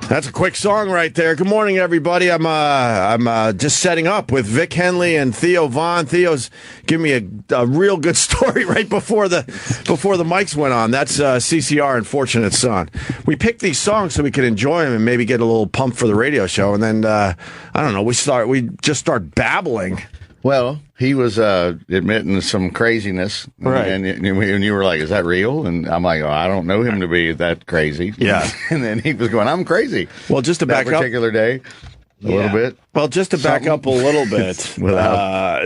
That's a quick song right there. Good morning, everybody. I'm just setting up with Vic Henley and Theo Von. Theo's giving me a real good story right before the mics went on. That's CCR and Fortunate Son. We picked these songs so we could enjoy them and maybe get a little pumped for the radio show. And then I don't know. We just start babbling. Well, he was admitting some craziness, right? And you were like, "Is that real?" And I'm like, "Oh, I don't know him to be that crazy." Yeah. And then he was going, "I'm crazy." Well, just to back up, that particular day, a little bit. Well, just to back up a little bit,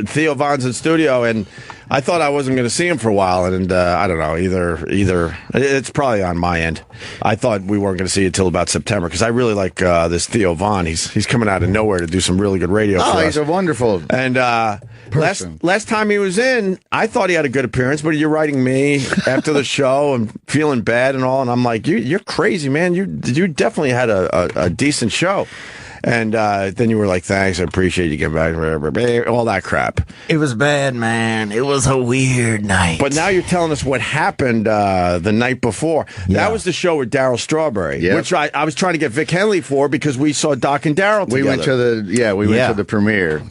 Theo Von's in studio, and I thought I wasn't going to see him for a while, and I don't know, either it's probably on my end. I thought we weren't going to see it till about September, because I really like this Theo Von. He's coming out of nowhere to do some really good radio for us. Oh, he's a wonderful and last time he was in, I thought he had a good appearance, but you're writing me after the show and feeling bad and all, and I'm like, you're crazy, man. You definitely had a decent show. And then you were like, thanks, I appreciate you getting back, all that crap. It was bad, man. It was a weird night. But now you're telling us what happened the night before. Yeah. That was the show with Daryl Strawberry, which I was trying to get Vic Henley for, because we saw Doc and Daryl together. We went to the premiere.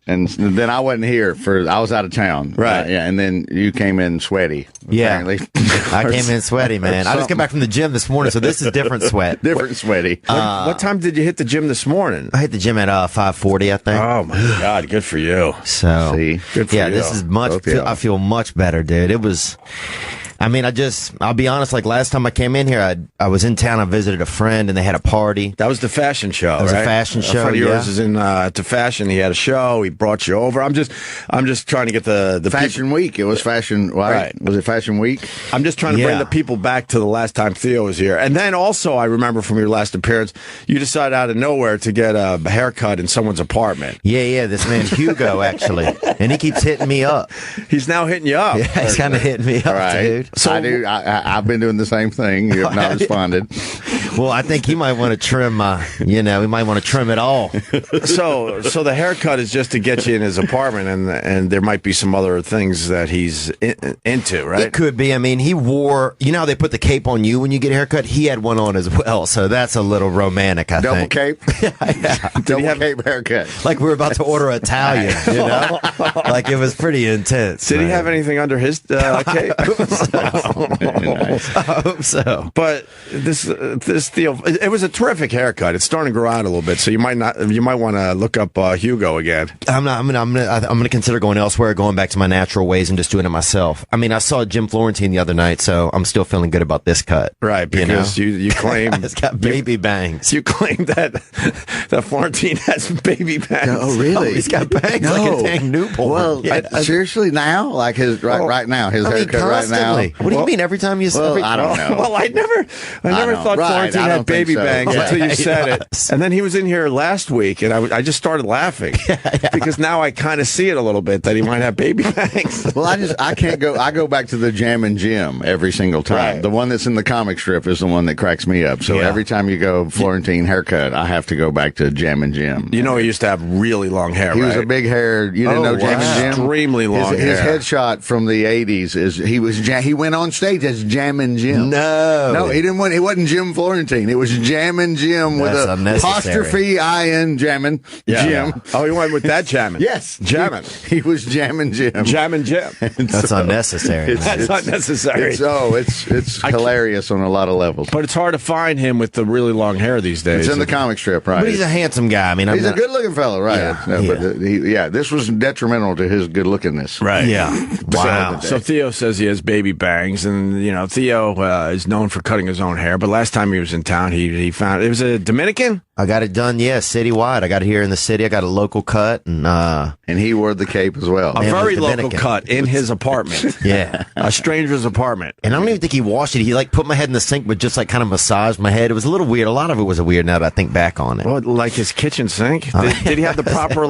And then I wasn't here I was out of town. Right. And then you came in sweaty. Apparently. I came in sweaty, man. I just came back from the gym this morning, so this is different sweat. Different sweaty. What time did you hit the gym this morning? I hit the gym at 5:40, I think. Oh, my God. Good for you. So, see, good for you. This is much, I feel much better, dude. It was... I mean, I'll be honest, like last time I came in here, I was in town, I visited a friend, and they had a party. That was the fashion show, It was a fashion show, A friend of yours is into fashion. He had a show. He brought you over. I'm just trying to get the Fashion Week. It was fashion, right? Was it Fashion Week? I'm just trying to bring the people back to the last time Theo was here. And then also, I remember from your last appearance, you decided out of nowhere to get a haircut in someone's apartment. Yeah, this man Hugo, actually. And he keeps hitting me up. He's now hitting you up. Yeah, he's kind of hitting me up, dude. So I've been doing the same thing. You have not responded. Well, I think he might want to trim we might want to trim it all. So the haircut is just to get you in his apartment, and there might be some other things that he's into, right? It could be. I mean, he wore, you know how they put the cape on you when you get a haircut? He had one on as well, so that's a little romantic, I Double think. Cape? Yeah. Double cape haircut. Like we were about to order Italian, you know? Like it was pretty intense. Did he have anything under his cape? I hope so. But this Theo, it was a terrific haircut. It's starting to grow out a little bit, so you might want to look up Hugo again. I'm gonna consider going elsewhere, going back to my natural ways and just doing it myself. I mean, I saw Jim Florentine the other night, so I'm still feeling good about this cut. Right, because you claim it's got baby bangs. You claim that Florentine has baby bangs. Oh, really? Oh, he's got bangs like a dang newborn. Well, seriously, now, like his right now, his haircut right now. What do you mean every time you? I don't know. Well, I never thought Florentine had baby bangs until you said it. And then he was in here last week, and I just started laughing because now I kind of see it a little bit that he might have baby bangs. Well, I can't go. I go back to the Jammin' Jim every single time. Right. The one that's in the comic strip is the one that cracks me up. So every time you go Florentine haircut, I have to go back to Jammin' Jim. You know, he used to have really long hair. He was a big hair. You didn't know Jammin' Jim? Extremely long hair. His headshot from the '80s is he went on stage as Jammin' Jim. No, he didn't. It wasn't Jim Florentine. It was Jammin' Jim with an apostrophe I-N Jammin' Jim. Oh, he went with that Jammin'. Yes, Jammin'. He was Jammin' Jim. Jammin' Jim. That's unnecessary. That's unnecessary. It's hilarious on a lot of levels. But it's hard to find him with the really long hair these days. It's in the comic strip, right? But he's a handsome guy. I mean, he's a good-looking fellow, right? Yeah. But this was detrimental to his good-lookingness, right? Yeah. Wow. So Theo says he has baby bangs, and Theo is known for cutting his own hair. But last time he was in town, he found it was a Dominican. I got it done, citywide. I got it here in the city. I got a local cut, and he wore the cape as well. A very local cut in his apartment. Yeah, a stranger's apartment. And I don't even think he washed it. He like put my head in the sink, but just like kind of massaged my head. It was a little weird. A lot of it was weird now that I think back on it. Well, like his kitchen sink. Did he have the proper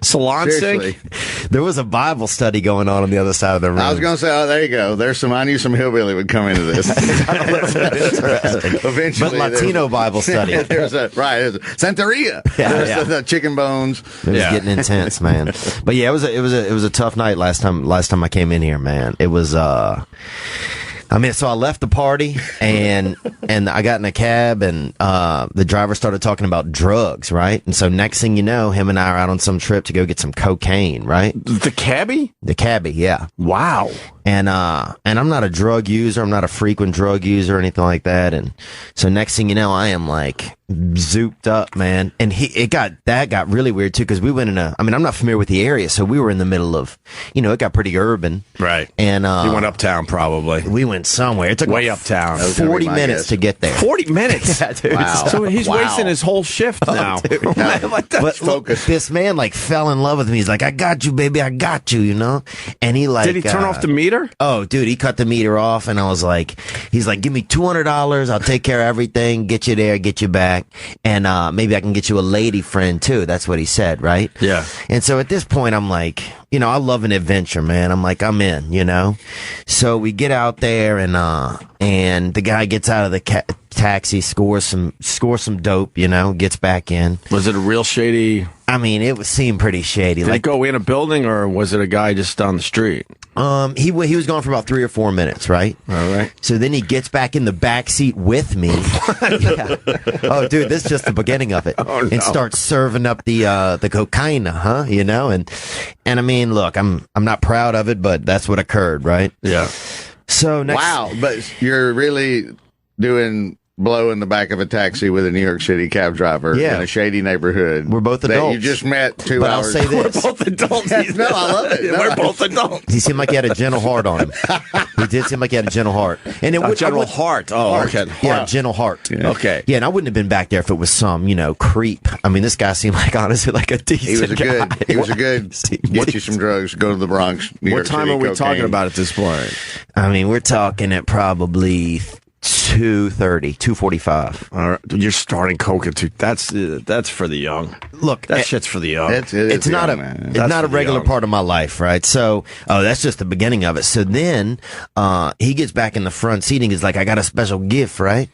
salon Seriously. sink? There was a Bible study going on the other side of the room. I was going to say, there you go. I knew some hillbilly would come into this. Eventually, but Latino Bible study. There's a Santeria. There's the chicken bones. It was getting intense, man. But yeah, it was a tough night last time I came in here, man. It was I mean, so I left the party and I got in a cab and the driver started talking about drugs, right? And so next thing you know, him and I are out on some trip to go get some cocaine, right? The cabbie? The cabbie, yeah. Wow. And I'm not a drug user. I'm not a frequent drug user or anything like that. And so next thing you know, I am like zooped up, man. And that got really weird too, because we went I'm not familiar with the area, so we were in the middle of, it got pretty urban. Right. And you went uptown probably. We went somewhere. It took way uptown. 40 minutes to get there. 40 minutes? Yeah, dude. Wow. So he's wasting his whole shift now. Dude. But look, this man like fell in love with me. He's like, I got you, baby. I got you, And he like. Did he turn off the meter? Oh, dude, he cut the meter off, and I was like, he's like, give me $200. I'll take care of everything, get you there, get you back. And maybe I can get you a lady friend too. That's what he said, right? Yeah. And so at this point, I'm like, I love an adventure, man. I'm like, I'm in, So we get out there, and the guy gets out of the taxi, scores some dope, gets back in. Was it a real shady? I mean, it seemed pretty shady. Did it go in a building, or was it a guy just down the street? He was gone for about 3 or 4 minutes, right? All right. So then he gets back in the back seat with me. Yeah. Oh, dude, this is just the beginning of it. Oh, no. And starts serving up the cocaine, huh? And I mean, look, I'm not proud of it, but that's what occurred, right? Yeah. So next, Wow, but you're really doing blow in the back of a taxi with a New York City cab driver in a shady neighborhood. We're both that adults. you just met 2 but hours. I'll say this. We're both adults. No, I love it. We're both adults. He seemed like he had a gentle heart on him. He did seem like he had a gentle heart. And it A general heart. Oh, okay. Yeah, gentle heart. Yeah. Okay. Yeah, and I wouldn't have been back there if it was some, creep. I mean, this guy seemed like, honestly, like a decent guy. He was a good, get you some drugs, go to the Bronx, New What York time City, are we cocaine. talking about at this point? I mean, we're talking at probably 2:30, 2:45. All right. You're starting coke at 2. That's for the young. Look, That shit's for the young. it's not a regular part of my life, right? So, that's just the beginning of it. So then, he gets back in the front seat and he's like, I got a special gift, right?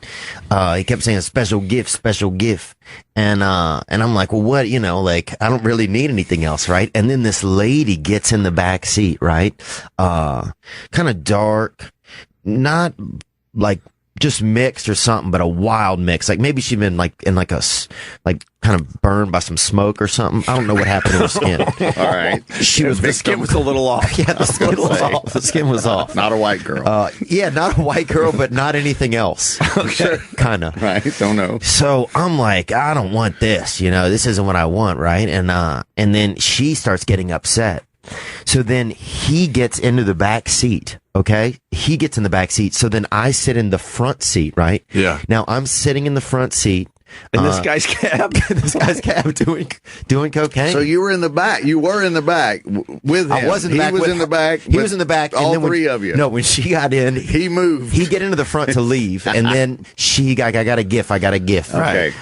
He kept saying special gift. And I'm like, well, what, I don't really need anything else, right? And then this lady gets in the back seat, right? Kind of dark, not like just mixed or something, but a wild mix. Like maybe she'd been like in like kind of burned by some smoke or something. I don't know what happened to her skin. All right. The skin was a little off. Yeah, the skin was off. The skin was off. Not a white girl. Yeah, not a white girl, but not anything else. Okay. Kind of. Right. Don't know. So I'm like, I don't want this. This isn't what I want, right? And then she starts getting upset. So then he gets into the back seat. Okay. He gets in the back seat. So then I sit in the front seat, right? Yeah. Now I'm sitting in the front seat. In this guy's cab? This guy's cab doing cocaine. So you were in the back. You were in the back with him. I was in the back. He was in the back. He was in the back. All and then three of you. No, when she got in, he moved. He get into the front to leave, and then I got a gift. Okay.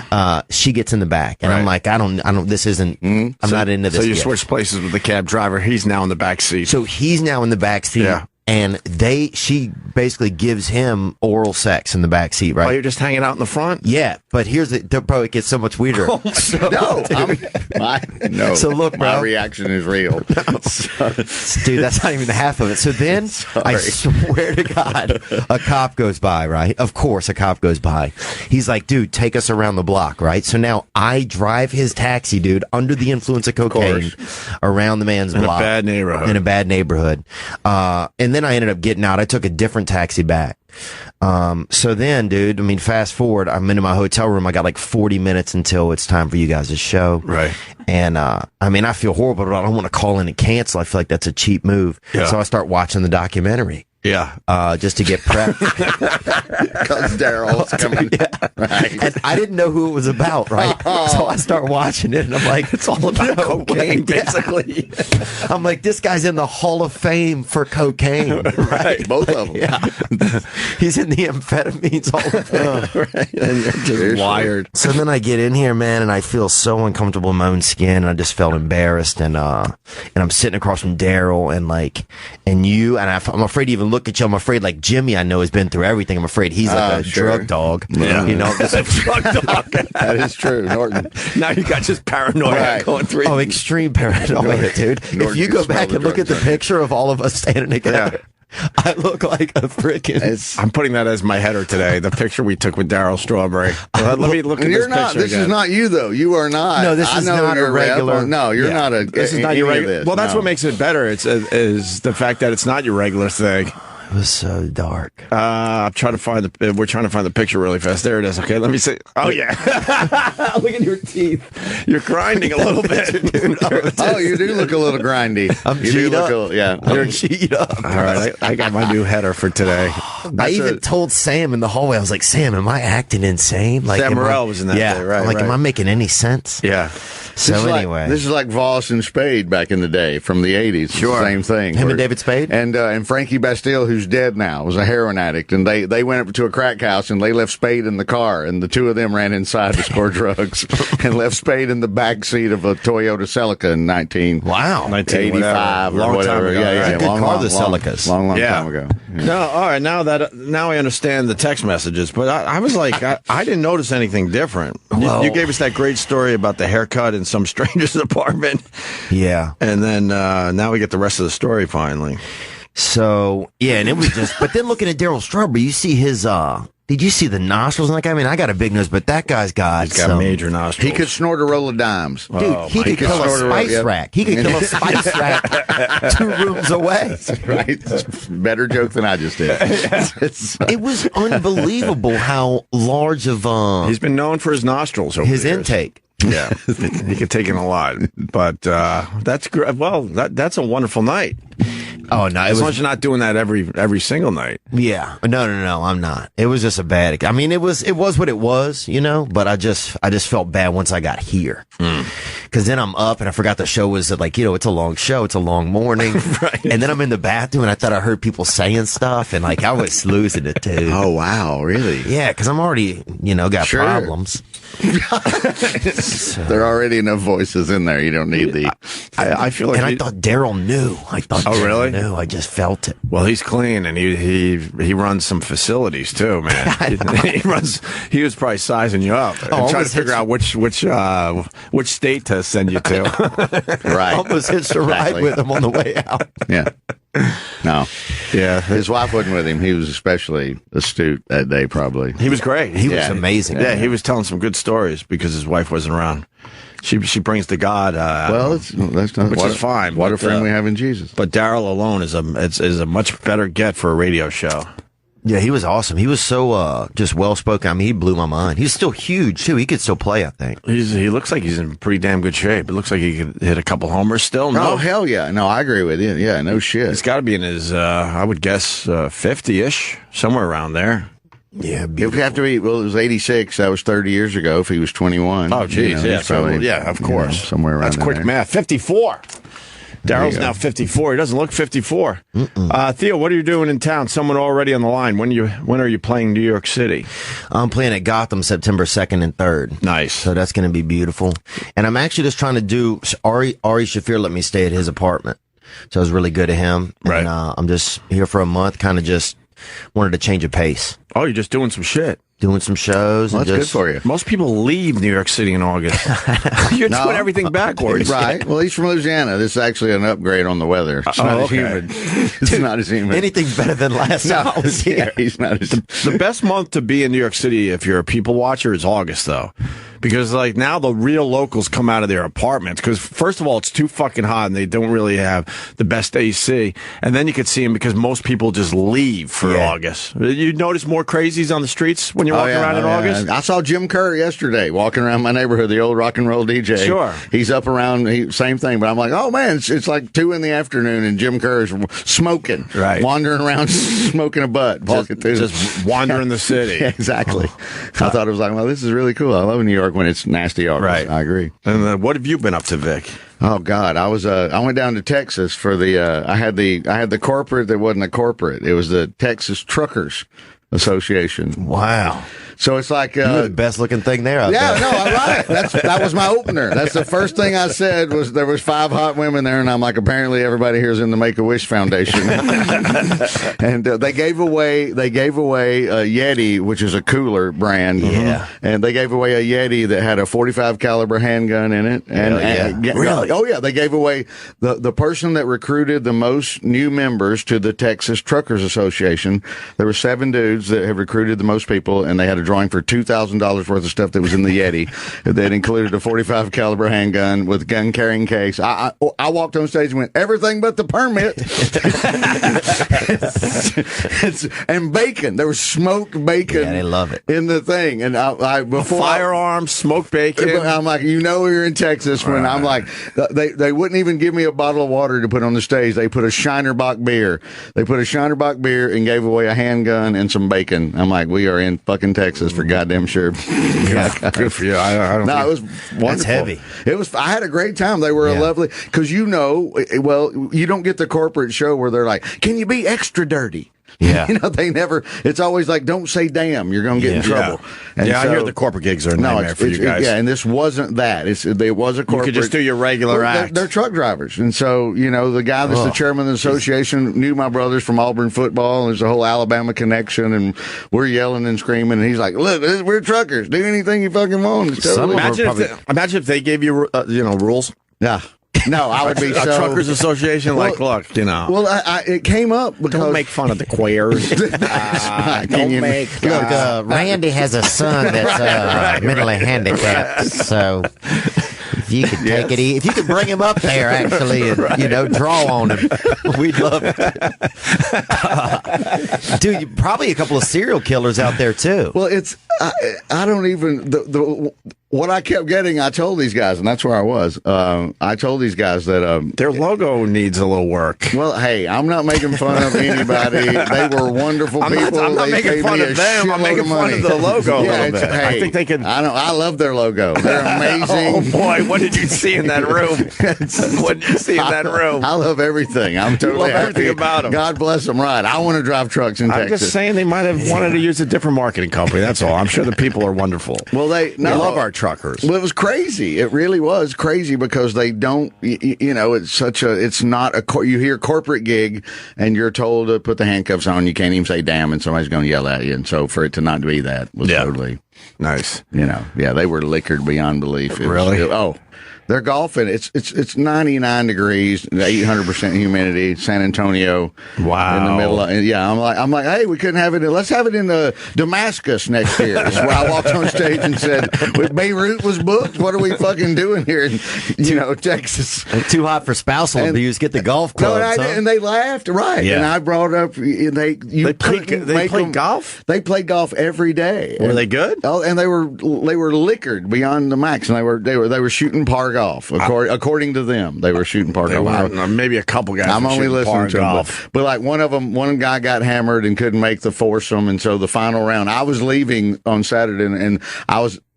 She gets in the back, and I'm like, I don't. This isn't. I'm not into this. So you gift. switched places with the cab driver. He's now in the back seat. So he's now in the back seat. Yeah. And she basically gives him oral sex in the back seat, right? Oh, you're just hanging out in the front? Yeah, but here's it gets so much weirder. Oh, No. So look, bro. My reaction is real. Dude, that's not even the half of it. So then, I swear to God, a cop goes by, right? Of course, a cop goes by. He's like, dude, take us around the block, right? So now I drive his taxi, dude, under the influence of cocaine, around the man's block. In a bad neighborhood. And then I ended up getting out. I took a different taxi back. So then, dude, I mean, fast forward, I'm into my hotel room. I got like 40 minutes until it's time for you guys' show. Right. And, I mean, I feel horrible, but I don't want to call in and cancel. I feel like that's a cheap move. Yeah. So I start watching the documentary. Yeah. Just to get prepped. Because Daryl's coming. Yeah. Right. And I didn't know who it was about, right? So I start watching it, and I'm like, It's all about cocaine, basically. I'm like, this guy's in the Hall of Fame for cocaine. Right. Both of them. Yeah. He's in the amphetamines Hall of Fame. Right. And you're just wired. So then I get in here, man, and I feel so uncomfortable in my own skin, and I just felt embarrassed, and I'm sitting across from Daryl, and you, and I'm afraid to even look at you. I'm afraid, like Jimmy, I know has been through everything. I'm afraid he's like a drug dog. Yeah. Just a drug dog. That is true, Norton. Now you got just paranoia going through. extreme paranoia, dude. Norton If you can go smell back the and look at drugs the on you. picture of all of us standing together. I look like a frickin'. I'm putting that as my header today. The picture we took with Daryl Strawberry. Let me look at this picture. This is not you, though. You are not. No, this is not a regular. No, you're not a. This is not your regular. Well, that's what makes it better. Is the fact that it's not your regular thing. It was so dark. I'm trying to find we're trying to find the picture really fast. There it is. Okay, let me see. Oh yeah. Look at your teeth. You're grinding a little bit. Oh, you do look a little grindy. I'm cheated up. You're cheated up. All right, I got my new header for today. I even told Sam in the hallway, I was like, Sam, am I acting insane? Like, Sam Morrell was in that day, right? I'm like, am I making any sense? Yeah. So anyway. This is like Voss and Spade back in the day from the 80s. Sure. Same thing. Him and David Spade? And Frankie Bastille, who's dead now, was a heroin addict. And they went up to a crack house and they left Spade in the car. And the two of them ran inside to score drugs and left Spade in the back seat of a Toyota Celica in 1985 or long whatever. Time ago. Yeah, Good car, the Celicas. Long time ago. Yeah. No, all right. Now I understand the text messages, but I was like, I didn't notice anything different. You gave us that great story about the haircut in some stranger's apartment. Yeah. And then now we get the rest of the story finally. So, yeah, and it was just, but then looking at Daryl Strawberry, you see his, did you see the nostrils? Like, I mean, I got a big nose, but that guy's got He's got major nostrils. He could snort a roll of dimes. Dude, he could kill a spice rack. He could kill a spice rack 2 rooms away. Right? Better joke than I just did. It was unbelievable how large of He's been known for his nostrils over his the years. intake. Yeah, he could take in a lot, but that's great. Well, that's a wonderful night. Oh no! As long as you're not doing that every single night. Yeah, no, I'm not. It was just a bad. I mean, it was what it was, you know. But I just felt bad once I got here, because then I'm up and I forgot the show was like, you know, it's a long show, it's a long morning, right. And then I'm in the bathroom and I thought I heard people saying stuff and like I was losing it too. Oh wow, really? Yeah, because I'm already, you know, got problems. There are already enough voices in there. You don't need the. I feel like. And I thought Daryl knew. Oh, really? Daryl knew. I just felt it. Well, he's clean, and he runs some facilities too, man. He was probably sizing you up and trying to figure out which state to send you to. Right. Almost hitched a ride with him on the way out. Yeah. No. Yeah. His wife wasn't with him. He was especially astute that day, probably. He was great. He was amazing. Yeah, he was telling some good stories because his wife wasn't around. She brings to God. Well, that's not which is fine. What a friend we have in Jesus. But Daryl alone is a much better get for a radio show. Yeah, he was awesome. He was so just well spoken. I mean, he blew my mind. He's still huge too. He could still play, I think. He looks like he's in pretty damn good shape. It looks like he could hit a couple homers still. No? Oh hell yeah! No, I agree with you. Yeah, no shit. He's got to be in his, I would guess, 50-ish, somewhere around there. Yeah, if we have to be, well, it was 86. That was 30 years ago. If he was 21. Oh, geez, you know, yeah, probably, of course, somewhere around. That's quick there. math. 54. Daryl's now 54. He doesn't look 54. Theo, what are you doing in town? Someone already on the line. When are you playing New York City? I'm playing at Gotham September 2nd and 3rd. Nice. So that's going to be beautiful. And I'm actually just trying to do Ari Shafir let me stay at his apartment. So it was really good of him. Right. And I'm just here for a month, kind of just wanted to change a pace. Oh, you're just doing some shit. Doing some shows. Well, and that's just, good for you. Most people leave New York City in August. You're doing everything backwards. Right. Well, he's from Louisiana. This is actually an upgrade on the weather. It's not as humid. It's not as humid. Anything better than last time I was here. Yeah, he's not as... The best month to be in New York City if you're a people watcher is August, though. Because, like, now the real locals come out of their apartments. Because, first of all, it's too fucking hot and they don't really have the best AC. And then you could see them because most people just leave for August. You notice more crazies on the streets when you're walking around in August? I saw Jim Kerr yesterday walking around my neighborhood, the old rock and roll DJ. Sure. He's up around, same thing. But I'm like, oh, man, it's like 2 in the afternoon and Jim Kerr's smoking. Right. Wandering around smoking a butt. Walking through. Just wandering the city. Yeah, exactly. I thought it was like, well, this is really cool. I love New York when it's nasty August. Right. I agree. And what have you been up to, Vic? Oh God, I went down to Texas for the I had the corporate that wasn't a corporate. It was the Texas Truckers Association. Wow. So it's like You're the best looking thing there. I bet. no, I'm right. That was my opener. That's the first thing I said was there was 5 hot women there, and I'm like, apparently everybody here is in the Make-A-Wish Foundation. And they gave away a Yeti, which is a cooler brand. Yeah. And they gave away a Yeti that had a 45 caliber handgun in it. And Really? Oh yeah, they gave away the person that recruited the most new members to the Texas Truckers Association. There were 7 dudes that had recruited the most people, and they had a drawing for $2,000 worth of stuff that was in the Yeti that included a 45 caliber handgun with gun carrying case. I walked on stage and went, everything but the permit. And bacon. There was smoked bacon. Yeah, they love it. In the thing. And before firearms, smoked bacon. I'm like, you're in Texas when I'm like, they wouldn't even give me a bottle of water to put on the stage. They put a Shinerbach beer. And gave away a handgun and some bacon. I'm like, we are in fucking Texas for goddamn sure. Yeah, good for you. I don't No, think... it was wonderful. That's heavy. I had a great time. They were a lovely, because you don't get the corporate show where they're like, can you be extra dirty? Yeah. They never, it's always like, don't say damn, you're going to get in trouble. And I hear the corporate gigs are a nightmare for you guys. Yeah, and this wasn't that. It was a corporate. You could just do your regular act. They're truck drivers. And so, the guy that's the chairman of the association knew my brothers from Auburn football, and there's a whole Alabama connection, and we're yelling and screaming, and he's like, look, we're truckers. Do anything you fucking want. It's totally Imagine if they gave you, rules. Yeah. No, I would be a truckers association. Look, Well, it came up because don't make fun of the queers. Randy has a son that's mentally handicapped, so if you could take it, if you could bring him up there, actually, and draw on him, we'd love it. Dude, probably a couple of serial killers out there too. Well, I don't even what I kept getting, I told these guys, and that's where I was. I told these guys that their logo needs a little work. Well, hey, I'm not making fun of anybody. They were wonderful people. I'm not making fun of them. I'm making fun of the logo a little bit. Hey, I think they could. I love their logo. They're amazing. Oh boy, what did you see in that room? What did you see in that room? I love everything. I'm totally happy. Everything about them. God bless them. Right. I want to drive trucks in Texas. I'm just saying they might have wanted to use a different marketing company. That's all. I'm sure the people are wonderful. Well, they love our truckers. Well, it was crazy. It really was crazy because they don't, it's not you hear corporate gig and you're told to put the handcuffs on. You can't even say damn and somebody's going to yell at you. And so for it to not be that was totally nice. They were liquored beyond belief. Really? They're golfing. It's 99 degrees, 800% humidity, San Antonio. Wow. In the middle of, I'm like, hey, we couldn't have it. Let's have it in Damascus next year. That's where I walked on stage and said, Beirut was booked. What are we fucking doing here in, Texas? Too hot for spousal abuse. Get the golf clubs. And they laughed, right? Yeah. And I brought up, they played golf. They played golf every day. Were they good? Oh, and they were liquored beyond the max, and they were shooting par golf. According to them, they were shooting par golf. Maybe a couple guys. I'm only listening to golf. them, but like one guy got hammered and couldn't make the foursome, and so the final round. I was leaving on Saturday, and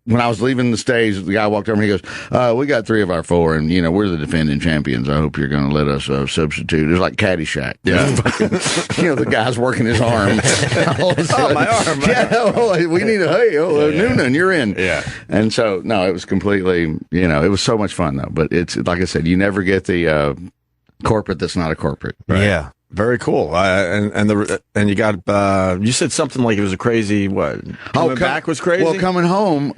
when I was leaving the stage, the guy walked over and he goes, we got 3 of our 4, and, we're the defending champions. I hope you're going to let us substitute. It was like Caddyshack. Yeah. The guy's working his arm. My arm. Yeah, we need Noonan, you're in. Yeah. And so, no, it was completely, it was so much fun, though. But it's, like I said, you never get the corporate that's not a corporate. Right? Yeah. Very cool. And you got you said something like it was a crazy what? Coming back was crazy. Well, coming home.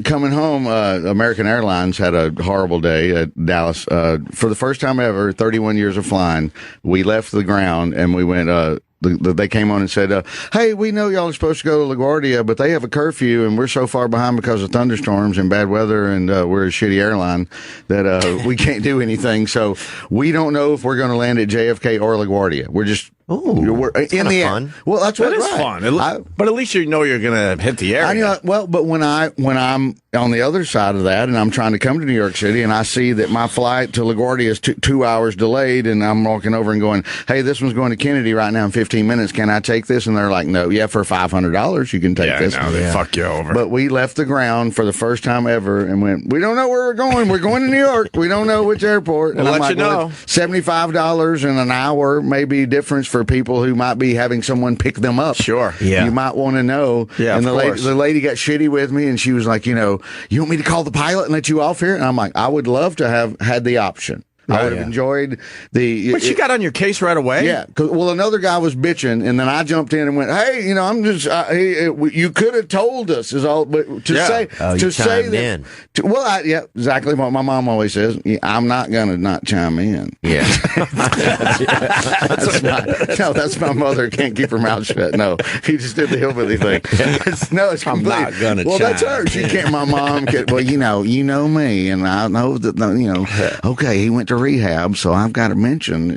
American Airlines had a horrible day at Dallas. For the first time ever, 31 years of flying, we left the ground and we went. They came on and said, hey, we know y'all are supposed to go to LaGuardia, but they have a curfew, and we're so far behind because of thunderstorms and bad weather, and we're a shitty airline that we can't do anything. So we don't know if we're going to land at JFK or LaGuardia. We're just... we're in the fun. Well, that's what is fun. But at least but you're going to hit the area. But when I'm on the other side of that, and I'm trying to come to New York City, and I see that my flight to LaGuardia is 2 hours delayed, and I'm walking over and going, "Hey, this one's going to Kennedy right now in 15 minutes. Can I take this?" And they're like, "No, for $500 you can take this." Yeah, they fuck you over. But we left the ground for the first time ever and went, "We don't know where we're going. We're going to New York. We don't know which airport." And we'll I'm let like, you know. $75 in an hour, maybe difference for for people who might be having someone pick them up. Sure. Yeah. You might want to know. Yeah, and of course. the lady got shitty with me, and she was like, you want me to call the pilot and let you off here? And I'm like, I would love to have had the option. I would have enjoyed the. But you got on your case right away? Yeah. Well, another guy was bitching, and then I jumped in and went, hey, I'm just, you could have told us, is all, but to say, to say that. Exactly what my mom always says. I'm not going to not chime in. Yeah. That's my mother. Can't keep her mouth shut. No, he just did the hillbilly thing. It's I'm not going to chime. Well, that's her. She can't, my mom can't, well, you know me, and I know that, okay, he went to rehab, so I've got to mention,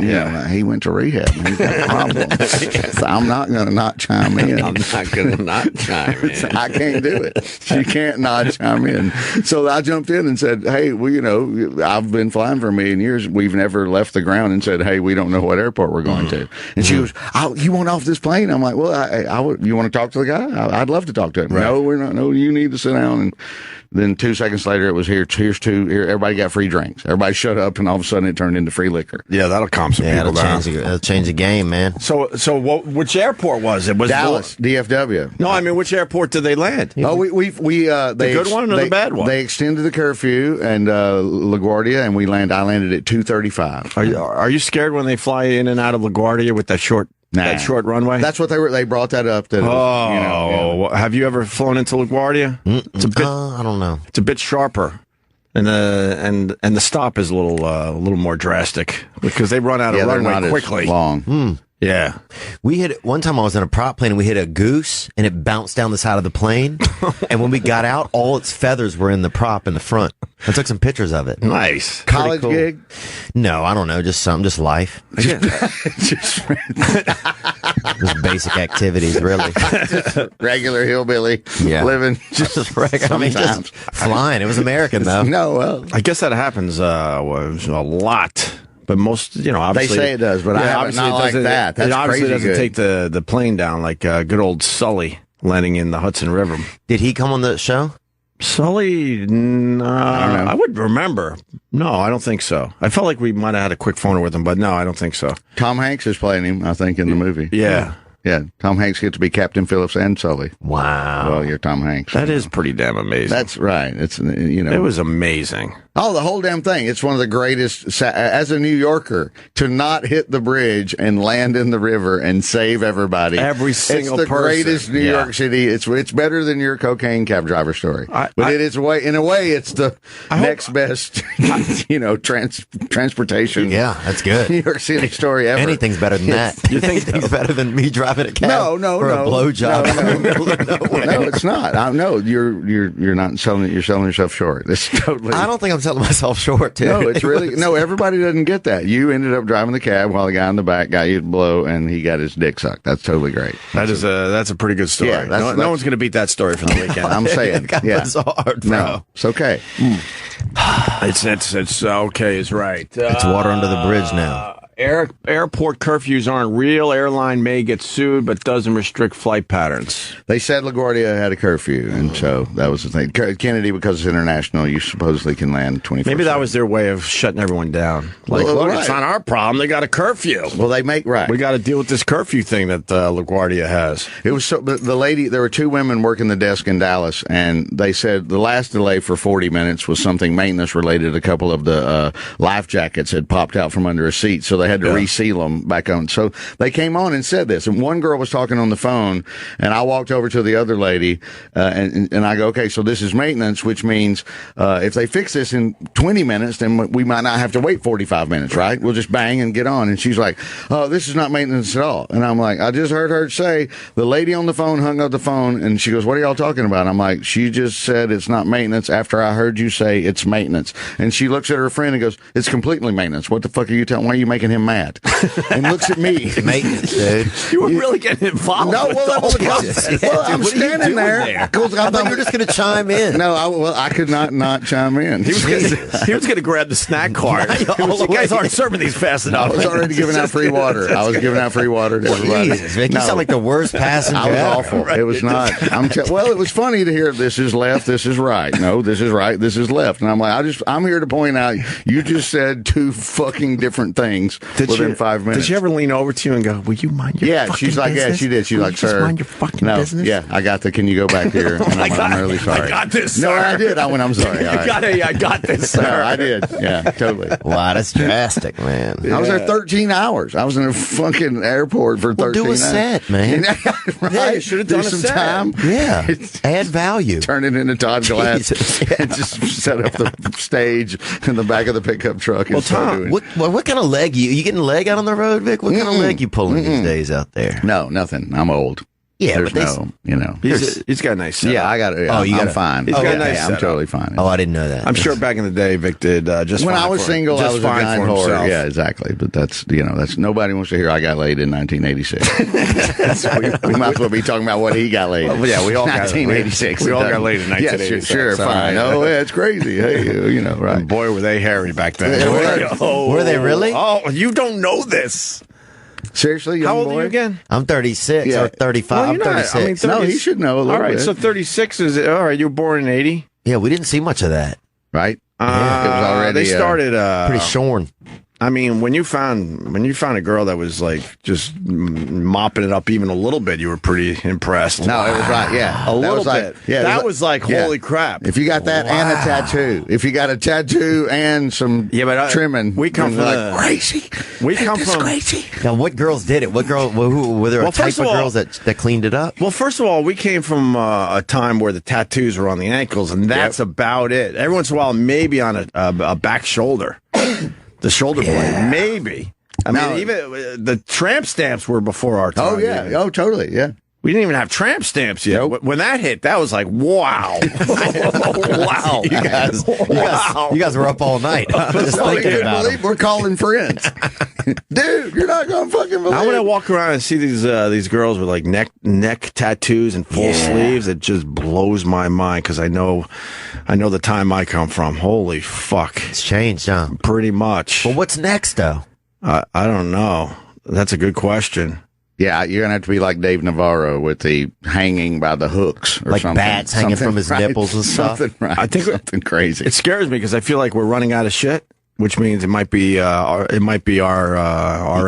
he went to rehab and he's got problems. So I'm not going to not chime in. I'm not going to not chime in. I can't do it. She can't not chime in. So I jumped in and said, hey, well, I've been flying for a million years. We've never left the ground and said, hey, we don't know what airport we're going to. And she goes, you want off this plane? I'm like, well, you want to talk to the guy? I'd love to talk to him. Right. No, we're not. No, you need to sit down. And then 2 seconds later, it was here. Here, everybody got free drinks. Everybody shut up, and all of a sudden, it turned into free liquor. Yeah, that'll calm some people down. That'll change the game, man. So which airport was it? Was Dallas, DFW. No, I mean, which airport did they land? Oh, the good one or the bad one? They extended the curfew and LaGuardia, and I landed at 2:35. Are you scared when they fly in and out of LaGuardia with that short? That short runway? That's what they brought that up. Have you ever flown into LaGuardia? It's a bit. I don't know. It's a bit sharper, and the stop is a little more drastic because they run out of runway quickly. Long. Yeah. One time I was in a prop plane and we hit a goose and it bounced down the side of the plane. And when we got out, all its feathers were in the prop in the front. I took some pictures of it. Nice. College gig? No, I don't know. Just life. Just basic activities, really. Just regular hillbilly living. Just flying. It was American, though. No, well. I guess that happens a lot. But most, obviously. They say it does, but not like that. That's obviously crazy doesn't take the plane down like good old Sully landing in the Hudson River. Did he come on the show? Sully, I would remember. No, I don't think so. I felt like we might have had a quick phone with him, but no, I don't think so. Tom Hanks is playing him, I think, in the movie. Yeah. Yeah, Tom Hanks gets to be Captain Phillips and Sully. Wow. Well, you're Tom Hanks. That is pretty damn amazing. That's right. It's, It was amazing. Oh, the whole damn thing. It's one of the greatest, as a New Yorker, to not hit the bridge and land in the river and save everybody. Every single person. It's the greatest New York City. It's better than your cocaine cab driver story. In a way, it's the next best, transportation. Yeah, that's good. New York City story ever. Anything's better than that. You think anything's better than me driving a cab? No. For a blowjob. No, it's not. No, you're not selling it. You're selling yourself short. It's totally. I don't think I'm selling myself short, too. No, it's really everybody doesn't get that. You ended up driving the cab while the guy in the back got you to blow, and he got his dick sucked. That's totally great. That's a pretty good story. Yeah, no one's going to beat that story for the weekend. I'm saying, It's hard, bro. No, it's okay. It's okay. Is right. It's water under the bridge now. Airport curfews aren't real. Airline may get sued, but doesn't restrict flight patterns. They said LaGuardia had a curfew, and so that was the thing. Kennedy, because it's international, you supposedly can land 24/7. Maybe that was their way of shutting everyone down. Like, look, it's not our problem. They got a curfew. Well, they make right. We got to deal with this curfew thing that LaGuardia has. It was the lady. There were 2 women working the desk in Dallas, and they said the last delay for 40 minutes was something maintenance related. A couple of the life jackets had popped out from under a seat, so they had to reseal them back on. So they came on and said this, and one girl was talking on the phone, and I walked over to the other lady, and I go, okay, so this is maintenance, which means if they fix this in 20 minutes, then we might not have to wait 45 minutes, right? We'll just bang and get on. And she's like, oh, this is not maintenance at all. And I'm like, I just heard her say, the lady on the phone hung up the phone, and she goes, what are y'all talking about? I'm like, she just said it's not maintenance after I heard you say it's maintenance. And she looks at her friend and goes, it's completely maintenance. What the fuck are you telling? Why are you making him mad? And looks at me. Maintenance, dude. You were really getting involved. No, I'm standing there. I thought you were just going to chime in. No, I could not chime in. He was going to grab the snack cart. You guys aren't serving these fast enough. I was already giving out free water. I was giving out free water to everybody. Jesus, Vic, you sound like the worst passenger. I was awful. Right. It was not. Well, it was funny to hear this is left, this is right. No, this is right, this is left. And I'm like, I'm here to point out you just said 2 fucking different things. within 5 minutes. Did she ever lean over to you and go, "Will you mind your fucking she's like, business? yeah, she did. She's Will like, you just sir, mind your fucking business." Yeah, I got the. Can you go back here? And I'm really sorry. I got this. No, sir. I did. I went. I'm sorry. All right. I got this, sir. No, I did. Yeah, totally. Wow, that's drastic, man. I was there 13 hours. I was in a fucking airport for 13 do a hours. set, man. Right? Yeah, you should have Do done a some set. time. Yeah, add value. Turn it into Todd Glass Jesus, yeah. and just set up the stage in the back of the pickup truck. And Well, start Tom, doing- What kind of leg you getting a leg out on the road, Vic? What kind of leg you pulling these days out there? No, nothing. I'm old. Yeah, There's but He's got a nice setup. Yeah, I got it. Oh, you I'm got it. fine. He's got a nice I'm setup. totally fine. Oh, I didn't know that. I'm sure back in the day, Vic did just When fine I was for- single, just I was a fine guy for whore. himself. Yeah, exactly. But that's nobody wants to hear I got laid in 1986. we might as well be talking about what he got laid. Well, yeah, we all got 1986. we all got laid in 1986. Yeah, sure, so, fine. Oh, yeah, it's crazy. Hey, right. And boy, were they hairy back then. Were they really? Oh, you don't know this. Seriously, young How old boy? are you again? I'm 36 Yeah. or 35. Well, I'm you're not. 36. I mean, No, he should know a little All right, bit. so 36 is all right. You were born in 80. Yeah, we didn't see much of that. Right? It was already, They started. Pretty shorn. I mean, when you found a girl that was like just mopping it up even a little bit, you were pretty impressed. No, it was right. Yeah, A little was like, bit. Yeah, That was like, yeah. holy crap. If you got that and a tattoo, if you got a tattoo and some trimming, we come you're from like crazy. We come from crazy. Now, what girls did it? What girl? Who were there? Well, a type first of of all- girls that cleaned it up? Well, first of all, we came from a time where the tattoos were on the ankles, and that's about it. Every once in a while, maybe on a back shoulder, the shoulder blade, maybe. I mean, even the tramp stamps were before our time. Oh yeah. even. Oh totally. Yeah. We didn't even have tramp stamps yet. Nope. When that hit, that was like, wow. Wow. You guys were up all night. Just No, you thinking couldn't about believe we're calling friends. Dude, you're not gonna fucking believe. I want to walk around and see these girls with like neck tattoos and full sleeves. It just blows my mind because I know the time I come from. Holy fuck. It's changed, huh? Pretty much. Well, what's next, though? I don't know. That's a good question. Yeah, you're gonna have to be like Dave Navarro with the hanging by the hooks, or Like something. bats hanging Something from his right. nipples and stuff? Something right. I think something crazy. It scares me because I feel like we're running out of shit, which means it might be our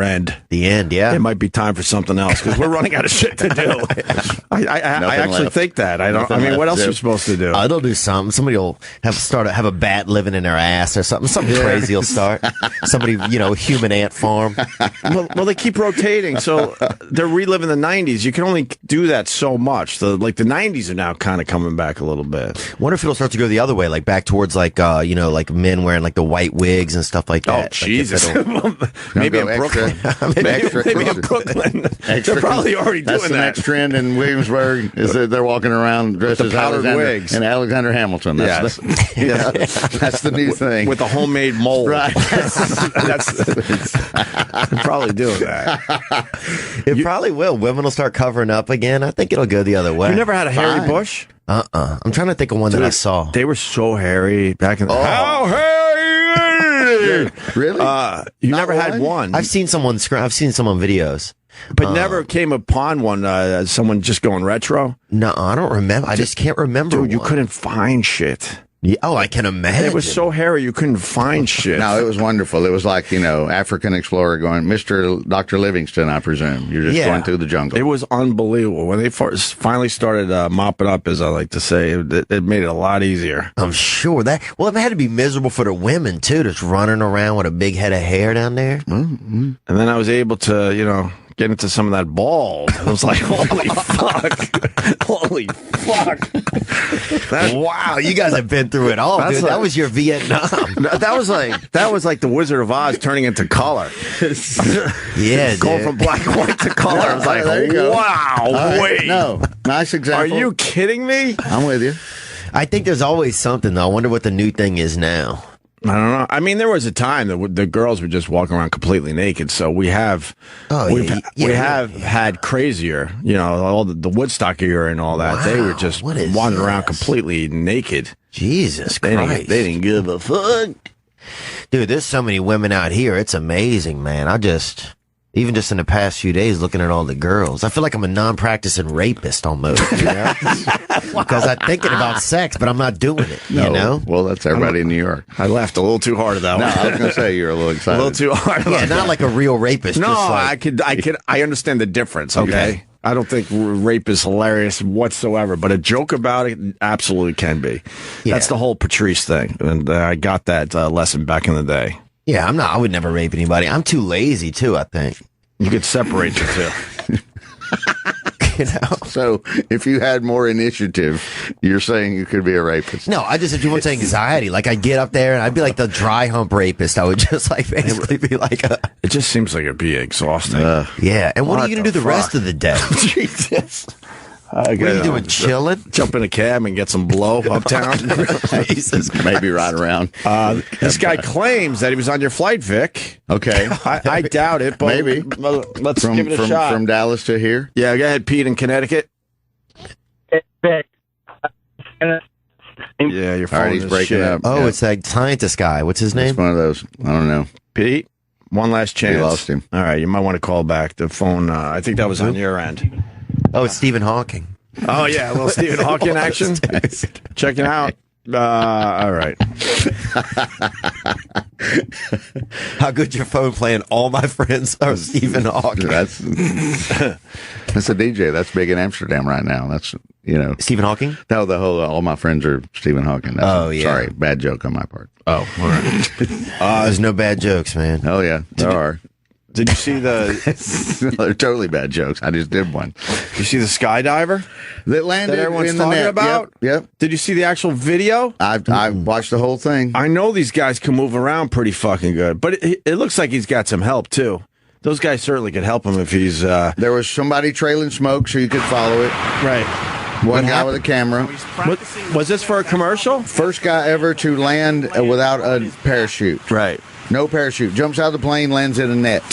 end. The end, yeah. It might be time for something else because we're running out of shit to do. I actually left. think that. I Nothing mean, what left, else are you Zip. supposed to do? They'll do something. Somebody will have a bat living in their ass or something. Something crazy will start. Somebody, human ant farm. well, they keep rotating, so they're reliving the '90s. You can only do that so much. The '90s are now kind of coming back a little bit. Wonder if it'll start to go the other way, like back towards like men wearing like the white wigs and stuff like that. Oh Like, if Jesus! it'll- Maybe in Go Brooklyn. extra Maybe in close. Brooklyn. Extra They're probably already That's doing the that. next trend in Williamsburg is that they're walking around dressed With the as powdered Alexander wigs. and Alexander Hamilton. That's that's the new thing. With a homemade mold. Right. They're probably doing that. It probably will. Women will start covering up again. I think it'll go the other way. You never had a hairy Fine. bush? I'm trying to think of one that I saw. They were so hairy back in the How hairy? Really? You Not never had one? one. I've seen some on videos. But never came upon one, someone just going retro. No, I don't remember. I just can't remember. Dude, you one. couldn't find shit. Yeah, I can imagine. It was so hairy you couldn't find shit. No, it was wonderful. It was like, African explorer going, Dr. Livingston, I presume. You're just going through the jungle. It was unbelievable. When they finally started mopping up, as I like to say, it made it a lot easier. I'm sure that. Well, it had to be miserable for the women too, just running around with a big head of hair down there. Mm-hmm. And then I was able to, get into some of that bald. I was like, holy fuck. Holy fuck. Wow, you guys have been through it all, That's dude. like- That was your Vietnam. That was like the Wizard of Oz turning into color. Yeah, Going dude. from black and white to color. I was like, there you go. wow, All right. wait. No, nice Are example. you kidding me? I'm with you. I think there's always something, though. I wonder what the new thing is now. I don't know. I mean, there was a time that the girls were just walking around completely naked. So we have, we have had crazier. All the Woodstock era and all that. Wow, they were just what is wandering around this? completely naked. Jesus They Christ. didn't give a fuck. Dude, there's so many women out here. It's amazing, man. Even just in the past few days, looking at all the girls, I feel like I'm a non-practicing rapist almost, you know? Because I'm thinking about sex, but I'm not doing it, you know? Well, that's everybody in New York. I laughed a little too hard at that No, one. I was going to say you're a little excited. A little too hard. Yeah, not like a real rapist. No, just like, I understand the difference. Okay. I don't think rape is hilarious whatsoever, but a joke about it absolutely can be. Yeah. That's the whole Patrice thing, and I got that lesson back in the day. yeah, I would never rape anybody. I'm too lazy too, I think. You could separate the two. You know? So, if you had more initiative, you're saying you could be a rapist. No, I just have too much anxiety. Like, I'd get up there and I'd be like the dry hump rapist. I would just like basically be like It just seems like it'd be exhausting. yeah. And what are you going to do the fuck? rest of the day? Jesus. What are you doing, chilling? Jump in a cab and get some blow uptown. Jesus. Maybe right around. This guy claims that he was on your flight, Vic. Okay. I doubt it, but Maybe. Let's give it a shot. From Dallas to here? Yeah, go ahead, Pete in Connecticut. Vic. Yeah, your All phone right, he's is breaking shit. up. Oh, Yeah. it's that scientist guy. What's his name? It's one of those. I don't know. Pete, one last chance. We lost him. All right, you might want to call back. The phone, I think that was on your end. Oh, it's Stephen Hawking. Oh, yeah, a little Stephen Hawking action. Checking out. All right. How good your phone playing All My Friends Are Stephen Hawking. That's a DJ. That's big in Amsterdam right now. That's, you know. Stephen Hawking? No, the whole, all my friends are Stephen Hawking. Oh, yeah. Sorry, bad joke on my part. Oh, all right. There's no bad jokes, man. Oh, yeah, there are. Did you see the They're totally bad jokes. I just did one. you see the skydiver That landed that everyone's in the talking net. about? Yep. Did you see the actual video? I watched the whole thing. I know these guys can move around pretty fucking good, but it looks like he's got some help too. Those guys certainly could help him if he's There was somebody trailing smoke so you could follow it. right. One guy with a camera. What, was this for a commercial? First guy ever to land without a parachute. Right. No parachute. Jumps out of the plane, lands in a net.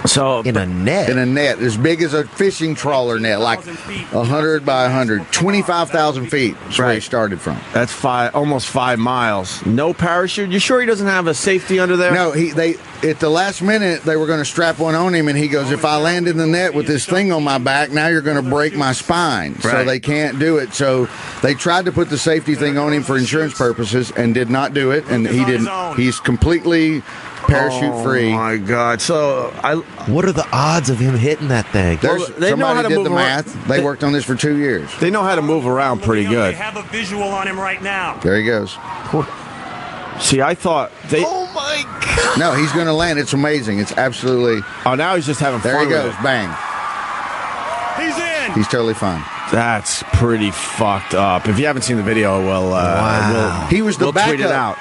So In a net. In a net as big as a fishing trawler net, like 100 by 100, 25,000 feet. That's where he Right. started from. that's almost 5 miles. No parachute. You sure he doesn't have a safety under there? No, they at the last minute they were going to strap one on him, and he goes, "If I land in the net with this thing on my back, now you're going to break my spine." So Right. they can't do it. So they tried to put the safety thing on him for insurance purposes, and did not do it. And he didn't. He's completely parachute free. Oh my God! So What are the odds of him hitting that thing? There's Well, they know how somebody to did the move around. math. They worked on this for 2 years. they know how to move around pretty good. They have a visual on him right now. There he goes. See, I thought they. Oh my God. No, he's going to land. It's amazing. It's absolutely. Oh, now he's just having There fun he with goes. it. Bang. He's in. He's totally fine. That's pretty fucked up. If you haven't seen the video, Wow. He was the we'll backup. tweet it out.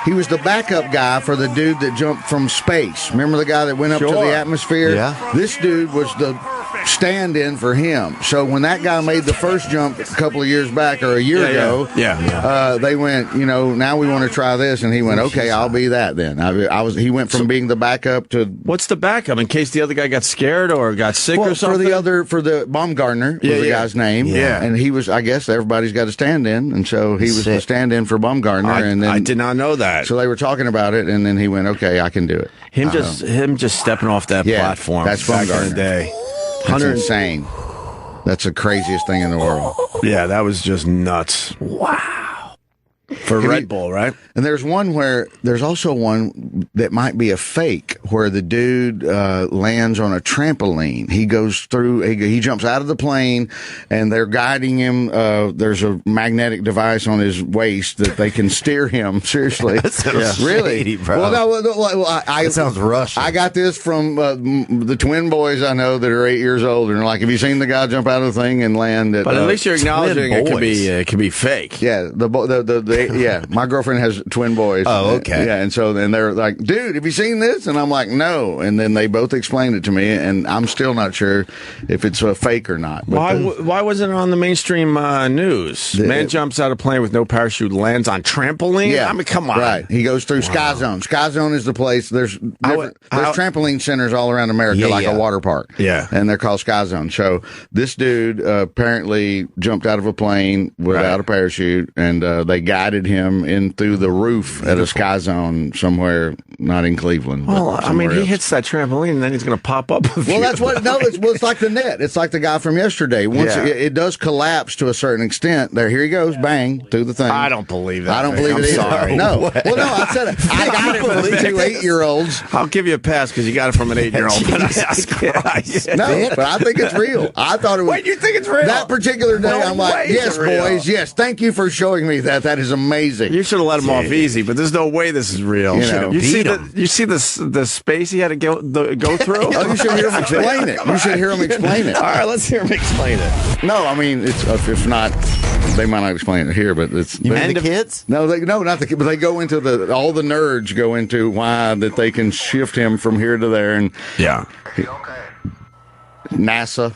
He was the backup guy for the dude that jumped from space. Remember the guy that went up to Sure. the atmosphere? Yeah. This dude was the stand-in for him. So when that guy made the first jump a couple of years back or a year ago, they went, now we want to try this, and he went, okay, I'll be that then. He went from being the backup to. What's the backup in case the other guy got scared or got sick or something? For the Baumgartner was the guy's name. Yeah. And he was, I guess everybody's got a stand-in, and so he was the Sick. stand-in for Baumgartner. And then I did not know that. So they were talking about it, and then he went, okay, I can do it. Him just stepping off that Yeah, platform. that's back in Baumgartner. the day. That's insane. That's the craziest thing in the world. Yeah, that was just nuts. Wow. For Red Bull, right? And there's also one that might be a fake where the dude lands on a trampoline. He goes through, he jumps out of the plane, and they're guiding him. There's a magnetic device on his waist that they can steer him. Seriously. That sounds Really? shady, bro. Well, no, That sounds Russian. I got this from the twin boys I know that are 8 years older. And like, have you seen the guy jump out of the thing and land at? But at least you're acknowledging it could be fake. Yeah, yeah. My girlfriend has twin boys. Oh, okay. Yeah, and so then they're like, "Dude, have you seen this?" And I'm like, "No." And then they both explained it to me, and I'm still not sure if it's a fake or not. But Why wasn't it on the mainstream news? Man jumps out of plane with no parachute, lands on trampoline. Yeah, I mean, come on. Right. He goes through Sky Zone. Sky Zone is the place. There's trampoline centers all around America, like a water park. Yeah. And they're called Sky Zone. So this dude apparently jumped out of a plane without a parachute, and they guided him in through the roof at a Sky Zone somewhere not in Cleveland. but Well, I mean, somewhere he else. hits that trampoline and then he's going to pop up. Well, that's what. No, it's like the net. It's like the guy from yesterday. Once Yeah. it does collapse to a certain extent. There, here he goes, bang through the thing. I don't believe that. I don't Vic. believe I'm it either. sorry. No. Well, no, I said it. I got it from the 2 8-year-olds. I'll give you a pass because you got it from an 8-year-old. Jesus Christ. No, but I think it's real. I thought it was. Wait, you think it's real? That particular day, No I'm like, way it's yes, real. boys, yes. Thank you for showing me that. That is amazing. You should have let him off easy, but there's no way this is real. You know, you see beat him. you see the space he had to go through? Oh, you should hear him explain it. You should hear him explain it. All right, let's hear him explain it. No, I mean, it's if not, they might not explain it here, but it's. You mean the kids? No, not the kid, but they go into all the nerds go into why that they can shift him from here to there, and Yeah. NASA.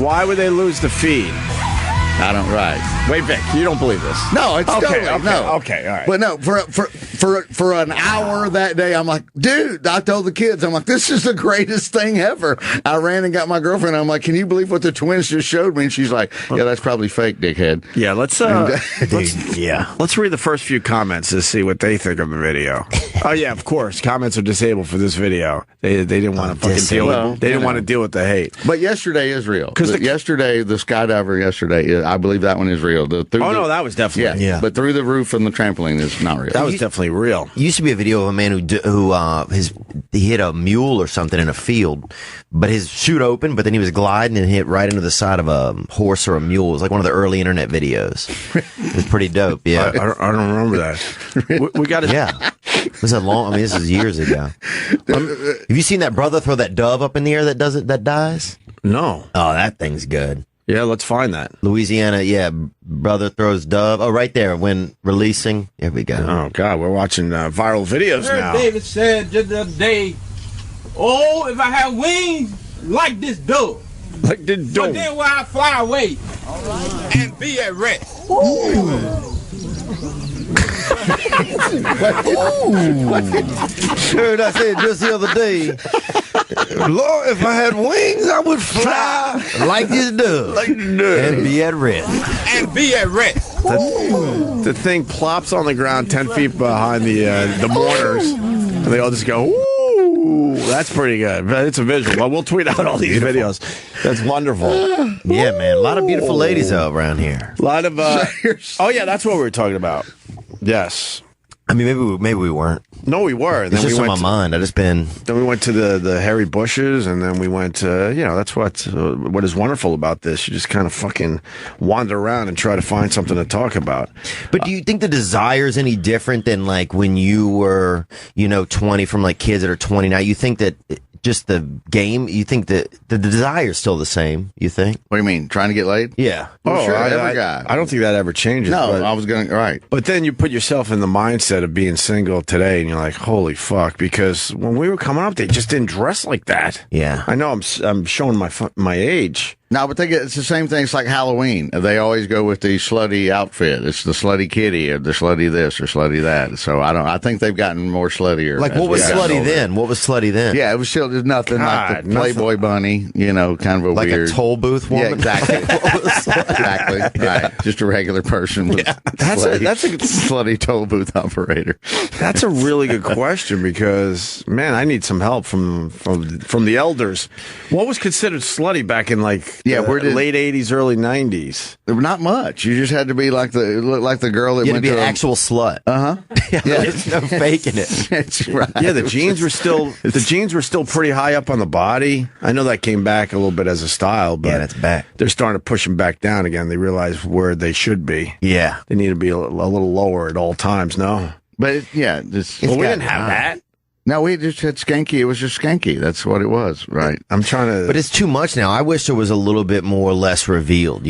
Why would they lose the feed? I don't right. Wait, Vic, you don't believe this? No, it's Okay, totally okay, no. okay, all right. But no, for an hour that day, I'm like, dude. I told the kids, I'm like, this is the greatest thing ever. I ran and got my girlfriend. I'm like, can you believe what the twins just showed me? And she's like, yeah, that's probably fake, dickhead. Yeah, let's read the first few comments to see what they think of the video. Oh yeah, of course. Comments are disabled for this video. They didn't want to fucking deal Well, with. They didn't want to deal with the hate. But yesterday is real. 'Cause Yesterday, the skydiver yesterday, I believe that one is real. No, that was definitely. Yeah, but through the roof from the trampoline is not real. That was definitely real. Used to be a video of a man he hit a mule or something in a field, but his chute opened, but then he was gliding and hit right into the side of a horse or a mule. It was like one of the early internet videos. It was pretty dope. Yeah, I don't remember that. We got to. yeah. It was a long. I mean, this is years ago. Have you seen that brother throw that dove up in the air that dies? No. Oh, that thing's good. Yeah, let's find that. Louisiana, yeah. Brother throws dove. Oh, right there when releasing. Here we go. Oh God, we're watching viral videos now. David said just the other day, "Oh, if I had wings like this dove, Like the so dome. then will I fly away and be at rest." Heard I said just the other day, Lord, if I had wings, I would fly like this dove and be at rest. And be at rest. The thing plops on the ground 10 feet behind the mourners, and they all just go, "Ooh, that's pretty good." But it's a visual. Well, we'll tweet out all these videos. That's wonderful. Yeah, man. A lot of beautiful ladies out around here. A lot of. Oh yeah, that's what we were talking about. Yes. I mean, maybe we weren't. No, we were. And It's then just we on my went. mind. I just been. Then we went to the hairy bushes, and then we went to, that's what is wonderful about this. You just kind of fucking wander around and try to find something to talk about. But do you think the desire is any different than like when you were, 20 from like kids that are 20 now? You think that just the game, you think that the desire is still the same, you think? What do you mean? Trying to get laid? Yeah. Well, sure, every I guy. don't think that ever changes. No, but, I was going right. but then you put yourself in the mindset of being single today, and you're like, holy fuck, because when we were coming up, they just didn't dress like that. Yeah. I know I'm showing my age. No, but it's the same thing. It's like Halloween. They always go with the slutty outfit. It's the slutty kitty or the slutty this or slutty that. So I think they've gotten more sluttier. Like, as what was we've gotten slutty older. then? What was slutty then? Yeah, it was still just nothing like God, the Playboy bunny, kind of a Like weird. a toll booth Yeah, woman? exactly. Exactly. Right. Just a regular person. With That's a slutty toll booth operator. That's a really good question because, man, I need some help from the elders. What was considered slutty back in where did- late 80s, early 90s? Not much. You just had to be look like the girl that You had went to be to an actual slut. Yeah. There's no faking it. That's right. Yeah, the jeans were still pretty high up on the body. I know that came back a little bit as a style, but Yeah, that's back. they're starting to push them back down again. They realize where they should be. Yeah. They need to be a little lower at all times. No, But we didn't have that. No, we just had skanky. It was just skanky. That's what it was, right? I'm trying to. But it's too much now. I wish there was a little bit more or less revealed,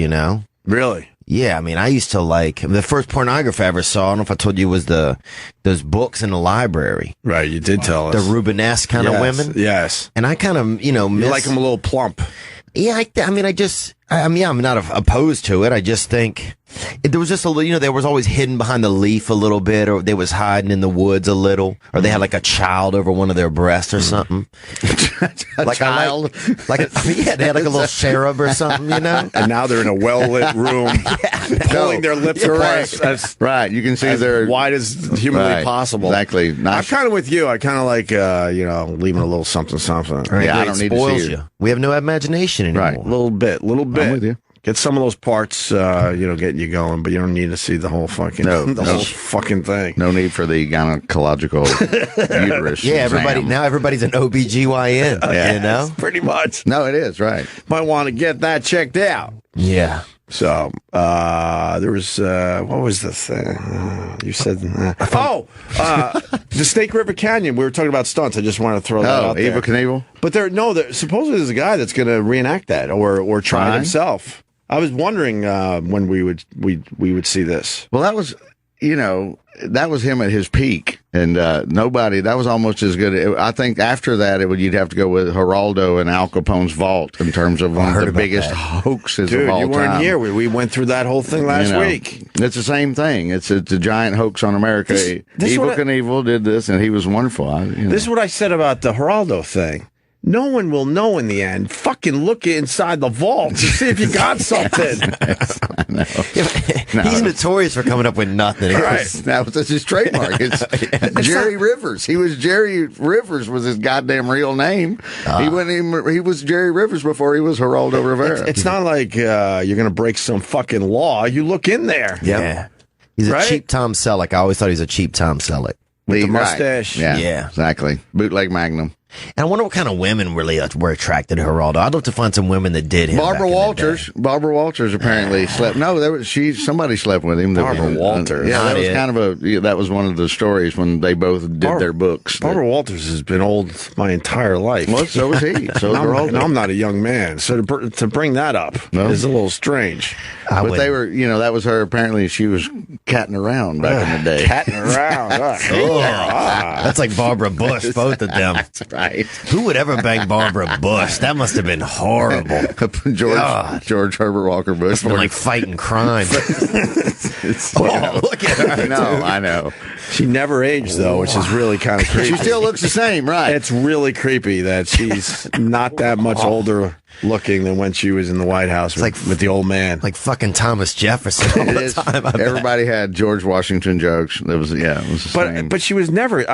Really. Yeah, I mean, I used to the first pornography I ever saw, I don't know if I told you, was those books in the library. Right, you did tell us. The Rubenesque kind of Yes, women. Yes. And I kind of, You like them a little plump. Yeah, I I mean, I'm not opposed to it. I just think there was just a little, they was always hidden behind the leaf a little bit, or they was hiding in the woods a little, or they had like a child over one of their breasts or something. Like child? They had like a little cherub or something, And now they're in a well-lit room, pulling their lips apart. Right. You can see they're wide as humanly possible. Exactly. I'm kind of with you. I kind of like, leaving a little something. Right. Yeah, I It don't need to spoils see you. We have no imagination anymore. Right. A little bit. I'm with you. Get some of those parts, getting you going, but you don't need to see the whole fucking whole fucking thing. No need for the gynecological uterus. Yeah, exam. everybody's an OBGYN, Pretty much. No, it is, right. Might want to get that checked out. Yeah. So, there was, what was the thing? You said, the Snake River Canyon. We were talking about stunts. I just wanted to throw that out there. Evel Knievel? But supposedly there's a guy that's going to reenact that or try it himself. I was wondering, when we would see this. Well, that was, that was him at his peak. And that was almost as good. I think after that, you'd have to go with Geraldo and Al Capone's vault in terms of one of the biggest hoaxes of all time. Dude, you weren't here. We went through that whole thing last week. It's the same thing. It's a giant hoax on America. Evel Knievel did this, and he was wonderful. This is what I said about the Geraldo thing. No one will know in the end. Fucking look inside the vault to see if you got something. I know. He's notorious for coming up with nothing. Right. That's his trademark. It's Jerry Rivers. Jerry Rivers was his goddamn real name. He was Jerry Rivers before he was Geraldo Rivera. It's not like you're going to break some fucking law. You look in there. Yeah. He's a cheap Tom Selleck. I always thought he was a cheap Tom Selleck. With the mustache. Right. Yeah, exactly. Bootleg Magnum. And I wonder what kind of women really were attracted to Geraldo. I'd love to find some women that did him. Barbara Walters apparently slept. No, somebody slept with him. Barbara Walters. Yeah, that was that was one of the stories when they both did their books. Barbara Walters has been old my entire life. Well, so was he. So and I'm not a young man, so to bring that up is a little strange. But they were, that was her. Apparently, she was catting around back in the day. Catting around. That's like Barbara Bush, both of them. That's right. Who would ever bang Barbara Bush? That must have been horrible. George Herbert Walker Bush. Been like fighting crime. Look at her. No, I know. She never aged, though, which is really kind of creepy. She still looks the same, right? It's really creepy that she's not that much older looking than when she was in the White House with the old man. Like fucking Thomas Jefferson all the time. Everybody had George Washington jokes. It was the same. But she was never,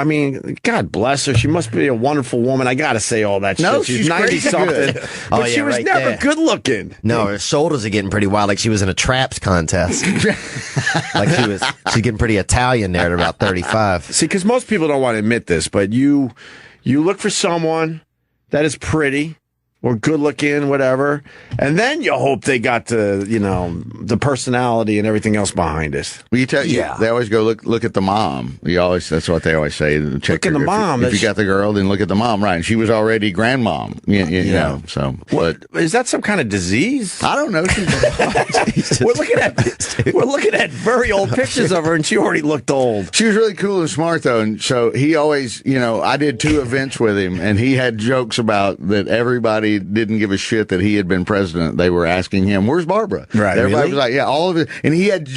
God bless her. She must be a wonderful woman. I got to say all that shit. She's 90-something. But she was never good looking. No, her shoulders are getting pretty wild. Like she was in a traps contest. Like she's getting pretty Italian there at about 35. See, because most people don't want to admit this, but you look for someone that is pretty or good looking, whatever, and then you hope they got the personality and everything else behind it. Well, they always go look at the mom. That's what they always say. Check look at the mom. If you got the girl, then look at the mom, right? And she was already grandmom. You know. So, is that some kind of disease? I don't know. We're looking at very old pictures of her, and she already looked old. She was really cool and smart, though, and so he always, I did 2 events with him, and he had jokes about that everybody didn't give a shit that he had been president. They were asking him, "Where's Barbara?" Right. Everybody was like, "Yeah, all of it." And he had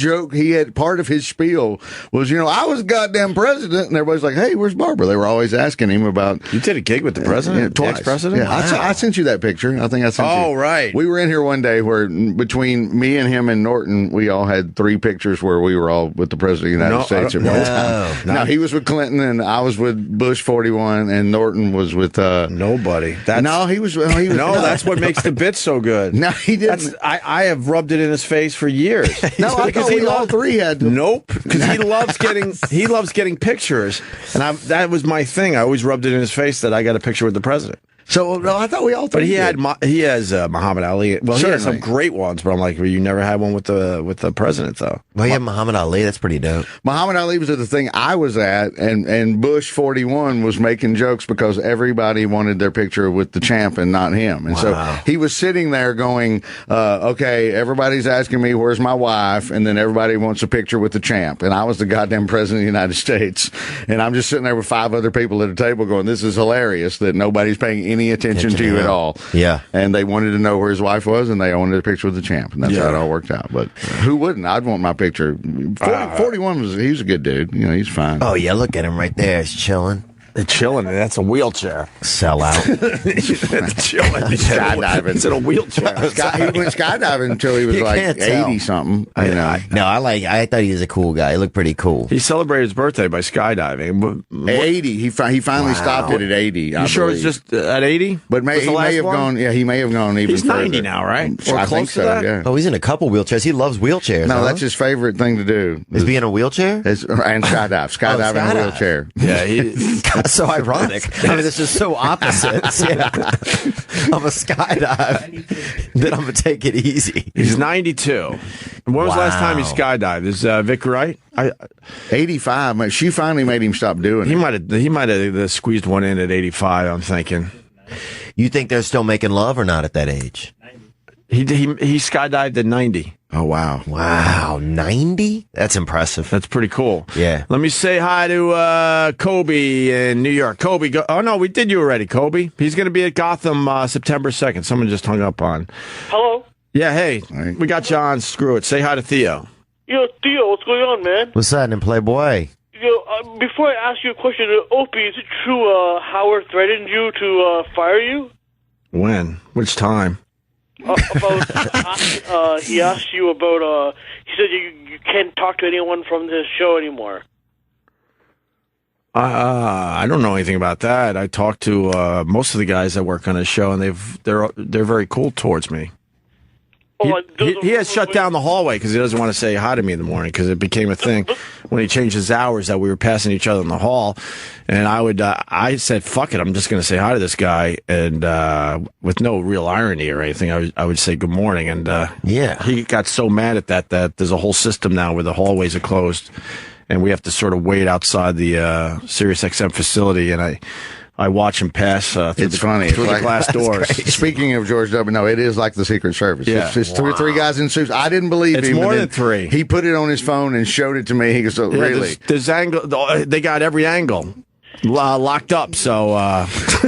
part of his spiel was, I was goddamn president, and everybody's like, "Hey, where's Barbara?" They were always asking him about. You did a gig with the president, twice. The ex-president. Yeah, wow. I sent you that picture. I think I sent you. Oh, right. We were in here one day where between me and him and Norton, we all had 3 pictures where we were all with the president of the United States at one time. No, he was with Clinton, and I was with Bush 41, and Norton was with nobody. He was. No, that's what makes the bit so good. No, he didn't. I have rubbed it in his face for years. No, I thought we all 3 had to. Nope, because he loves getting pictures, and that was my thing. I always rubbed it in his face that I got a picture with the president. So no, I thought we all. But he has Muhammad Ali. Well, he has some great ones, but I'm like, well, you never had one with the president though. Well, he had Muhammad Ali. That's pretty dope. Muhammad Ali was at the thing I was at, and Bush 41 was making jokes because everybody wanted their picture with the champ and not him, and so he was sitting there going, "Okay, everybody's asking me where's my wife, and then everybody wants a picture with the champ, and I was the goddamn president of the United States, and I'm just sitting there with 5 other people at a table going, this is hilarious that nobody's paying any any attention to you at all. Yeah. And they wanted to know where his wife was, and they wanted a picture with the champ, and that's how it all worked out. But who wouldn't? I'd want my picture. 41 he was a good dude. You know, he's fine. Oh, yeah, look at him right there. He's chilling. They're chilling. That's a wheelchair. Sell out. Chilling. Skydiving. It's in a wheelchair. He went skydiving until he was You like can't tell. 80 something. You know. No, I thought he was a cool guy. He looked pretty cool. He celebrated his birthday by skydiving. At 80, he finally stopped it at 80. You sure it's just at 80? But he may have gone. Yeah, he may have gone even. He's 90 further. now, right? Or I close think to so. that? Yeah. Oh, he's in a couple wheelchairs. He loves wheelchairs. No, huh? that's his favorite thing to do. Is being in a wheelchair? And skydiving in a skydive. wheelchair. Yeah, That's so ironic. I mean, it's just so opposite. Yeah. I'm a skydive, then I'm going to take it easy. he's 92. And when was the last time he skydived? Is Vic right? 85. She finally made him stop doing He it. might have squeezed one in at 85. I'm thinking You think they're still making love or not at that age? he skydived at 90. Oh wow! Wow, 90? That's impressive. That's pretty cool. Yeah. Let me say hi to Kobe in New York. Kobe, oh no, we did you already, Kobe. He's going to be at Gotham September 2nd. Someone just hung up on. Hello? Yeah, hey, Right. we got you on. Screw it. Say hi to Theo. Yo, Theo, what's going on, man? What's that in Playboy? Yo, before I ask you a question, Opie, is it true Howard threatened you to fire you? When? Which time? He asked you about, he said you can't talk to anyone from this show anymore. I don't know anything about that. I talked to most of the guys that work on his show, and they're very cool towards me. He has shut down the hallway because he doesn't want to say hi to me in the morning because it became a thing when he changed his hours that we were passing each other in the hall. And I said, fuck it, I'm just going to say hi to this guy. And with no real irony or anything, I would say good morning. And Yeah. he got so mad at that there's a whole system now where the hallways are closed and we have to sort of wait outside the SiriusXM facility. And I watch him pass through It's funny. through It's the like- glass doors. Speaking of George W., no, it is like the Secret Service. Yeah. It's two or three guys in suits. I didn't believe It's him. more and than then three. He put it on his phone and showed it to me. He goes, oh, Yeah, really? there's angle. They got every angle locked up. So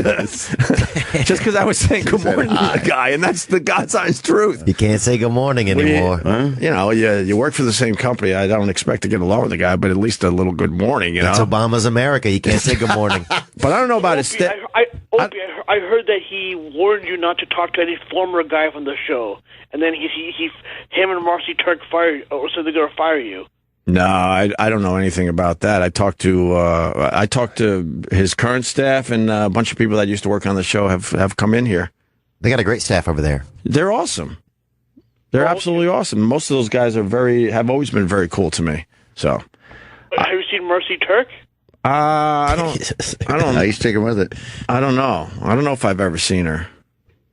just because I was saying good morning to the guy, and that's the God's honest truth. You can't say good morning anymore. You know, you work for the same company. I don't expect to get along with the guy, but at least a little good morning. You That's know, Obama's America. You can't say good morning. but I don't know about his. Opie, I heard that he warned you not to talk to any former guy from the show, and then him and Marcy Turk fired, or said they're going to fire you. No, I don't know anything about that. I talked to his current staff, and a bunch of people that used to work on the show have come in here. They got a great staff over there. They're awesome. They're absolutely awesome. Most of those guys have always been very cool to me. So, Have you seen Marcy Turk? I Jesus. don't, No, he's sticking with it. I don't know. I don't know if I've ever seen her.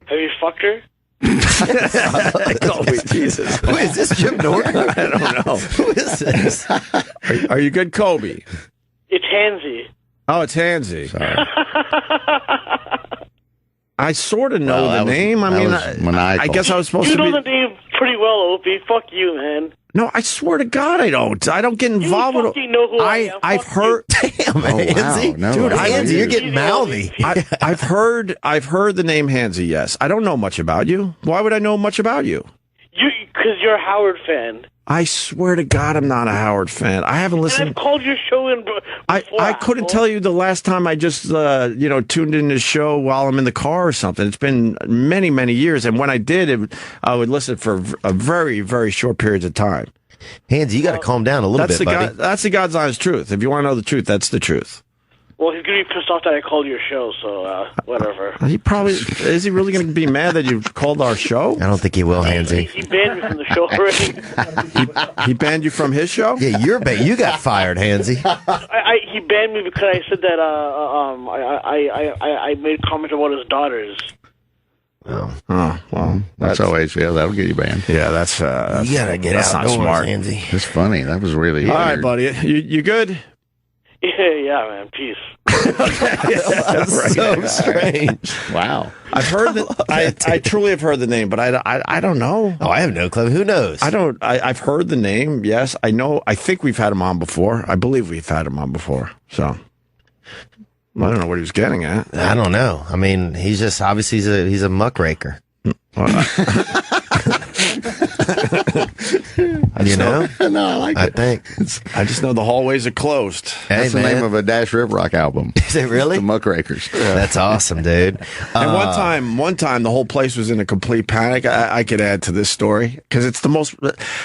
Have you fucked her? Oh, Jesus. Who is this, Jim Norton? I don't know. Who is this? Are you good, Kobe? It's Hansy. Oh, it's Hansy. I sort of know Well, that the was- name. I that mean, was maniacal. I guess I was supposed You to know be. the name pretty well, Opie. Fuck you, man. No, I swear to God, I don't. I don't get involved You with. fucking know who I am. I've Fuck heard. Damn, Oh, wow. Hansy. No, Dude, I Hansy, you're didn't. getting mouthy. I've heard the name Hansy. Yes, I don't know much about you. Why would I know much about you? Because you're a Howard fan. I swear to God, I'm not a Howard fan. I haven't And listened. I've called your show in before. I couldn't tell you the last time I just tuned in the show while I'm in the car or something. It's been many, many years, and when I did, I would listen for a very, very short periods of time. Hansy, you got to calm down a little bit, buddy. That's the God's honest truth. If you want to know the truth, that's the truth. Well, he's going to be pissed off that I called your show, so whatever. He probably is. He really going to be mad that you called our show? I don't think he will, Hansy. He banned me from the show already. He banned you from his show? Yeah, you got fired, Hansy. He banned me because I said that I made comments about his daughters. Oh, well, That's always, that'll get you banned. yeah, that's You got to get that's out not smart. Hansy. It's funny. That was really All right, weird. buddy, you good? Yeah, man. Peace. That's so strange. Wow. I've heard that. I truly have heard the name, but I don't know. Oh, I have no clue. Who knows? I've heard the name. Yes, I know. I think we've had him on before. I believe we've had him on before. So I don't know what he was getting at. I don't know. I mean, he's just obviously he's a muckraker. You know? No, I like it. I think. I just know the hallways are closed. That's the name of a Dash Rip Rock album. Is it really? The Muckrakers. That's awesome, dude. And one time, the whole place was in a complete panic. I could add to this story because it's the most.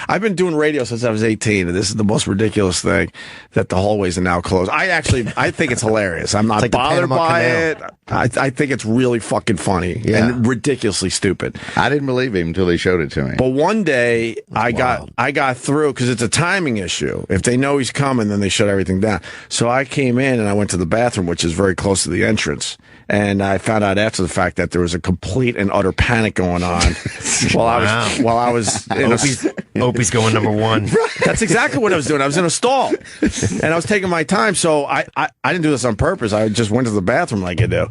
I've been doing radio since I was 18, and this is the most ridiculous thing that the hallways are now closed. I think it's hilarious. I'm not like bothered by it. I think it's really fucking funny and ridiculously stupid. I didn't believe him until he showed it to me. But one day I got through because it's a timing issue. If they know he's coming, then they shut everything down. So I came in and I went to the bathroom, which is very close to the entrance. And I found out after the fact that there was a complete and utter panic going on while I was in Opie's going number one. That's exactly what I was doing. I was in a stall and I was taking my time. So I didn't do this on purpose. I just went to the bathroom like I do.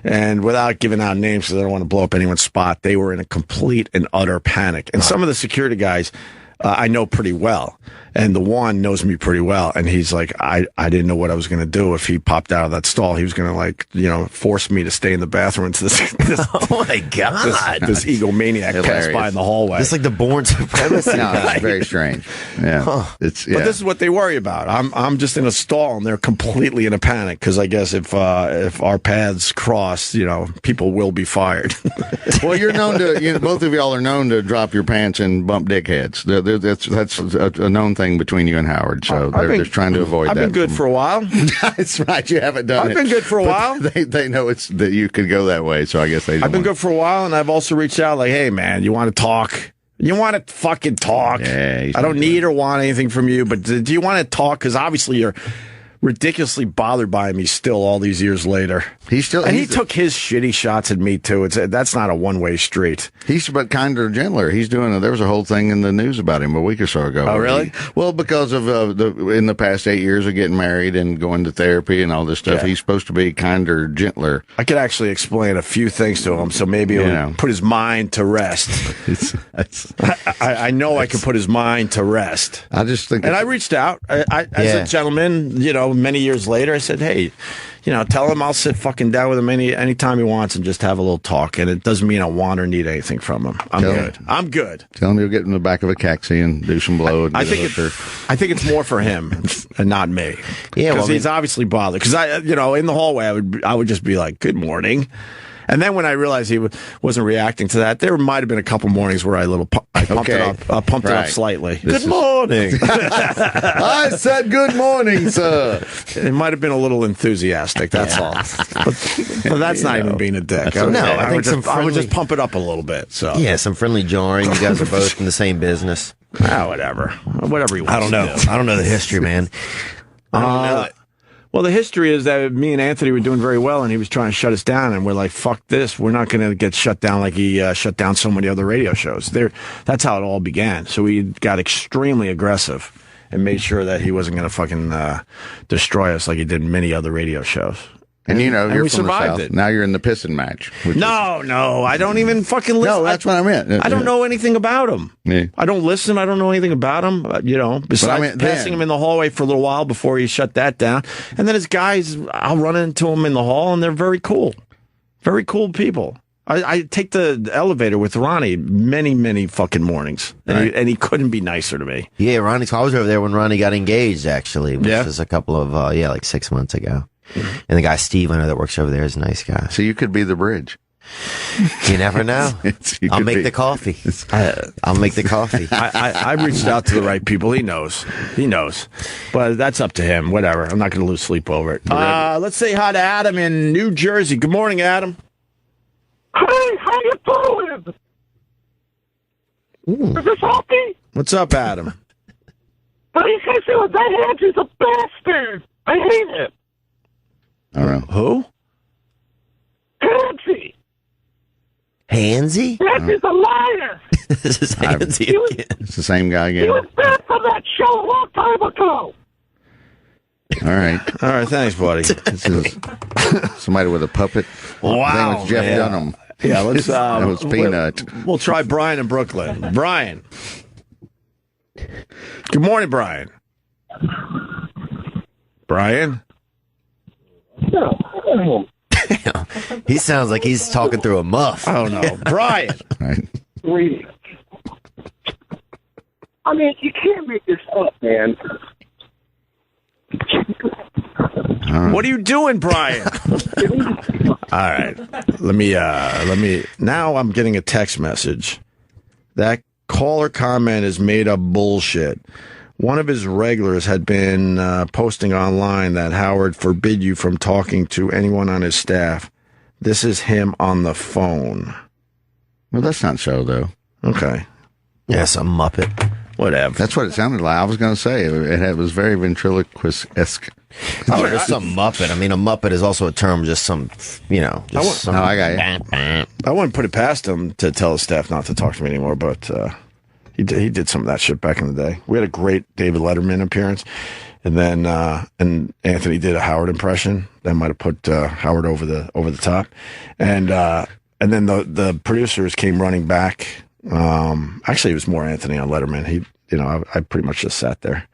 And without giving out names because I don't want to blow up anyone's spot, they were in a complete and utter panic. And some of the security guys I know pretty well. And the one knows me pretty well. And he's like, I didn't know what I was going to do if he popped out of that stall. He was going to, force me to stay in the bathroom until this oh, my God. This egomaniac passed by in the hallway. It's like the born supremacy. No, it's very strange. Yeah. But this is what they worry about. I'm just in a stall, and they're completely in a panic because I guess if our paths cross, people will be fired. Well, you're known to, both of y'all are known to drop your pants and bump dickheads. That's a known thing between you and Howard, so they're trying to avoid that. I've been good for a while. That's right. You haven't done it. I've been good for a while. They know that you could go that way, so I guess they. I've been good for a while, and I've also reached out like, hey, man, you want to talk? You want to fucking talk? Yeah, I don't need or want anything from you, but do you want to talk? Because obviously you're ridiculously bothered by me still all these years later. He took his shitty shots at me too. That's not a one-way street. He's but kinder, gentler. He's doing. There was a whole thing in the news about him a week or so ago. Oh, really? Because of in the past 8 years of getting married and going to therapy and all this stuff, he's supposed to be kinder, gentler. I could actually explain a few things to him, so maybe it'll put his mind to rest. I know I could put his mind to rest. I just think, and I reached out as a gentleman. Many years later, I said, hey, tell him I'll sit fucking down with him anytime he wants and just have a little talk. And it doesn't mean I want or need anything from him. I'm good. Tell him you'll get in the back of a taxi and do some blow. I think it's more for him and not me. Yeah, because he's obviously bothered. Because in the hallway, I would just be like, good morning. And then when I realized he wasn't reacting to that, there might have been a couple mornings where I pumped it up slightly. Good morning. I said good morning, sir. It might have been a little enthusiastic. That's all. But that's not even being a dick. I would just pump it up a little bit. So some friendly jarring. You guys are both in the same business. Whatever you want. I don't know. I don't know the history, man. I don't know it. Well, the history is that me and Anthony were doing very well, and he was trying to shut us down, and we're like, fuck this. We're not going to get shut down like he shut down so many other radio shows. That's how it all began. So we got extremely aggressive and made sure that he wasn't going to fucking destroy us like he did many other radio shows. And you're from survived the South. it. Now you're in the pissing match. No, I don't even fucking listen. No, that's what I meant. I don't know anything about him. Yeah. I don't listen. I don't know anything about him. Besides passing him in the hallway for a little while before he shut that down. And then his guys, I'll run into him in the hall, and they're very cool. Very cool people. I take the elevator with Ronnie many, many fucking mornings, and he couldn't be nicer to me. Yeah, Ronnie. I was over there when Ronnie got engaged, actually, which was a couple of like 6 months ago. And the guy Steve I know that works over there is a nice guy. So you could be the bridge. You never know. I'll make the coffee. I'll make the coffee. I reached out to the right people. He knows. But that's up to him. Whatever. I'm not going to lose sleep over it. Let's say hi to Adam in New Jersey. Good morning, Adam. Hey, how you doing? Is this Opie? What's up, Adam? What do you guys do? That Andrew's a bastard. I hate it. I don't know. Who? Hansy. Hansy? Hansy's a liar. This is Hansy again. It's the same guy again. He was banned from that show a long time ago. All right. Thanks, buddy. This is somebody with a puppet. Wow. I think it was Jeff Dunham. Yeah, let's. That was Peanut. We'll try Brian in Brooklyn. Brian. Good morning, Brian. Brian. No. He sounds like he's talking through a muff. Oh no, Brian. Right. Reading. I mean, you can't make this up, man. What are you doing, Brian? All right. Let me now I'm getting a text message. That caller comment is made up bullshit. One of his regulars had been posting online that Howard forbid you from talking to anyone on his staff. This is him on the phone. Well, that's not so, though. Okay. Yeah, some Muppet. Whatever. That's what it sounded like. I was going to say it was very ventriloquist-esque. Oh, there's some Muppet. I mean, a Muppet is also a term, just some, just some. I got you. I wouldn't put it past him to tell his staff not to talk to me anymore, but he did some of that shit back in the day. We had a great David Letterman appearance, and then and Anthony did a Howard impression. That might have put Howard over the top, and then the producers came running back. Actually, it was more Anthony on Letterman. I pretty much just sat there.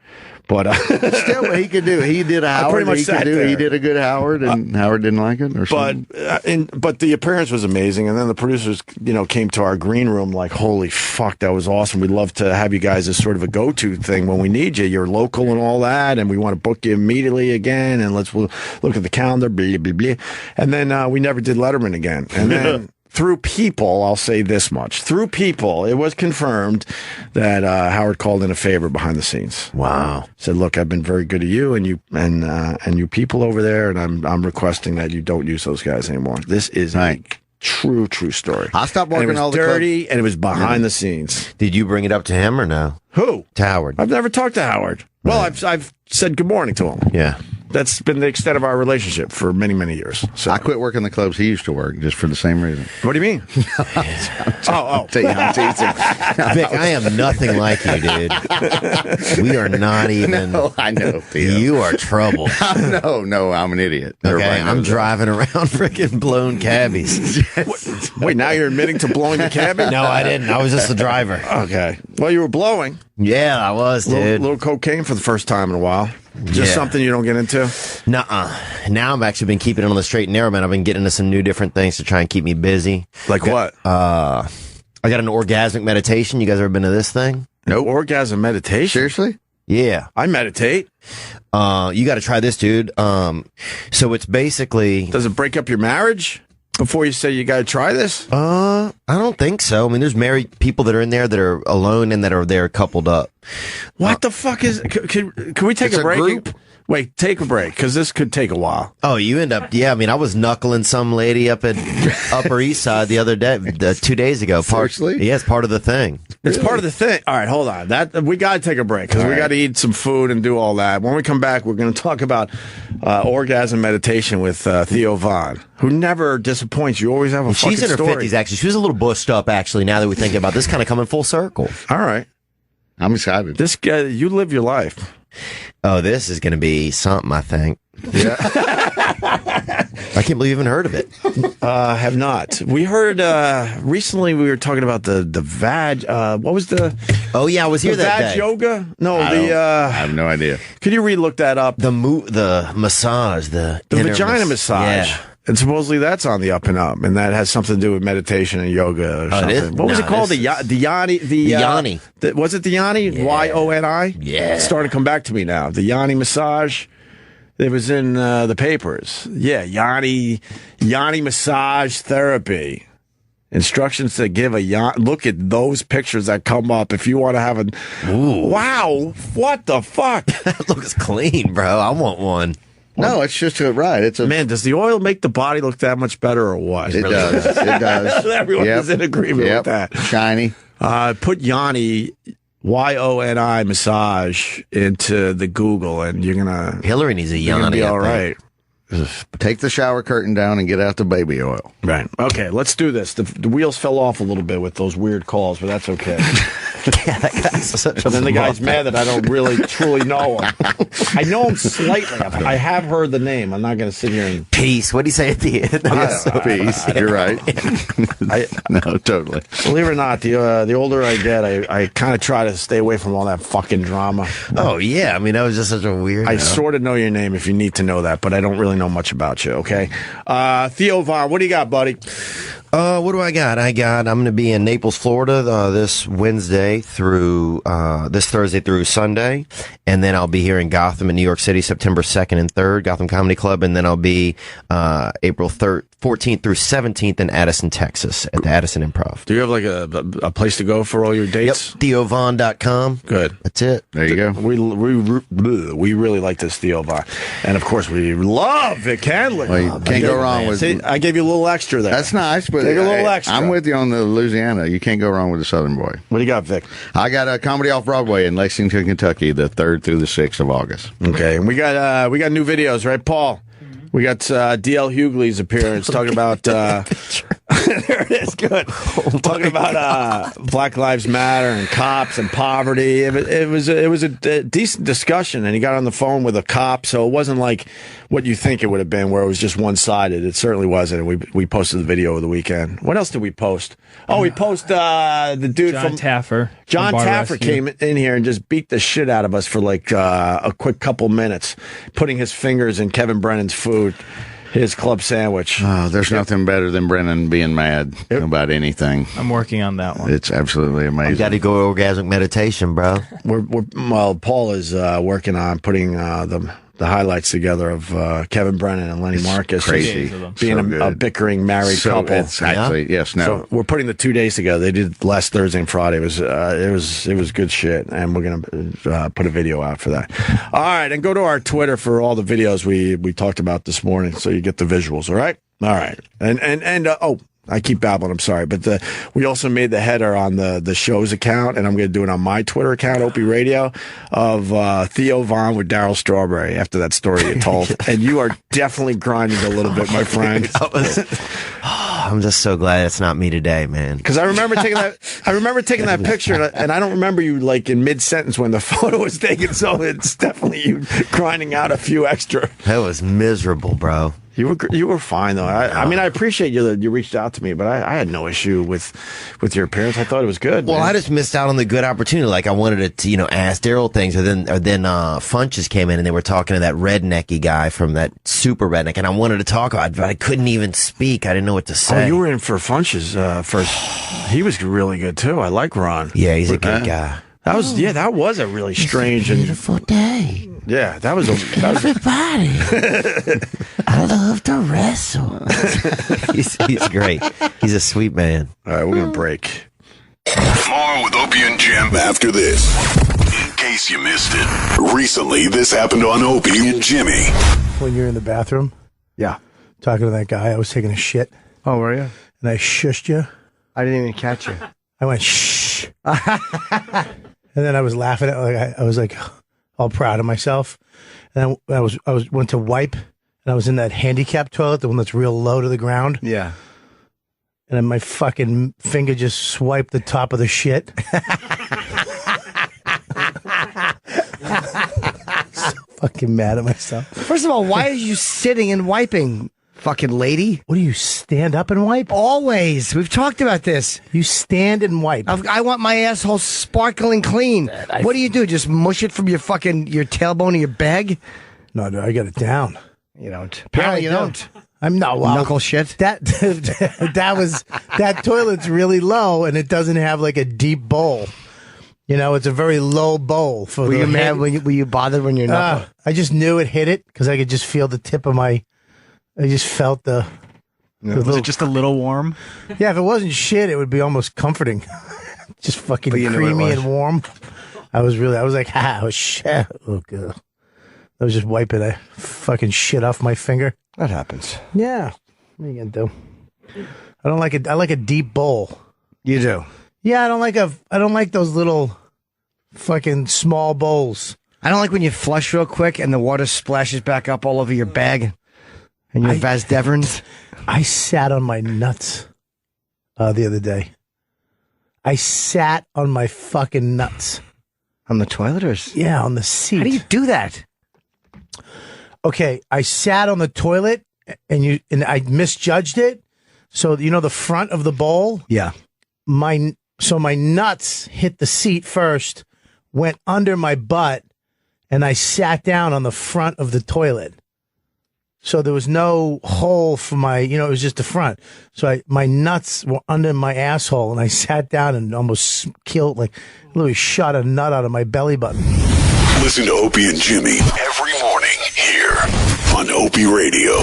But still, what he could do. He did a Howard. He did a good Howard, and Howard didn't like it, or something. But the appearance was amazing, and then the producers, came to our green room like, "Holy fuck, that was awesome! We'd love to have you guys as sort of a go-to thing when we need you. You're local and all that, and we want to book you immediately again. And we'll look at the calendar, blah blah blah." And then we never did Letterman again, and then. Through people, I'll say this much. Through people, it was confirmed that Howard called in a favor behind the scenes. Wow. Said, "Look, I've been very good to you and you people over there, and I'm requesting that you don't use those guys anymore." This is a true story. I stopped working all the dirty, and it was behind the scenes. Did you bring it up to him or no? Who? To Howard. I've never talked to Howard. Well, I've said good morning to him. Yeah. That's been the extent of our relationship for many, many years. So I quit working the clubs he used to work just for the same reason. What do you mean? I'm teasing. Vic, I am nothing like you, dude. We are not even. No, I know, Theo. You are trouble. No, I'm an idiot. Okay, I'm driving around freaking blown cabbies. Wait, now you're admitting to blowing the cabbie? No, I didn't. I was just the driver. Okay. Well, you were blowing. Yeah, I was, dude. Little cocaine for the first time in a while. Just something you don't get into? Nuh-uh. Now I've actually been keeping it on the straight and narrow, man. I've been getting into some new different things to try and keep me busy. Like what? I got an orgasmic meditation. You guys ever been to this thing? No orgasm meditation? Seriously? Yeah. I meditate. You got to try this, dude. So it's basically... Does it break up your marriage before you say you got to try this? I don't think so. I mean, there's married people that are in there that are alone and that are there coupled up. What the fuck is... Can we take a break? Group? Wait, take a break, because this could take a while. Oh, you end up... Yeah, I mean, I was knuckling some lady up at Upper East Side the other day, 2 days ago. Seriously? Yeah, it's part of the thing. It's part of the thing. All right, hold on. We got to take a break, because we got to eat some food and do all that. When we come back, we're going to talk about orgasm meditation with Theo Von, who never disappoints. You always have a fucking She's in her story. 50s, actually. She was a little bushed up, actually, now that we think about this, kind of coming full circle. All right. I'm excited. This guy, you live your life. Oh, this is going to be something, I think. Yeah. I can't believe you haven't heard of it. Have not. We heard recently. We were talking about the vag. What was the? Oh yeah, I was here the that vag day. yoga. No, I have no idea. Could you relook that up? The massage, the vagina massage. Yeah. And supposedly that's on the up and up, and that has something to do with meditation and yoga or something. It is? What was it called? The Yanni? The Yanni. Was it the Yanni? Yeah. YONI? Yeah. It's starting to come back to me now. The Yanni massage. It was in the papers. Yeah, Yanni massage therapy. Instructions to give a Yanni. Look at those pictures that come up if you want to have a... Ooh. Wow, what the fuck? That looks clean, bro. I want one. No, it's just right. It's a Man, does the oil make the body look that much better or what? It does. It does. Everyone is in agreement with that. Shiny. Put Yanni, YONI massage into the Google, and you're gonna Hillary needs a you're gonna Yanni. be all right. Take the shower curtain down and get out the baby oil. Right. Okay, let's do this. The wheels fell off a little bit with those weird calls, but that's okay. Yeah, that guy's such a And then the guy's muppet. mad that I don't really truly know him. I know him slightly. I have heard the name. I'm not going to sit here and... Peace. What do you say at the end? Peace. You're right. No, totally. Believe it or not, the older I get, I kind of try to stay away from all that fucking drama. Oh, yeah. I mean, that was just such a weird... I sort of know your name if you need to know that, but I don't really know much about you, okay? Theo Von, what do you got, buddy? What do I got? I'm going to be in Naples, Florida, this Thursday through Sunday. And then I'll be here in Gotham in New York City, September 2nd and 3rd, Gotham Comedy Club. And then I'll be, April 14th through 17th in Addison, Texas at the Addison Improv. Do you have like a place to go for all your dates? Yep. TheoVon.com. Good. That's it. There you go. We really like this Theo Von. And of course, we love Vic Henley. Well, you can't go wrong with... See, I gave you a little extra there. That's nice, but Take a little extra. I'm with you on the Louisiana. You can't go wrong with the Southern Boy. What do you got, Vic? I got a comedy off Broadway in Lexington, Kentucky, the 3rd through the 6th of August. Okay, and we got new videos, right, Paul? We got D.L. Hughley's appearance talking about there it is, good. Talking about Black Lives Matter and cops and poverty. It was a decent discussion, and he got on the phone with a cop, so it wasn't like what you think it would have been, where it was just one-sided. It certainly wasn't. And we posted the video over the weekend. What else did we post? Oh, we posted the dude John Taffer. John from Bar Taffer Rescue. came in here and just beat the shit out of us for like a quick couple minutes, putting his fingers in Kevin Brennan's food, his club sandwich. Oh, there's nothing better than Brennan being mad about anything. I'm working on that one. It's absolutely amazing. You got to go orgasmic meditation, bro. Paul is working on putting the highlights together of Kevin Brennan and Lenny Marcus. Crazy. Being So a bickering married So couple. it's actually, yes, no. So we're putting the 2 days together. They did last Thursday and Friday. It was good shit, and we're gonna put a video out for that. All right, and go to our Twitter for all the videos we talked about this morning, so you get the visuals. All right, and I keep babbling. I'm sorry, but we also made the header on the show's account, and I'm going to do it on my Twitter account, Opie Radio, of Theo Von with Darryl Strawberry after that story you told, and you are definitely grinding a little bit, my friend. I'm just so glad it's not me today, man. Because I remember taking that picture, and I don't remember you like in mid sentence when the photo was taken. So it's definitely you grinding out a few extra. That was miserable, bro. You were fine though. I mean, I appreciate you that you reached out to me, but I had no issue with your appearance. I thought it was good. Well, man. I just missed out on the good opportunity. Like I wanted to, ask Daryl things, or then Funches came in and they were talking to that rednecky guy from that super redneck, and I wanted to talk about it, but I couldn't even speak. I didn't know what to say. Oh, you were in for Funches first. He was really good too. I like Ron. Yeah, he's a good guy. That was a really strange and Beautiful day. yeah. Everybody, I love to wrestle. he's great. He's a sweet man. All right, we're gonna break. More with Opie and Jim after this. In case you missed it, recently this happened on Opie and Jimmy. When you're in the bathroom, Yeah. talking to that guy, I was taking a shit, Oh, were you? and I shushed you. I didn't even catch you. I went shh, and then I was laughing at I was like all proud of myself. And then I went to wipe, and I was in that handicap toilet, the one that's real low to the ground. Yeah. And then my fucking finger just swiped the top of the shit. So fucking mad at myself. First of all, why are you sitting and wiping, fucking lady? What do you stand up and wipe? Always. We've talked about this. You stand and wipe. I want my asshole sparkling clean. What do you do? Just mush it from your tailbone of your bag? No, I got it down. You don't. Apparently you don't. I'm not Knuckle shit. That toilet's really low, and it doesn't have like a deep bowl. It's a very low bowl for Were the you mad? head. Were you bothered when you're not? I just knew it hit it because I could just feel the tip of my. I just felt the. Was it just a little warm? Yeah, if it wasn't shit, it would be almost comforting. Just fucking But you knew what it creamy was. and warm. I was like, oh shit. Oh god. I was just wiping a fucking shit off my finger. That happens. Yeah. What are you gonna do? I don't like it. I like a deep bowl. You do. Yeah, I don't like those little fucking small bowls. I don't like when you flush real quick and the water splashes back up all over your bag and your Vas Devrins. I sat on my nuts the other day. I sat on my fucking nuts. On the toilet or? Yeah, on the seat. How do you do that? Okay, I sat on the toilet and I misjudged it. So the front of the bowl? Yeah. My nuts hit the seat first, went under my butt, and I sat down on the front of the toilet. So there was no hole for my, it was just the front. So my nuts were under my asshole, and I sat down and almost killed, literally shot a nut out of my belly button. Listen to Opie and Jimmy every morning here on Opie Radio.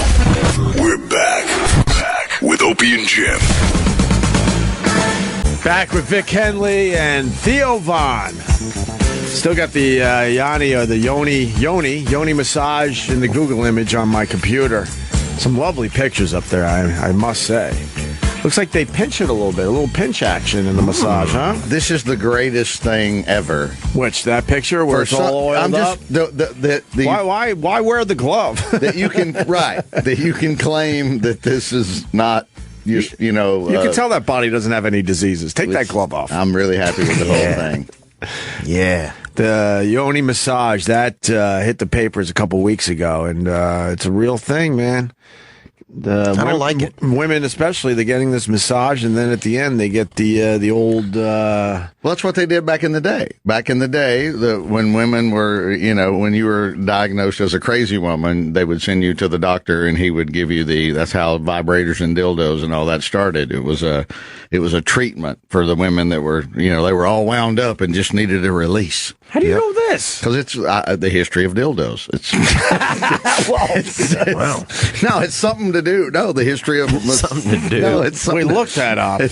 We're back with Opie and Jim. Back with Vic Henley and Theo Von. Still got the Yoni massage in the Google image on my computer. Some lovely pictures up there, I must say. Looks like they pinch it a little pinch action in the massage, huh? This is the greatest thing ever. Which, that picture where it's all oiled up? Why wear the glove? That you can that you can claim that this is not. You can tell that body doesn't have any diseases. Take that glove off. I'm really happy with the whole thing. Yeah. The Yoni massage, that hit the papers a couple weeks ago, and it's a real thing, man. I don't like it. Women especially, they're getting this massage, and then at the end they get the old... Well, that's what they did back in the day. Back in the day, when women were, when you were diagnosed as a crazy woman, they would send you to the doctor, and he would give you that's how vibrators and dildos and all that started. It was a treatment for the women that were, they were all wound up and just needed a release. How do you know this? Because it's the history of dildos. No, it's something to do. No, the history of something to do. No, it's something. We looked that up. It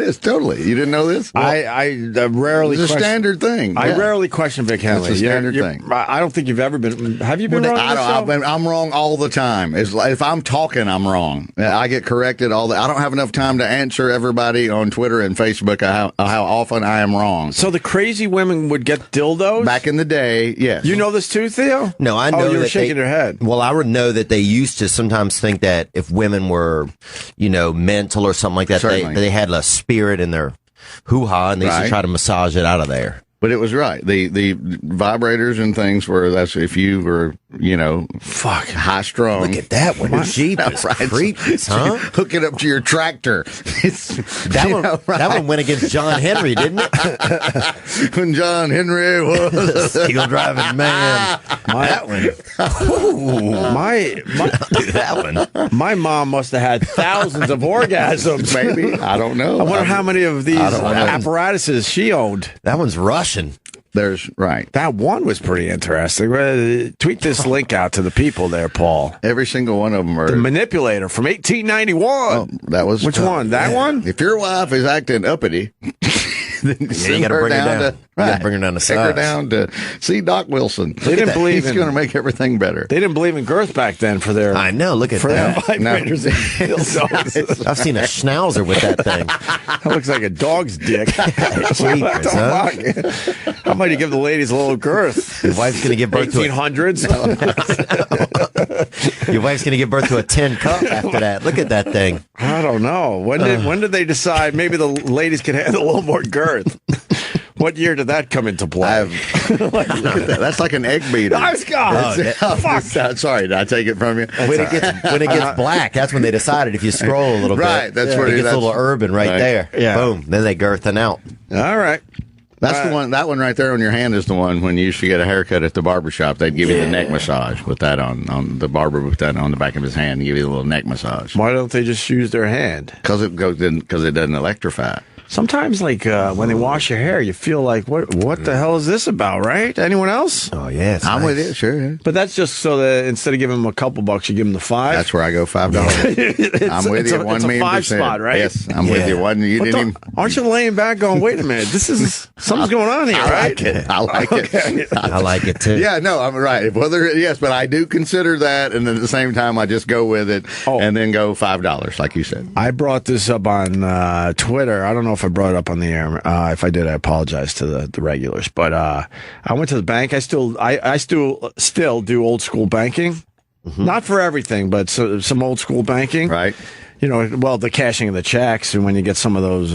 is totally. You didn't know this? Well, I rarely. It's a standard thing. I rarely question Vic Henley. It's a standard thing. I don't think you've ever been. Have you been wrong? I'm wrong all the time. If I'm talking, I'm wrong. I get corrected all the. I don't have enough time to answer everybody on Twitter and Facebook how often I am wrong. So the crazy women would get dildos back in the day. Yes. You know this too, Theo? No, I know. You were shaking your head. Well, I would know that they used to sometimes think that if women were, mental or something like that, they had a spirit in their hoo-ha, and they used to try to massage it out of there. But it was right. The vibrators and things that's if you were, high strung. Look at that one. Jeepers creepers, huh? Hook it up to your tractor. That one went against John Henry, didn't it? When John Henry was a steel driving man. My mom must have had thousands of orgasms. Maybe. I don't know. I wonder how many of these apparatuses she owned. That one's Russian. There's right. That one was pretty interesting. Tweet this link out to the people there, Paul. Every single one of them are the manipulator from 1891. Oh, that was which one? That one? If your wife is acting uppity, then you got to bring her down. You got to bring her down to size. Take her down to see Doc Wilson. They didn't believe he's going to make everything better. They didn't believe in girth back then for their. I know. Look at that. Vibrators and dildos. I've seen a schnauzer with that thing. That looks like a dog's dick. Jeepers, huh? How might you give the ladies a little girth? Your wife's going to give birth to 1800s. Your wife's going to give birth to a 10 cup after that. Look at that thing. I don't know. When did they decide maybe the ladies could handle a little more girth? What year did that come into play? That's like an egg beater. Fuck. Sorry, did I take it from you? When it gets black, that's when they decided if you scroll a little bit. Right, that's where it gets a little urban right there. Yeah. Boom. Then they girthing out. All right. That's the one. That one right there on your hand is the one when you used to get a haircut at the barber shop. They'd give you the neck massage with that on the barber with that on the back of his hand and give you the little neck massage. Why don't they just use their hand? Because it doesn't electrify. Sometimes, when they wash your hair, you feel like, what the hell is this about, right? Anyone else? Oh, yeah. I'm with you, sure. Yeah. But that's just so that instead of giving them a couple bucks, you give them the $5. That's where I go $5. I'm with you 1 million $5 spot, right? Yes, I'm with you. Aren't you laying back going, wait a minute, something's going on here, right? I like it. I like it, too. Yeah, no, I'm right. Yes, but I do consider that, and then at the same time, I just go with it and then go $5, like you said. I brought this up on Twitter. I don't know if I brought it up on the air. If I did, I apologize to the regulars. But I went to the bank. I still do old school banking. Mm-hmm. Not for everything, but some old school banking. Right. the cashing of the checks and when you get some of those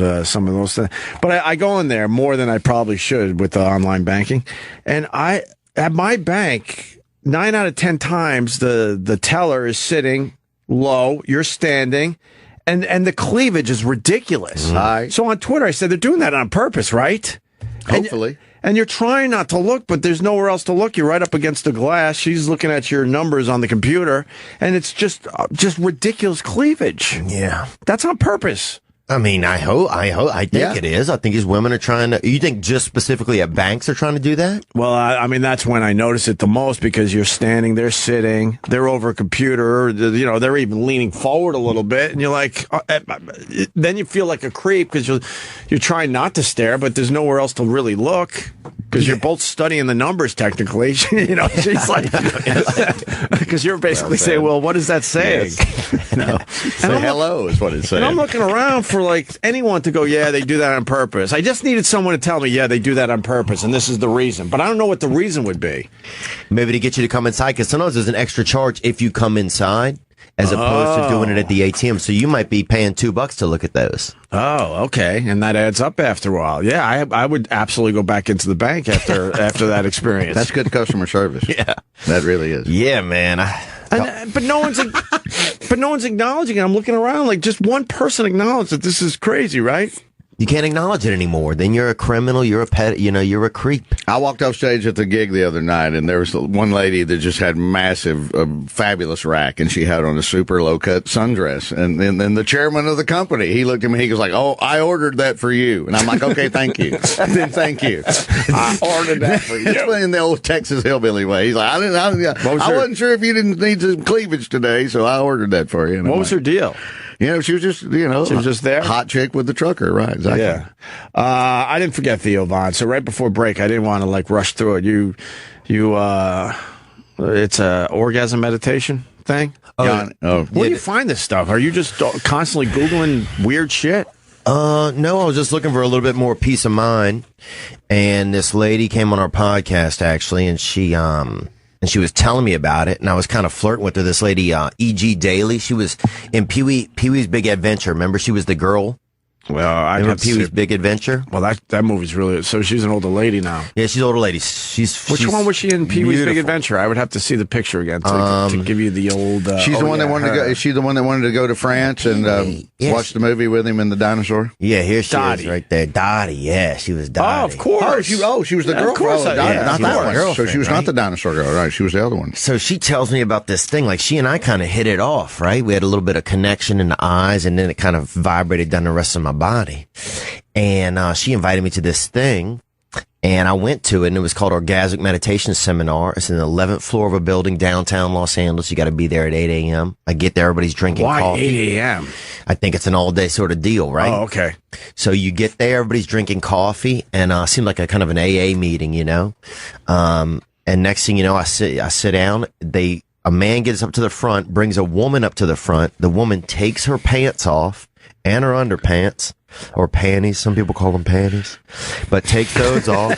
things. But I go in there more than I probably should with the online banking. And at my bank, 9 out of 10 times the teller is sitting low, you're standing, and the cleavage is ridiculous. So on Twitter I said they're doing that on purpose, right? Hopefully. And you're trying not to look, but there's nowhere else to look. You're right up against the glass. She's looking at your numbers on the computer, and it's just ridiculous cleavage. Yeah. That's on purpose. I mean, I think it is. I think these women are trying to. You think just specifically at banks are trying to do that? Well, I mean, that's when I notice it the most because you're standing, they're sitting, they're over a computer, they're even leaning forward a little bit, and you're like, then you feel like a creep because you're trying not to stare, but there's nowhere else to really look because you're both studying the numbers technically. She's like, because you're basically saying, well, what is that saying? Say hello is what it's saying. And I'm looking around for anyone to go, yeah, they do that on purpose. I just needed someone to tell me, yeah, they do that on purpose, and this is the reason. But I don't know what the reason would be. Maybe to get you to come inside, because sometimes there's an extra charge if you come inside, as opposed to doing it at the ATM. So you might be paying $2 to look at those. Oh, okay, and that adds up after a while. Yeah, I would absolutely go back into the bank after that experience. That's good customer service. Yeah, that really is. Yeah, man. But no one's acknowledging it. I'm looking around like just one person acknowledged that this is crazy, right? You can't acknowledge it anymore. Then you're a criminal. You're a pet. You're a creep. I walked off stage at the gig the other night, and there was one lady that just had massive, fabulous rack, and she had on a super low cut sundress. And then the chairman of the company, he looked at me, he was like, "Oh, I ordered that for you." And I'm like, "Okay, thank you." Then thank you. I ordered that for you. In the old Texas hillbilly way, he's like, I wasn't sure if you didn't need some cleavage today, so I ordered that for you. And what was her deal? She was just, she was just there. Hot chick with the trucker, right? Exactly. Yeah. I didn't forget Theo Von. So right before break, I didn't want to rush through it. It's a orgasm meditation thing. Where do you find this stuff? Are you just constantly Googling weird shit? No, I was just looking for a little bit more peace of mind. And this lady came on our podcast actually, and she was telling me about it, and I was kind of flirting with her. This lady, E.G. Daily, she was in Pee-wee's Big Adventure. Remember, she was the girl. Well, I remember Pee-wee's Big Adventure. Well, that movie's really. So she's an older lady now. Yeah, she's an older lady. Which one was she in Pee-wee's Big Adventure? I would have to see the picture again to give you the old. She's the one that wanted to go. Is she the one that wanted to go to France and watch the movie with him and the dinosaur? Yeah, here she is right there, Dottie. Yeah, she was Dottie. Oh, of course. She was the girl. Of course, not that one. So she was not the dinosaur girl, right? She was the other one. So she tells me about this thing. Like she and I kind of hit it off, right? We had a little bit of connection in the eyes, and then it kind of vibrated down the rest of my body. And she invited me to this thing, and I went to it, and it was called Orgasmic Meditation Seminar. It's in the 11th floor of a building downtown Los Angeles. You got to be there at 8 a.m. I get there, everybody's drinking coffee. Why 8 a.m.? I think it's an all-day sort of deal, right? Oh, okay. So you get there, everybody's drinking coffee, and it seemed like a kind of an AA meeting, and next thing you know, I sit down. A man gets up to the front, brings a woman up to the front. The woman takes her pants off and her underpants. Or panties. Some people call them panties. But take those off.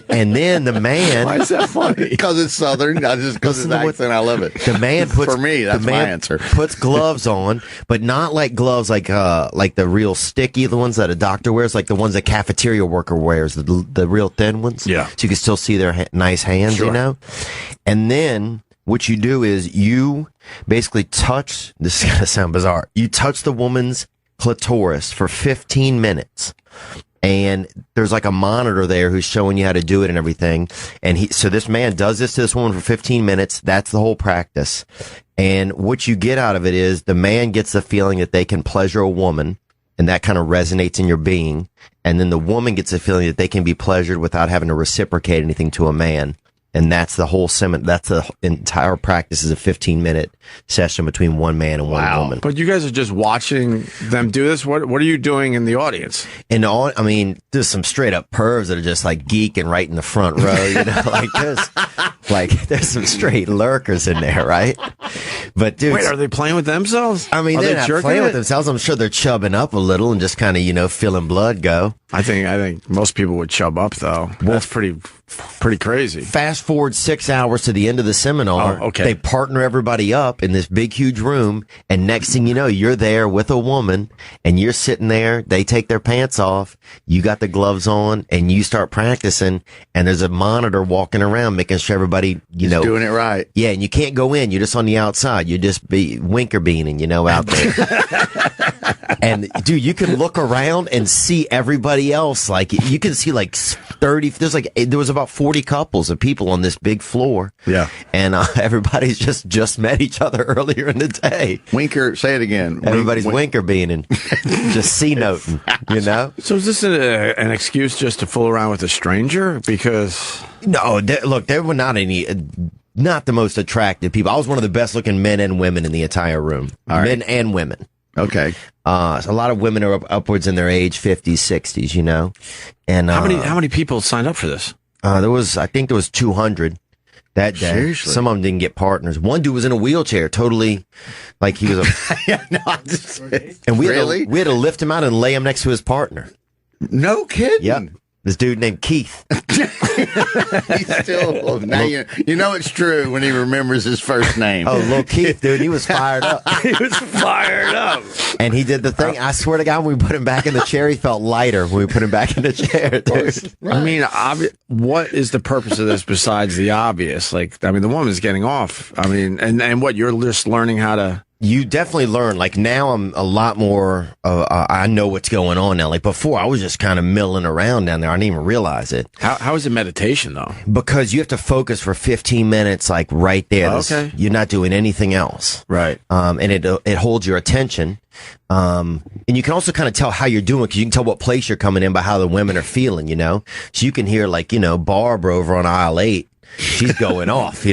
And then the man. Why is that funny? Because it's Southern. Because it's accent. I love it. The man puts. For me, that's my answer. Puts gloves on, but not like gloves like the real sticky, the ones that a doctor wears, like the ones a cafeteria worker wears, the real thin ones. Yeah. So you can still see their nice hands, sure. And then what you do is you basically touch. This is gonna sound bizarre. You touch the woman's clitoris for 15 minutes, and there's like a monitor there who's showing you how to do it and everything. And so this man does this to this woman for 15 minutes. That's the whole practice. And what you get out of it is the man gets the feeling that they can pleasure a woman, and that kind of resonates in your being. And then the woman gets a feeling that they can be pleasured without having to reciprocate anything to a man. And that's the whole that's the entire practice is a 15-minute session between one man and one woman. But you guys are just watching them do this? What are you doing in the audience? There's some straight up pervs that are just like geeking right in the front row, there's some straight lurkers in there, right? But dude, wait, are they playing with themselves? I mean, they're not playing with themselves. I'm sure they're chubbing up a little and just kind of, feeling blood go. I think most people would chub up though. That's pretty pretty crazy. Fast forward 6 hours to the end of the seminar. Oh, okay. They partner everybody up in this big, huge room. And next thing you know, you're there with a woman and you're sitting there. They take their pants off. You got the gloves on and you start practicing. And there's a monitor walking around making sure everybody, doing it right. Yeah. And you can't go in. You're just on the outside. You're just winker beaning, out there. And dude, you can look around and see everybody else. Like you can see like 30. There was about 40 couples of people on this big floor. Yeah, and everybody's just met each other earlier in the day. Winker, say it again. Everybody's winker beaning, just C-noting. So is this an excuse just to fool around with a stranger? Because no, look, there were not the most attractive people. I was one of the best looking men and women in the entire room. Men and women. Okay. So a lot of women are upwards in their age, 50s, 60s, And how many people signed up for this? I think there was 200 that day. Seriously? Some of them didn't get partners. One dude was in a wheelchair, totally like he was and we had to lift him out and lay him next to his partner. No kidding. Yep. This dude named Keith. He's still now. You know it's true when he remembers his first name. Oh, little Keith, dude, he was fired up. He was fired up, and he did the thing. I swear to God, when we put him back in the chair, he felt lighter when we put him back in the chair, dude. I mean, what is the purpose of this besides the obvious? Like, I mean, the woman's getting off. I mean, and what you're just learning how to. You definitely learn. Like now I'm a lot more, I know what's going on now. Like before I was just kind of milling around down there. I didn't even realize it. How is it meditation though? Because you have to focus for 15 minutes, like right there. Okay. You're not doing anything else. Right. And it holds your attention. And you can also kind of tell how you're doing because you can tell what place you're coming in by how the women are feeling, So you can hear like, Barbara over on aisle 8. She's going off, So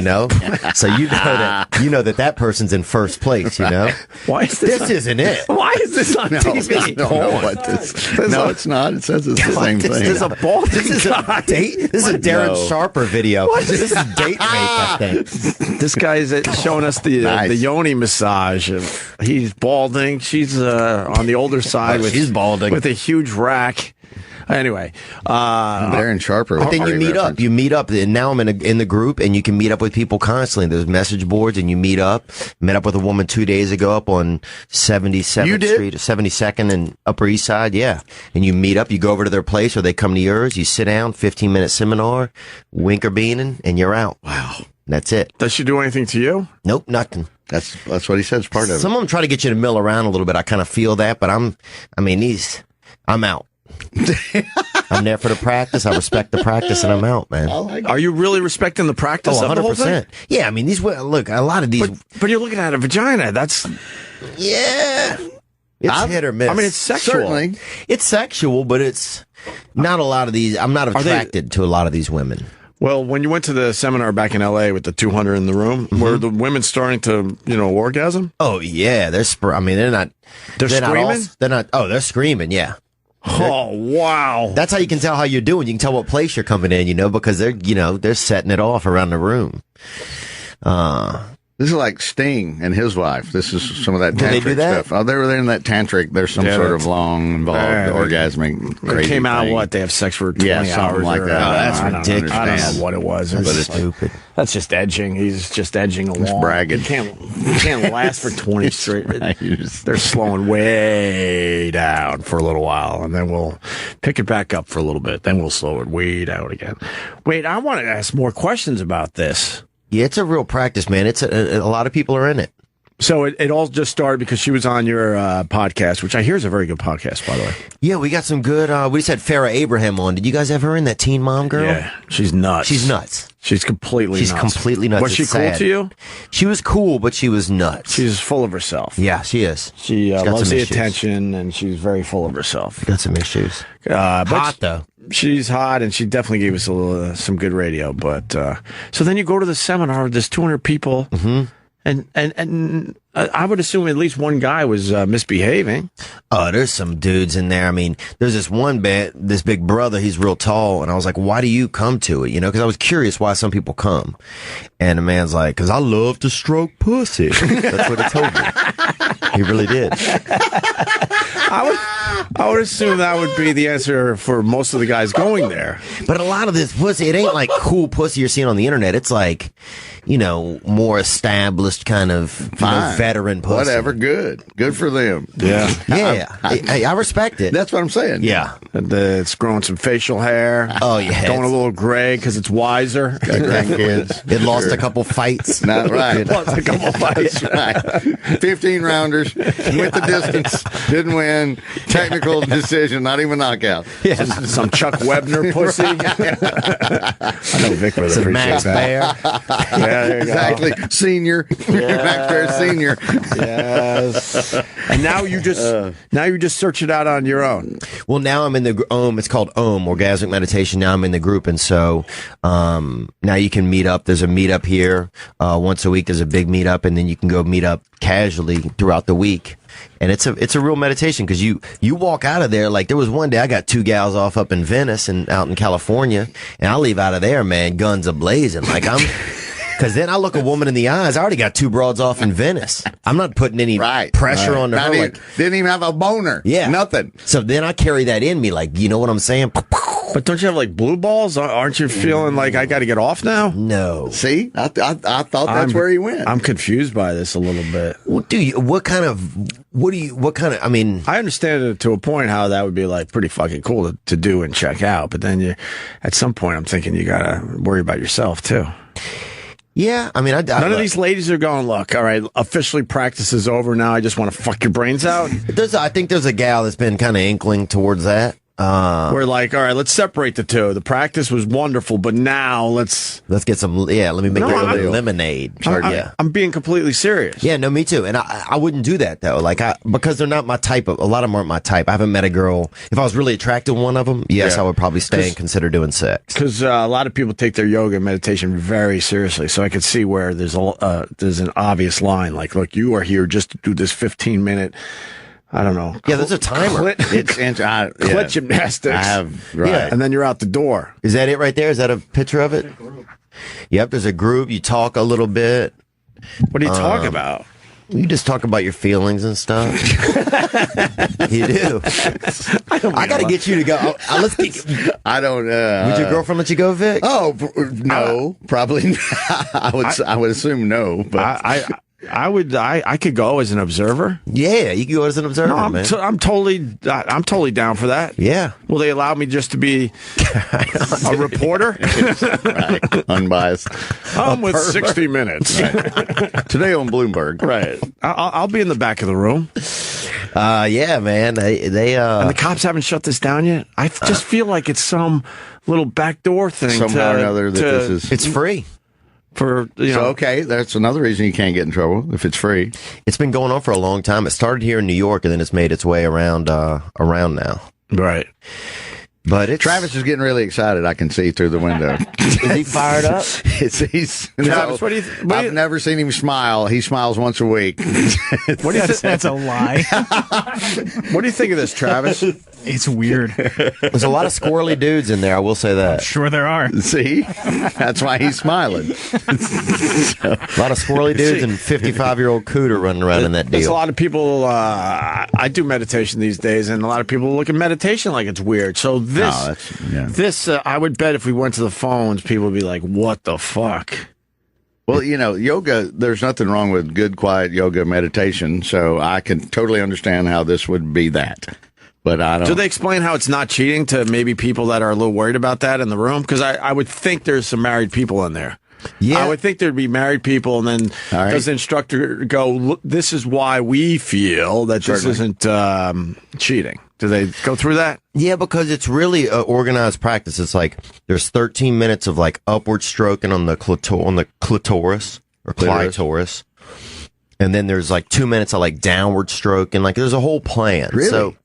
you know that person's in first place, Why is this isn't it? Why is this on TV? I don't know what this. No, it's not. It says it's the same thing. This is a ball. This is a date. This is a Darren Sharper video. This is date rape, I think. This guy's showing us the yoni massage. He's balding. She's on the older side. She's balding with a huge rack. Anyway, Darren Sharper. But then you meet up. You meet up, and now I'm in the group, and you can meet up with people constantly. There's message boards, and you meet up. Met up with a woman 2 days ago up on 77th Street, 72nd, and Upper East Side. Yeah, and you meet up. You go over to their place, or they come to yours. You sit down, 15-minute seminar, winker beaning, and you're out. Wow, that's it. Does she do anything to you? Nope, nothing. That's what he says. Part of it. Some of them try to get you to mill around a little bit. I kind of feel that, but I'm out. I'm there for the practice. I respect the practice, and I'm out, man. Are you really respecting the practice? Oh, 100%. Yeah, I mean, look, a lot of these. But you're looking at a vagina. That's. Yeah. It's hit or miss. I mean, it's sexual. Certainly. It's sexual, but it's not a lot of these. I'm not attracted to a lot of these women. Well, when you went to the seminar back in L.A. with the 200 in the room, were the women starting to, orgasm? Oh, yeah. They're not. They're screaming? They're screaming, yeah. Oh, wow. That's how you can tell how you're doing. You can tell what place you're coming in, because they're setting it off around the room. This is like Sting and his wife. This is some of that Did they do tantric that? stuff. Oh, they were there in that tantric. There's some sort of long, involved, orgasmic, crazy came out, thing. They have sex for 20 hours. Something like that. That's ridiculous. I don't know what it was. That's stupid. That's just edging. He's just edging along. It's bragging. You can't last for 20 straight. Right. They're slowing way down for a little while, and then we'll pick it back up for a little bit. Then we'll slow it way down again. Wait, I want to ask more questions about this. Yeah, it's a real practice, man. It's a lot of people are in it. So it all just started because she was on your podcast, which I hear is a very good podcast, by the way. Yeah, we got some good. We just had Farrah Abraham on. Did you guys have her in, that teen mom girl? Yeah, she's nuts. She's nuts. She's completely nuts. Was Was she cool to you? She was cool, but she was nuts. She's full of herself. Yeah, she is. She loves the attention, and she's very full of herself. Got some issues. Hot, though. She's hot, and she definitely gave us some good radio. But so then you go to the seminar. There's 200 people, and I would assume at least one guy was misbehaving. Oh, there's some dudes in there. I mean, there's this big brother. He's real tall, and I was like, "Why do you come to it?" Because I was curious why some people come. And the man's like, "Because I love to stroke pussy." That's what he told me. He really did. I would assume that would be the answer for most of the guys going there. But a lot of this pussy, it ain't like cool pussy you're seeing on the internet. It's like, more established kind of veteran pussy. Whatever, good for them. Yeah. Yeah. I respect it. That's what I'm saying. Yeah. And it's growing some facial hair. Oh, yeah. Going a little gray because it's wiser. Got grandkids. It lost a couple fights. Not right. It lost a couple fights. That's right. 15 rounders. Went the distance. Didn't win. Technical decision. Not even knockout. Yeah. Some Chuck Webner pussy. I know Vic would Some appreciate Max that. Bear. Yeah, there you Exactly. go. Senior. Max Bear Senior. Yes. And now you just search it out on your own. Well, now I'm in the OM. It's called OM, Orgasmic Meditation. Now I'm in the group, and so now you can meet up. There's a meetup here once a week. There's a big meetup, and then you can go meet up casually throughout the week. And it's a real meditation because you walk out of there like there was one day I got 2 gals off up in Venice and out in California, and I leave out of there, man, guns a blazing. Like I'm. Because then I look a woman in the eyes. I already got 2 broads off in Venice. I'm not putting any pressure on her. Didn't even have a boner. Yeah. Nothing. So then I carry that in me. Like, you know what I'm saying? But don't you have like blue balls? Aren't you feeling like I got to get off now? No. See, I thought that's where he went. I'm confused by this a little bit. Well, I mean, I understand it to a point how that would be like pretty fucking cool to do and check out. But then at some point, I'm thinking you got to worry about yourself too. Yeah, I mean, none of these ladies are going, look, all right, officially practice is over now. I just want to fuck your brains out. I think there's a gal that's been kind of inkling towards that. We're like, all right, let's separate the two. The practice was wonderful, but now let's get some. Yeah, let me make a little lemonade. I'm being completely serious. Yeah, no, me too. And I wouldn't do that though. Like because they're not my type. A lot of them aren't my type. I haven't met a girl. If I was really attracted to one of them, yes, I would probably stay and consider doing sex. Because a lot of people take their yoga and meditation very seriously. So I could see where there's an obvious line. Like, look, you are here just to do this 15-minute. I don't know. Yeah, there's a timer. Clit gymnastics. I have, right. Yeah, and then you're out the door. Is that it right there? Is that a picture of it? Yep, there's a group. You talk a little bit. What do you talk about? You just talk about your feelings and stuff. You do. I got to get you to go. I don't. Would your girlfriend let you go, Vic? Oh, no, probably not. I would assume no, but I could go as an observer. Yeah, you can go as an observer, no, man. I'm totally down for that. Yeah. Will they allow me just to be a reporter? Right. Unbiased. I'm with 60 Minutes. Right. Today on Bloomberg. Right. I'll be in the back of the room. Yeah, man. They and the cops haven't shut this down yet. I just feel like it's some little backdoor thing. Somehow or another that this is. It's free. So, okay, that's another reason you can't get in trouble if it's free. It's been going on for a long time. It started here in New York, and then it's made its way around now. Right. But Travis is getting really excited. I can see through the window. Is he fired up? Travis, I've never seen him smile. He smiles once a week. What do you That's a lie. What do you think of this, Travis? It's weird. There's a lot of squirrely dudes in there. I will say that. Sure there are. See? That's why he's smiling. A lot of squirrely dudes and 55-year-old cooter running around in that deal. There's a lot of people. I do meditation these days, and a lot of people look at meditation like it's weird. So this, I would bet if we went to the phones, people would be like, "What the fuck." Well, yoga, there's nothing wrong with good, quiet yoga meditation, so I can totally understand how this would be that. But I don't. Do they explain how it's not cheating to maybe people that are a little worried about that in the room? Because I would think there's some married people in there. Yeah. I would think there'd be married people, and then does the instructor go, look, this is why we feel that this isn't cheating? Do they go through that? Yeah, because it's really an organized practice. It's like there's 13 minutes of like upward stroking on the clitoris or clitoris. And then there's like 2 minutes of like downward stroke, and like there's a whole plan. Really? So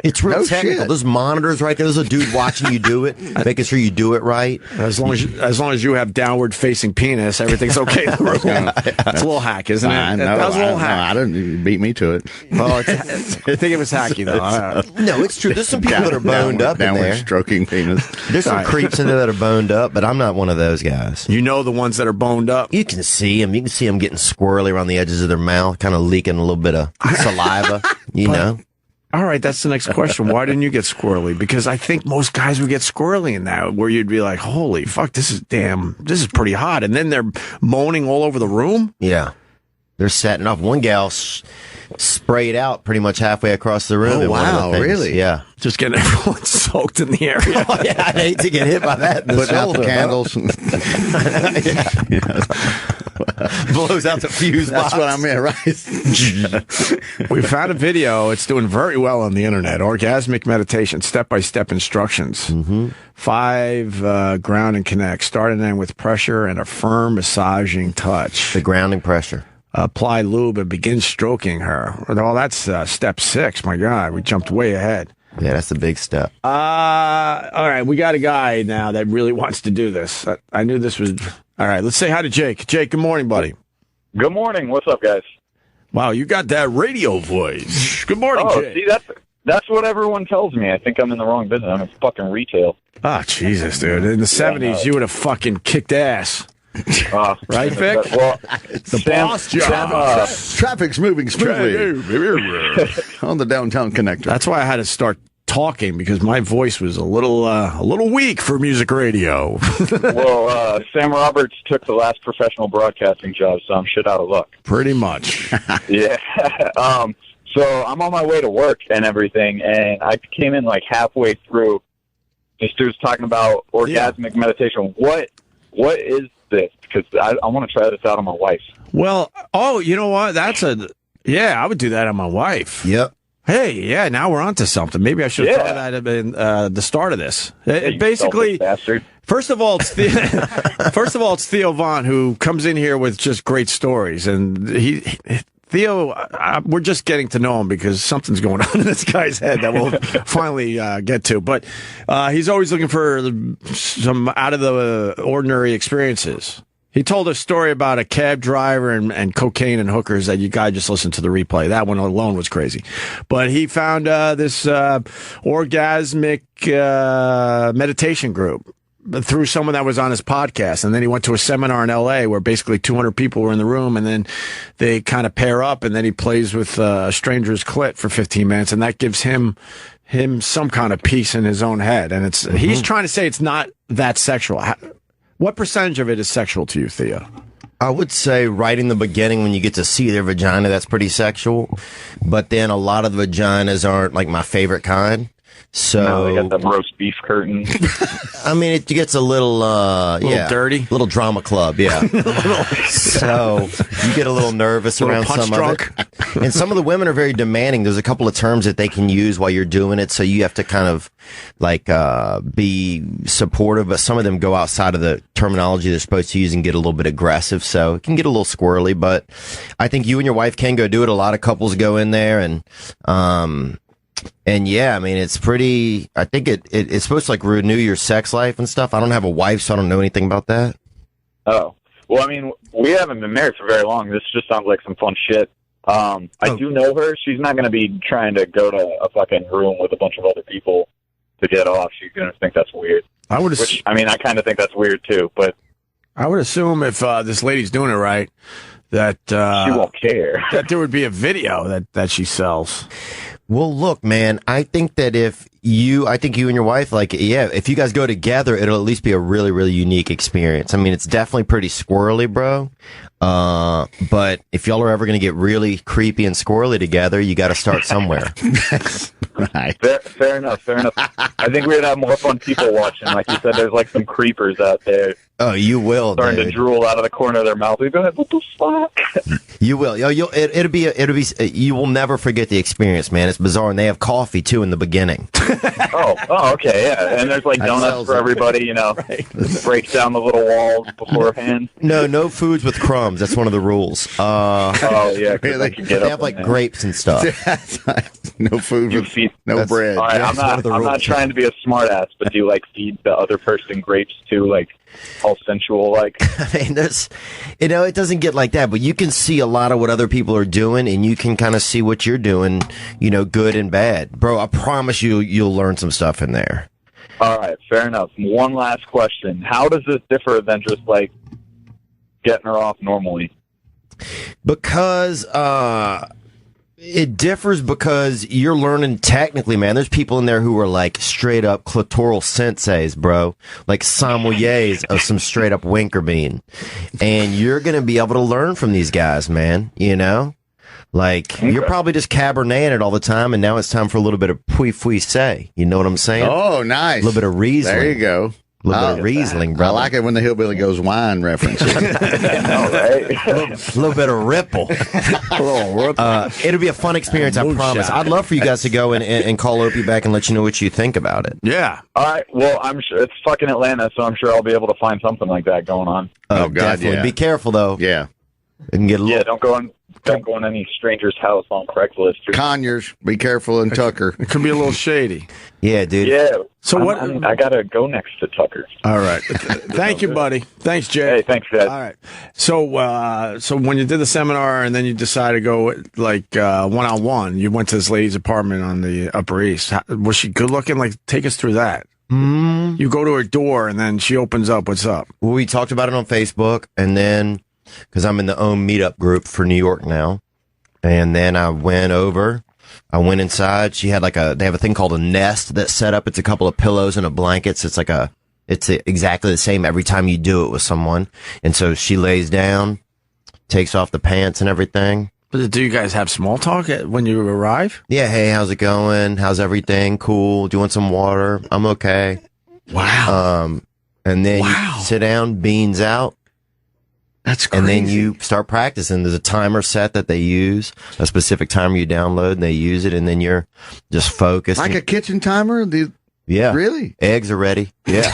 it's real technical. Shit. There's monitors right there. There's a dude watching you do it, making sure you do it right. As long as you have downward facing penis, everything's okay. It's a little hack, isn't it? I know. That was a little hack. I don't beat me to it. Well, I think it was hacky though. No, it's true. There's some people that are boned up in downward there. Stroking penis. There's some creeps in there that are boned up, but I'm not one of those guys. You know the ones that are boned up. You can see them. You can see them getting squirrely around the edges of their mouth, kind of leaking a little bit of saliva. You know. All right, that's the next question. Why didn't you get squirrely? Because I think most guys would get squirrely in that, where you'd be like, holy fuck, this is pretty hot. And then they're moaning all over the room? Yeah. They're setting off. One gal sprayed out pretty much halfway across the room. Oh, wow, really? Yeah. Just getting everyone soaked in the area. Oh, yeah, I'd hate to get hit by that. Putting out the candles. Blows out the fuse box. That's what I meant, right? We found a video. It's doing very well on the internet. Orgasmic meditation, step-by-step instructions. Mm-hmm. 5 ground and connect. Start and end with pressure and a firm massaging touch. The grounding pressure. Apply lube and begin stroking her. Oh, that's step 6. My God, we jumped way ahead. Yeah, that's the big step. All right, we got a guy now that really wants to do this. I knew this was... All right, let's say hi to Jake. Jake, good morning, buddy. Good morning. What's up, guys? Wow, you got that radio voice. Good morning, Jake. See, that's what everyone tells me. I think I'm in the wrong business. I'm in fucking retail. Ah, Jesus, dude. In the 70s, you would have fucking kicked ass. Right, Vic? Well, the boss job. Traffic's moving smoothly on the downtown connector. That's why I had to start talking, because my voice was a little weak for music radio. Well, Sam Roberts took the last professional broadcasting job, so I'm shit out of luck. Pretty much. Yeah. So I'm on my way to work and everything, and I came in like halfway through. This dude's talking about orgasmic meditation. What is this? Because I want to try this out on my wife. Well, you know what? I would do that on my wife. Yep. Hey, yeah, now we're on to something. Maybe I should have thought of that in the start of this. Basically, first of all, it's Theo Von, who comes in here with just great stories, and Theo, we're just getting to know him because something's going on in this guy's head that we'll finally get to. But he's always looking for some out of the ordinary experiences. He told a story about a cab driver and cocaine and hookers that you guys just listened to the replay. That one alone was crazy. But he found this orgasmic meditation group through someone that was on his podcast. And then he went to a seminar in L.A. where basically 200 people were in the room, and then they kind of pair up, and then he plays with a stranger's clit for 15 minutes, and that gives him some kind of peace in his own head. And he's trying to say it's not that sexual. What percentage of it is sexual to you, Theo? I would say right in the beginning when you get to see their vagina, that's pretty sexual. But then a lot of the vaginas aren't like my favorit kind. So no, they got the roast beef curtain. I mean, it gets a little dirty, little drama club, yeah. So you get a little nervous around some of it. And some of the women are very demanding. There's a couple of terms that they can use while you're doing it, so you have to kind of like be supportive. But some of them go outside of the terminology they're supposed to use and get a little bit aggressive. So it can get a little squirrely. But I think you and your wife can go do it. A lot of couples go in there and yeah, I mean, it's pretty, I think it's supposed to like renew your sex life and stuff. I don't have a wife, so I don't know anything about that. Oh, well, I mean, we haven't been married for very long. This just sounds like some fun shit. I do know her. She's not going to be trying to go to a fucking room with a bunch of other people to get off. She's going to think that's weird. I kind of think that's weird too, but I would assume if this lady's doing it right, that she won't care. That there would be a video that she sells. Well, look, man, I think that you and your wife, like, yeah, if you guys go together, it'll at least be a really, really unique experience. I mean, it's definitely pretty squirrely, bro. But if y'all are ever going to get really creepy and squirrely together, you got to start somewhere. Right. Fair enough. I think we'd have more fun people watching. Like you said, there's like some creepers out there. Oh, you will, starting to drool out of the corner of their mouth. We go ahead, what the fuck? You will. It'll be. You will never forget the experience, man. It's bizarre, and they have coffee too in the beginning. Oh, okay, yeah. And there's like donuts for everybody, you know. Right. Breaks down the little walls beforehand. No foods with crumbs. That's one of the rules. Oh yeah, they have like grapes and stuff. No food with no bread. All right, I'm not trying to be a smart ass, but do you like feed the other person grapes too, like all sensual like? I mean, it doesn't get like that, but you can see a lot of what other people are doing, and you can kind of see what you're doing, good and bad. Bro, I promise you'll learn some stuff in there. All right, fair enough. One last question. How does this differ than just like getting her off normally? Because It differs because you're learning technically, man. There's people in there who are like straight up clitoral senseis, bro. Like sommeliers of some straight up winker bean. And you're going to be able to learn from these guys, man. You know? Like, you're probably just Cabernet-ing it all the time, and now it's time for a little bit of Puy-Fuy-Say. You know what I'm saying? Oh, nice. A little bit of Riesling. There you go. A little bit of Riesling, bro. I like it when the hillbilly goes wine references. All right. A little bit of ripple. It'll be a fun experience, I promise. I'd love for you guys to go and call Opie back and let you know what you think about it. Yeah. All right. Well, I'm sure it's fucking Atlanta, so I'm sure I'll be able to find something like that going on. Oh, God, definitely. yeah. Be careful, though. Yeah. It can get a little... Yeah, don't go in any stranger's house on Craigslist. Conyers, be careful in Tucker. It could be a little shady. Yeah, dude. Yeah. So I gotta go next to Tucker. All right. Thank you, buddy. Thanks, Jay. Hey, thanks, guys. All right. So when you did the seminar and then you decided to go like one-on-one, you went to this lady's apartment on the Upper East. Was she good looking? Like, take us through that. You go to her door and then she opens up. What's up? Well, we talked about it on Facebook, and then because I'm in the OWN meetup group for New York now, and then I went inside. She had they have a thing called a nest that's set up. It's a couple of pillows and a blankets. It's exactly the same every time you do it with someone. And so she lays down, takes off the pants and everything. But do you guys have small talk when you arrive? Yeah. Hey, how's it going? How's everything? Cool. Do you want some water? I'm okay. Wow. And then you sit down, beans out. That's crazy. And then you start practicing. There's a timer set that they use, a specific timer you download, and they use it, and then you're just focused. Like a kitchen timer? Yeah. Really? Eggs are ready. Yeah.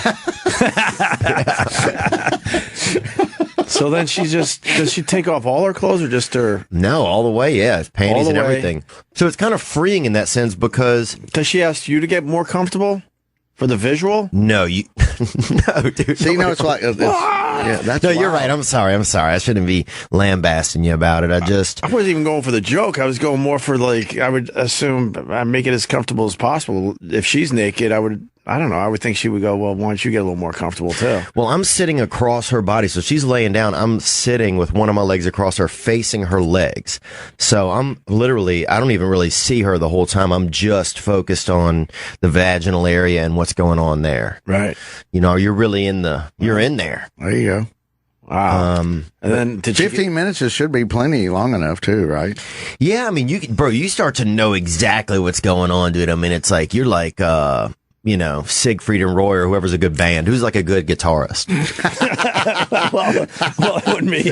So then does she take off all her clothes or just her? No, all the way, yeah. Panties and everything. So it's kind of freeing in that sense because... Does she ask you to get more comfortable? For the visual? No, no, dude. See, no, it's like, that's no, you're right. I'm sorry. I shouldn't be lambasting you about it. I wasn't even going for the joke. I was going more for I would assume I make it as comfortable as possible. If she's naked, I don't know. I would think she would go, well, why don't you get a little more comfortable too? Well, I'm sitting across her body. So she's laying down. I'm sitting with one of my legs across her, facing her legs. So I'm literally, I don't even really see her the whole time. I'm just focused on the vaginal area and what's going on there. Right. You know, you're really you're in there. There you go. Wow. And then 15 minutes should be plenty long enough too, right? Yeah. I mean, you start to know exactly what's going on, dude. I mean, it's like, you're like, Siegfried and Roy or whoever's a good band. Who's like a good guitarist? well, it would be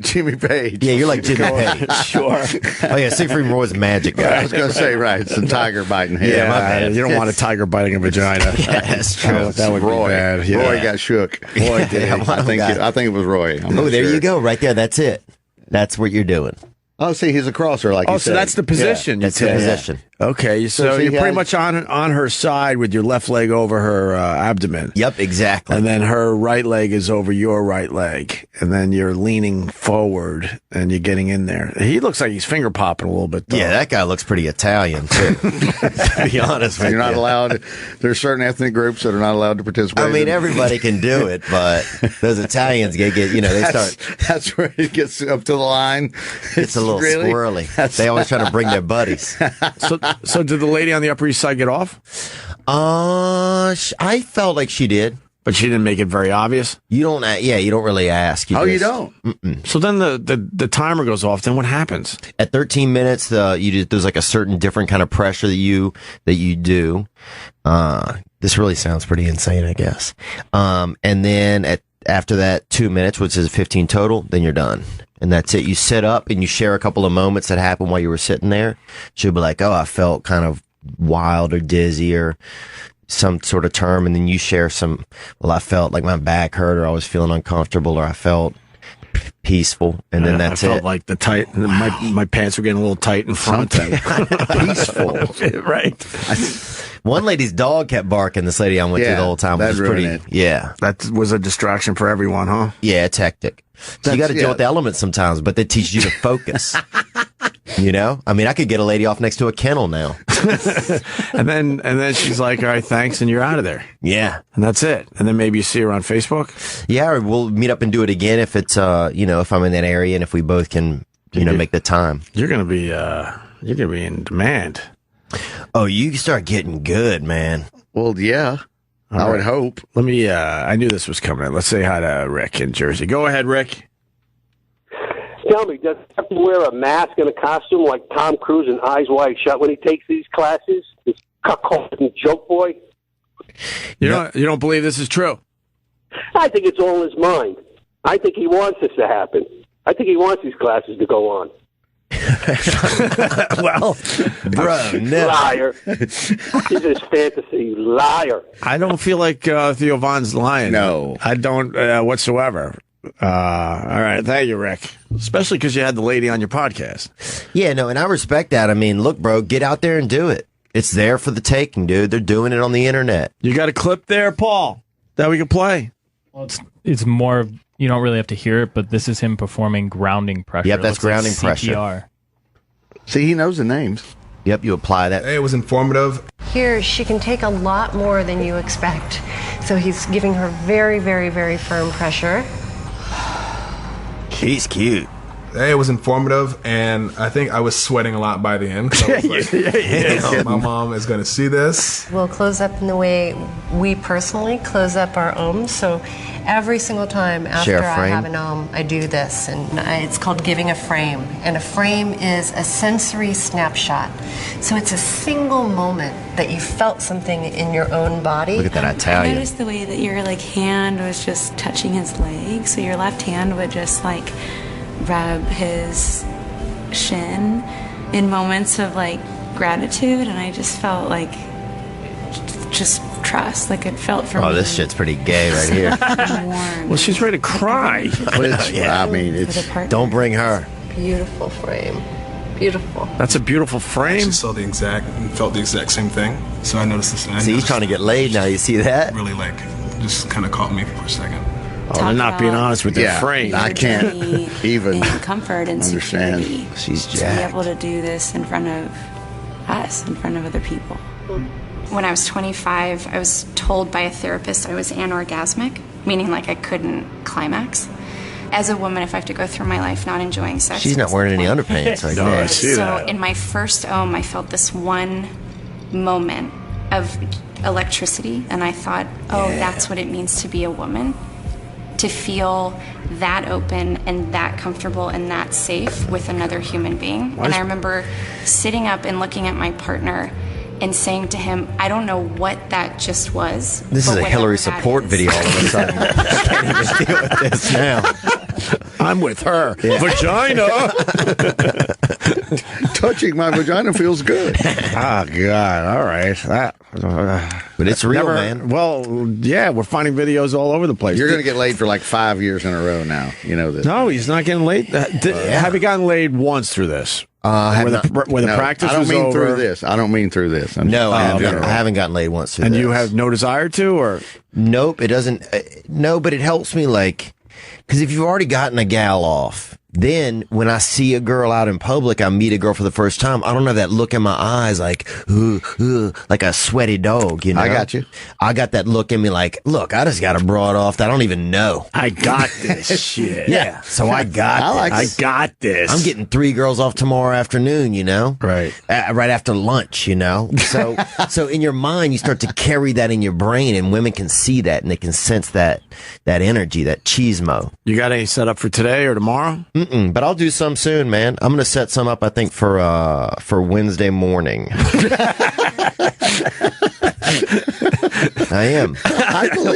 Jimmy Page. Yeah, you're like Jimmy Page. Sure. Oh yeah, Siegfried and Roy's a magic guy. I was going to say, right, it's a tiger biting head. Yeah, my bad. You don't want a tiger biting a vagina. Yeah, that's true. That would Roy. be bad. Yeah. Roy got shook. Roy did. Yeah, I think it was Roy. Oh, there you go. Right there. That's it. That's what you're doing. Oh, see, he's a crosser, like you said. So that's the position. Yeah, that's the position. Okay, so you're pretty much on her side with your left leg over her abdomen. Yep, exactly. And then her right leg is over your right leg, and then you're leaning forward and you're getting in there. He looks like he's finger popping a little bit, though. Yeah, that guy looks pretty Italian too. To be honest with you, you're not allowed. There's certain ethnic groups that are not allowed to participate. I mean, everybody can do it, but those Italians they start. That's where it gets up to the line. It's a little squirrely. They always try to bring their buddies. So did the lady on the Upper East Side get off? I felt like she did. But she didn't make it very obvious? You don't really ask. You don't? Mm-mm. So then the timer goes off. Then what happens? At 13 minutes, there's like a certain different kind of pressure that you do. This really sounds pretty insane, I guess. And then after that 2 minutes, which is 15 total, then you're done. And that's it. You sit up and you share a couple of moments that happened while you were sitting there. She'll be like, oh, I felt kind of wild or dizzy or some sort of term. And then you share I felt like my back hurt or I was feeling uncomfortable or I felt peaceful. And then that's it. I felt like my pants were getting a little tight in front. Peaceful. Right. One lady's dog kept barking. This lady I went to the whole time was pretty. Yeah. That was a distraction for everyone, huh? Yeah, it's hectic. So you got to deal with the elements sometimes, but they teach you to focus. You know, I mean, I could get a lady off next to a kennel now. and then she's like, all right, thanks. And you're out of there. Yeah. And that's it. And then maybe you see her on Facebook. Yeah. Or we'll meet up and do it again if it's, if I'm in that area and if we both can make the time. You're gonna be in demand. Oh, you start getting good, man. Well, yeah. I would hope. Let me. I knew this was coming. Let's say hi to Rick in Jersey. Go ahead, Rick. Tell me, does he have to wear a mask and a costume like Tom Cruise in Eyes Wide Shut when he takes these classes? This cuckold and joke boy? You don't believe this is true? I think it's all in his mind. I think he wants this to happen. I think he wants these classes to go on. Well, bro, no. Liar. This is fantasy. Liar. I don't feel like Theo Von's lying. No. I don't whatsoever. All right. Thank you, Rick. Especially because you had the lady on your podcast. Yeah, no, and I respect that. I mean, look, bro, get out there and do it. It's there for the taking, dude. They're doing it on the internet. You got a clip there, Paul, that we can play? Well, it's more of, you don't really have to hear it, but this is him performing grounding pressure. Yep, that's grounding pressure. CPR. See, he knows the names. Yep, you apply that. It was informative. Here, she can take a lot more than you expect. So he's giving her very, very, very firm pressure. She's cute. It was informative, and I think I was sweating a lot by the end. I was like, my mom is going to see this. We'll close up in the way we personally close up our ohms. So every single time after I have an ohm, I do this. And it's called giving a frame. And a frame is a sensory snapshot. So it's a single moment that you felt something in your own body. Look at that Italian. I noticed the way that your hand was just touching his leg. So your left hand would just rub his shin in moments of gratitude, and I just felt just trust. It felt for me. Oh, this shit's pretty gay right here. Warm. Well, she's ready to cry. I mean, don't bring her. Beautiful frame. Beautiful. That's a beautiful frame. I saw the exact and felt the exact same thing. So I noticed this. See, he's trying to get laid now. You see that? Really, just kind of caught me for a second. Oh, they're not being honest with their frame. I can't even in comfort and understand. security. She's to be able to do this in front of us, in front of other people. When I was 25, I was told by a therapist I was anorgasmic, meaning I couldn't climax. As a woman, if I have to go through my life not enjoying sex, she's not wearing any underpants. No, I see so that. in my first ohm, I felt this one moment of electricity, and I thought, that's what it means to be a woman. To feel that open and that comfortable and that safe with another human being. And I remember sitting up and looking at my partner and saying to him, I don't know what that just was. This is a Hillary support video all of a sudden. I can't even deal with this now. I'm with her. Yeah. Vagina. Touching my vagina feels good. Oh, God. All right. But it's real, man. Well, yeah, we're finding videos all over the place. You're going to get laid for 5 years in a row now. You know this. No, he's not getting laid. Have you gotten laid once through this? When the practice was over? I don't mean through this. I don't mean through this. I haven't gotten laid once through this. And you have no desire to, or? Nope, it doesn't. No, but it helps me, because if you've already gotten a gal off, then when I see a girl out in public, I meet a girl for the first time, I don't have that look in my eyes like a sweaty dog, you know? I got you. I got that look in me look, I just got a broad off that I don't even know. I got this shit. Yeah, so I got this. I got this. I'm getting 3 girls off tomorrow afternoon, you know? Right. Right after lunch, you know? So in your mind, you start to carry that in your brain, and women can see that, and they can sense that energy, that cheesemo. You got any set up for today or tomorrow? But I'll do some soon, man. I'm going to set some up, I think, for Wednesday morning. I am.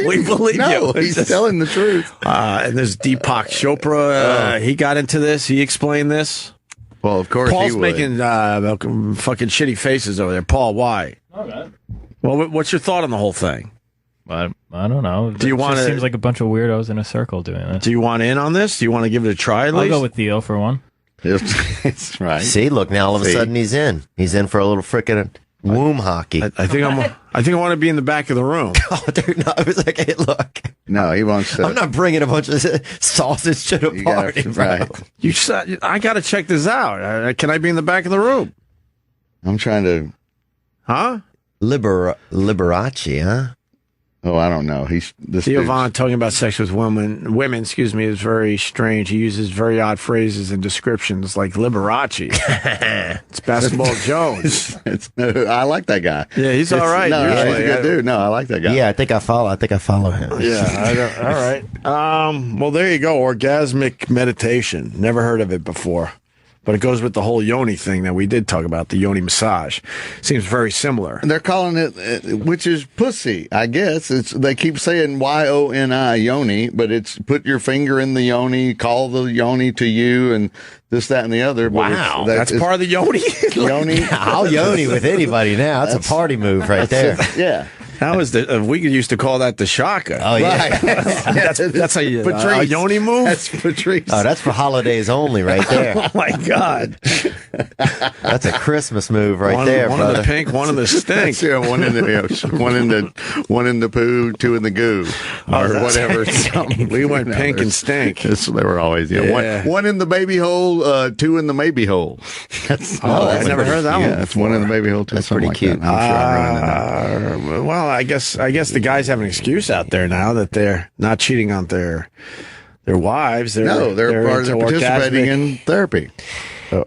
We believe you. He's telling the truth. And there's Deepak Chopra. He got into this. He explained this. Well, of course Paul's he would. making fucking shitty faces over there. Paul, why? Okay. Well, what's your thought on the whole thing? I don't know. Do you want? Seems like a bunch of weirdos in a circle doing this. Do you want in on this? Do you want to give it a try? I'll go with Theo for one. It's right. See, look, now all of a sudden he's in. He's in for a little frickin' womb hockey. I think I want to be in the back of the room. Oh, dude, no, I was like, hey, look. No, he wants to. I'm not bringing a bunch of sausage to the party, bro. Right. I got to check this out. Can I be in the back of the room? I'm trying to. Huh? Liberace, huh? Oh, I don't know. Theo Von talking about sex with women, is very strange. He uses very odd phrases and descriptions like Liberace. It's Basketball Jones. I like that guy. Yeah, he's all right. No, usually. he's a good dude. No, I like that guy. Yeah, I think I follow him. Yeah, all right. Well, there you go. Orgasmic meditation. Never heard of it before. But it goes with the whole yoni thing that we did talk about, the yoni massage. Seems very similar. They're calling it, which is pussy, I guess. They keep saying Y-O-N-I, yoni, but it's put your finger in the yoni, call the yoni to you, and this, that, and the other. But wow, that's part of the yoni? Yoni. I'll yoni with anybody now. That's a party move right there. Yeah. That was we used to call that the shaka. Oh, yeah. Right. that's a yoni move? That's Patrice. Oh, that's for holidays only right there. Oh, my God. That's a Christmas move right there, one brother. in the pink, one in the stink. Yeah, one in the poo, two in the goo, or whatever. We went pink and stink. They were always one in the baby hole, two in the maybe hole. I never heard that one. Yeah, it's one in the baby hole, two. That's pretty cute. That. I'm sure I'm running it. Well, I guess the guys have an excuse out there now that they're not cheating on their wives. They're participating in therapy.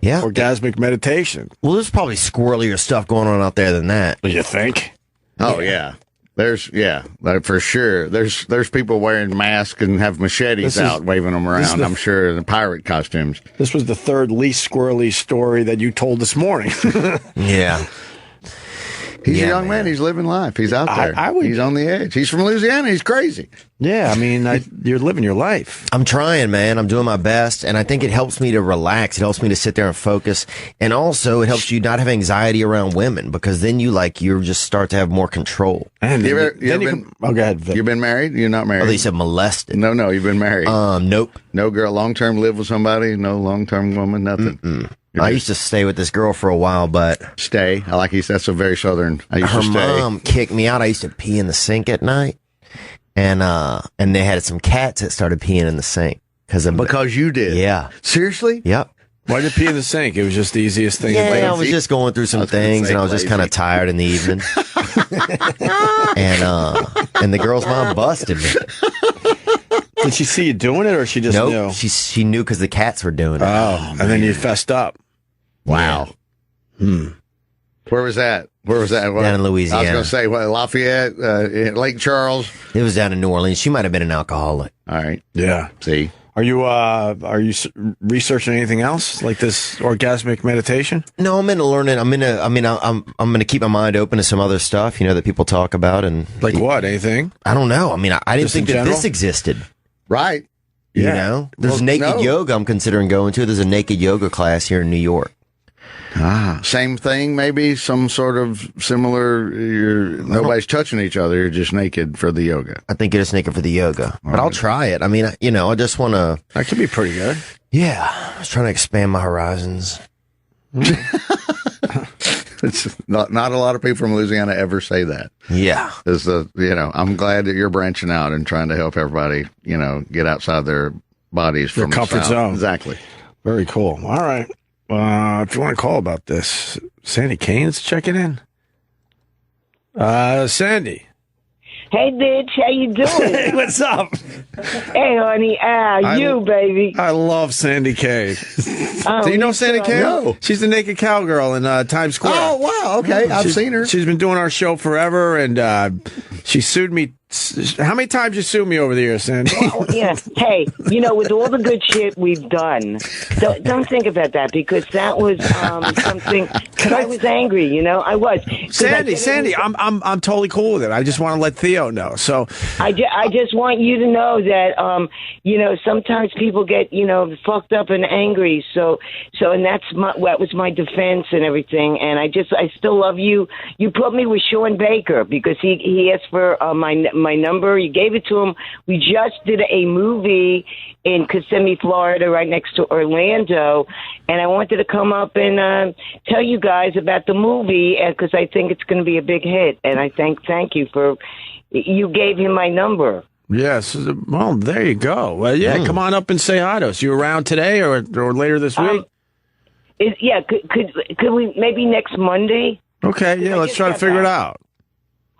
Yeah, orgasmic meditation. Well, there's probably squirrelier stuff going on out there than that. Do you think? Oh yeah. For sure. There's people wearing masks and have machetes out, waving them around. I'm sure in pirate costumes. This was the third least squirrely story that you told this morning. Yeah. He's a young man. He's living life. He's out there. He's on the edge. He's from Louisiana. He's crazy. Yeah, I mean, you're living your life. I'm trying, man. I'm doing my best, and I think it helps me to relax. It helps me to sit there and focus, and also it helps you not have anxiety around women because then you just start to have more control. And go ahead, Vic. You've been married? You're not married? Oh, they said molested. No, you've been married. Nope. No girl, long-term live with somebody. No long-term woman. Nothing. I used to stay with this girl for a while, but stay. I like that's a very southern. Her mom kicked me out. I used to pee in the sink at night, and they had some cats that started peeing in the sink because you did. Yeah, seriously. Yep. Why did you pee in the sink? It was just the easiest thing. Yeah, I was just going through some things, and I was just kind of tired in the evening. and the girl's mom busted me. Did she see you doing it, or she just knew? She knew because the cats were doing it. Oh, and then you fessed up. Wow. Yeah. Where was that? Down in Louisiana. I was going to say, Lafayette, Lake Charles. It was down in New Orleans. She might have been an alcoholic. All right. Yeah. See. Are you researching anything else like this orgasmic meditation? No, I'm into learning. I'm going to keep my mind open to some other stuff, that people talk about and like what? Anything? I don't know. I mean, I didn't think that this existed. Right. Yeah. There's naked yoga I'm considering going to. There's a naked yoga class here in New York. Same thing, maybe some sort of similar. Nobody's touching each other. You're just naked for the yoga. I think you're just naked for the yoga, but I'll try it. I mean, I just want to. That could be pretty good. Yeah, I was trying to expand my horizons. It's not a lot of people from Louisiana ever say that. Yeah, I'm glad that you're branching out and trying to help everybody, get outside their bodies, their from comfort zone. Exactly. Very cool. All right. If you want to call about this, Sandy Kane's checking in. Sandy. Hey, bitch, how you doing? Hey, what's up? Hey, honey, baby. I love Sandy Kane. Do you know Sandy Kane? No. She's the naked cowgirl in Times Square. Oh, wow. Okay, I've seen her. She's been doing our show forever, and she sued me. How many times you sued me over the years, Sandy? Well, yeah. Hey, with all the good shit we've done, don't think about that because that was something. Because I was angry, I was. Sandy, I'm totally cool with it. I just want to let Theo know. So I just want you to know that sometimes people get fucked up and angry. So and that was my defense and everything. And I still love you. You put me with Sean Baker because he asked for my number. You gave it to him. We just did a movie in Kissimmee, Florida, right next to Orlando, and I wanted to come up and tell you guys about the movie because I think it's going to be a big hit. And I thank you for you gave him my number. Yes. Well, there you go. Well, yeah, come on up and say hi to us. You around today or later this week? Could we maybe next Monday? Okay, yeah, let's try to figure it out.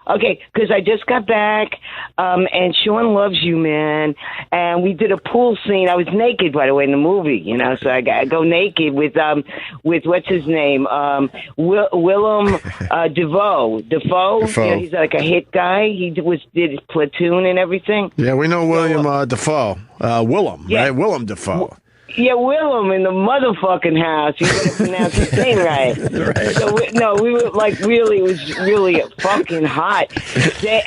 Okay, because I just got back, and Sean loves you, man. And we did a pool scene. I was naked, by the way, in the movie, you know. So I go naked with what's his name, Willem Dafoe. Dafoe. You know, he's like a hit guy. He did Platoon and everything. Yeah, we know William Dafoe. Willem, right? Willem Dafoe. Yeah, Willem in the motherfucking house. You gotta pronounce his name right. Right. So we were like really, it was really fucking hot.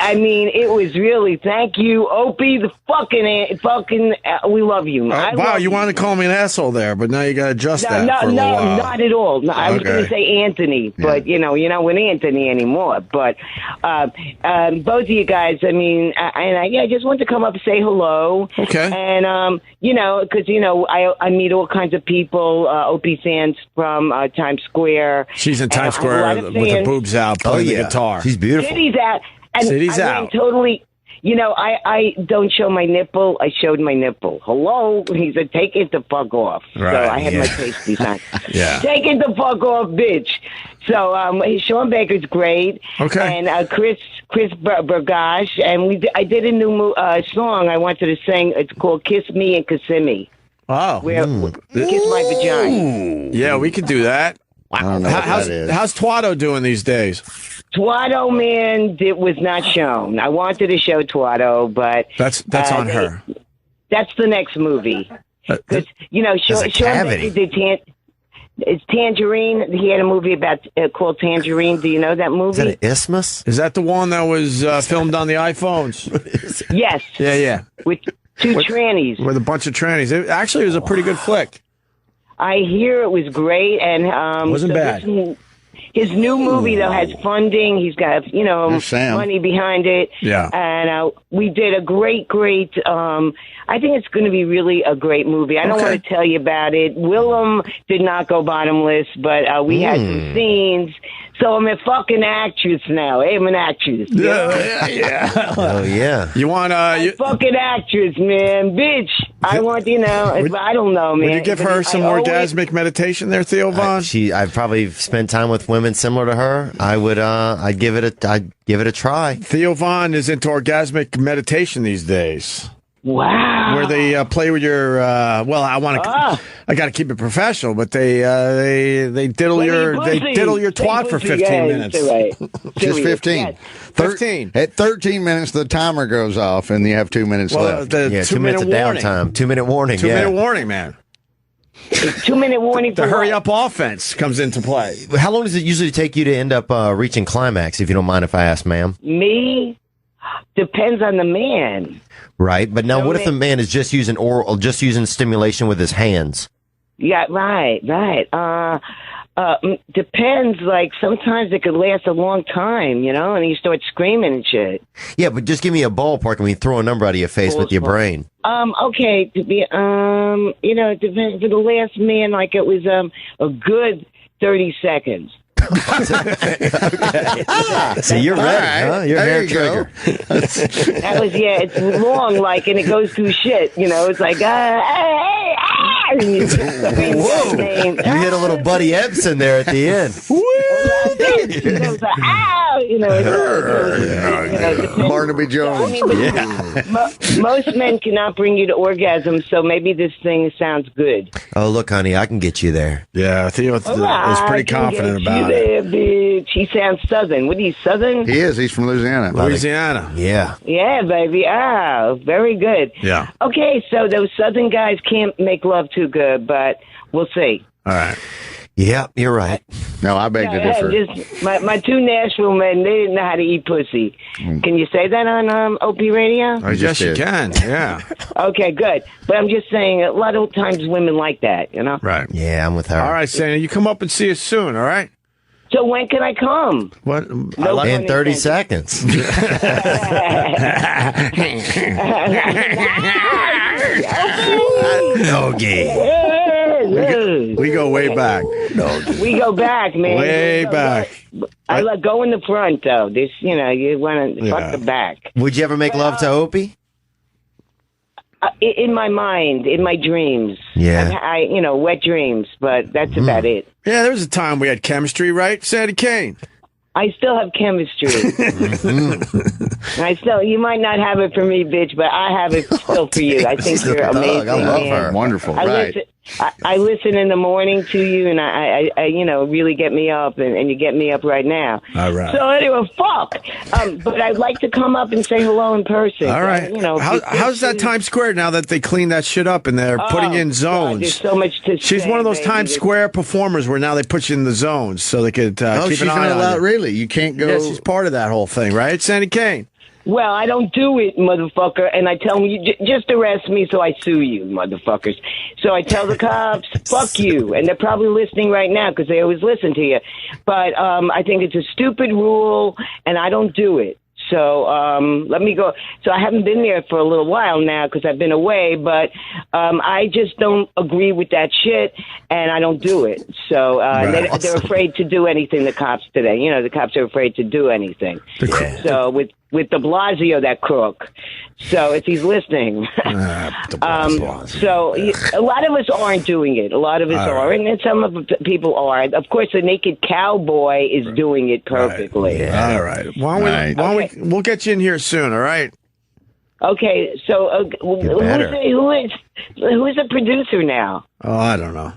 I mean, it was really. Thank you, Opie. The fucking. We love you. Wow, you wanted to call me an asshole there, but now you got to adjust that. No, for a little while. not at all. No, I was going to say Anthony, but you're not with Anthony anymore. But both of you guys. I mean, I just wanted to come up and say hello. Okay. And because I meet all kinds of people, Opie fans from Times Square. She's in Times Square with her boobs out playing the guitar. She's beautiful. City's out. And City's I out. went totally. I don't show my nipple. I showed my nipple. Hello? He said, take it the fuck off. Right, so I had my pasties on. Yeah. Take it the fuck off, bitch. So Sean Baker's great. Okay. And Chris Bergash. And I did a new song I wanted to sing. It's called Kiss Me and Kissimmee. Oh. Kiss my vagina. Yeah, we could do that. I don't know what that is. How's Twatto doing these days? Twatto, man, it was not shown. I wanted to show Twatto, but that's on her. That's the next movie. Because Sean did it's Tangerine. He had a movie called Tangerine. Do you know that movie? Is that an Isthmus? Is that the one that was filmed on the iPhones? Yes. Yeah. With two trannies. With a bunch of trannies. It was a pretty good flick. I hear it was great, and wasn't bad. His new movie though has funding. He's got money behind it. Yeah. And we did a great. I think it's going to be really a great movie. I don't want to tell you about it. Willem did not go bottomless, but we had some scenes. So I'm a fucking actress now. I'm an actress. Yeah. Oh yeah. You want fucking actress, man, bitch. I want I don't know, man. Would you give her some orgasmic meditation there, Theo Von? I've probably spent time with women similar to her. I would. I'd give it a try. Theo Von is into orgasmic meditation these days. Wow. Where they play with your I got to keep it professional, but they diddle your twat for 15 minutes. Just 15. Yes. 15. At 13 minutes, the timer goes off, and you have 2 minutes left. 2 minutes of downtime. 2 minute warning. 2 minute warning, man. 2 minute warning. The hurry up offense comes into play. How long does it usually take you to end up reaching climax? If you don't mind if I ask, ma'am. Me? Depends on the man. Right, but now what if the man is just using stimulation with his hands? Yeah, right. Depends. Like sometimes it could last a long time, and you start screaming and shit. Yeah, but just give me a ballpark and we throw a number out of your face with your brain. Okay, to be it depends. For the last man, like it was a good 30 seconds. So you're ready, huh? You're hair trigger. That was it's long, like, and it goes through shit. It's like you hit a little Buddy Ebsen there at the end. Barnaby Jones. Most men cannot bring you to orgasm, so maybe this thing sounds good. Oh, look, honey, I can get you there. Yeah, Theo is pretty confident about it. There, bitch. He sounds Southern. What are you, Southern? He is. He's from Louisiana. Yeah. Yeah, baby. Very good. Yeah. Okay, so those Southern guys can't make love too good, but we'll see. All right. Yeah, you're right. No, I beg to differ. Just, my two Nashville men, they didn't know how to eat pussy. Can you say that on Opie Radio? I guess you can, yeah. Okay, good. But I'm just saying, a lot of times women like that, Right. Yeah, I'm with her. All right, Santa, you come up and see us soon, all right? So when can I come? What? In 30 seconds. Okay. We go way back. We go back, man. Way back. I like go in the front, though. This, you want to fuck the back. Would you ever make love to Opie? In my mind, in my dreams. Yeah. I wet dreams, but that's about it. Yeah, there was a time we had chemistry, right, Sandy Kane? I still have chemistry. You might not have it for me, bitch, but I have it still for you. I think you're amazing. I love man. her. Wonderful. I listen in the morning to you, and I really get me up, and you get me up right now. All right. So anyway, fuck. But I'd like to come up and say hello in person. All right. How's that Times Square now that they cleaned that shit up and they're putting in zones? God, there's so much to She's say, one of those baby. Times Square performers where now they put you in the zones so they could keep an she's eye not on allowed. you. Really, you can't go. Yeah, she's part of that whole thing, right, Sandy Kane? Well, I don't do it, motherfucker, and I tell them, you just arrest me so I sue you, motherfuckers. So I tell the cops, fuck you, and they're probably listening right now because they always listen to you. But I think it's a stupid rule, and I don't do it. So let me go. So I haven't been there for a little while now because I've been away, but I just don't agree with that shit, and I don't do it. So they're afraid to do anything, the cops today. You know, the cops are afraid to do anything. So with de Blasio, that crook. So if he's listening. So a lot of us aren't doing it. A lot of us are, and then some of the people are. Of course, the naked cowboy is doing it perfectly. Yeah. All right. Why don't we'll get you in here soon, all right? Okay, so who's the producer now? Oh, I don't know.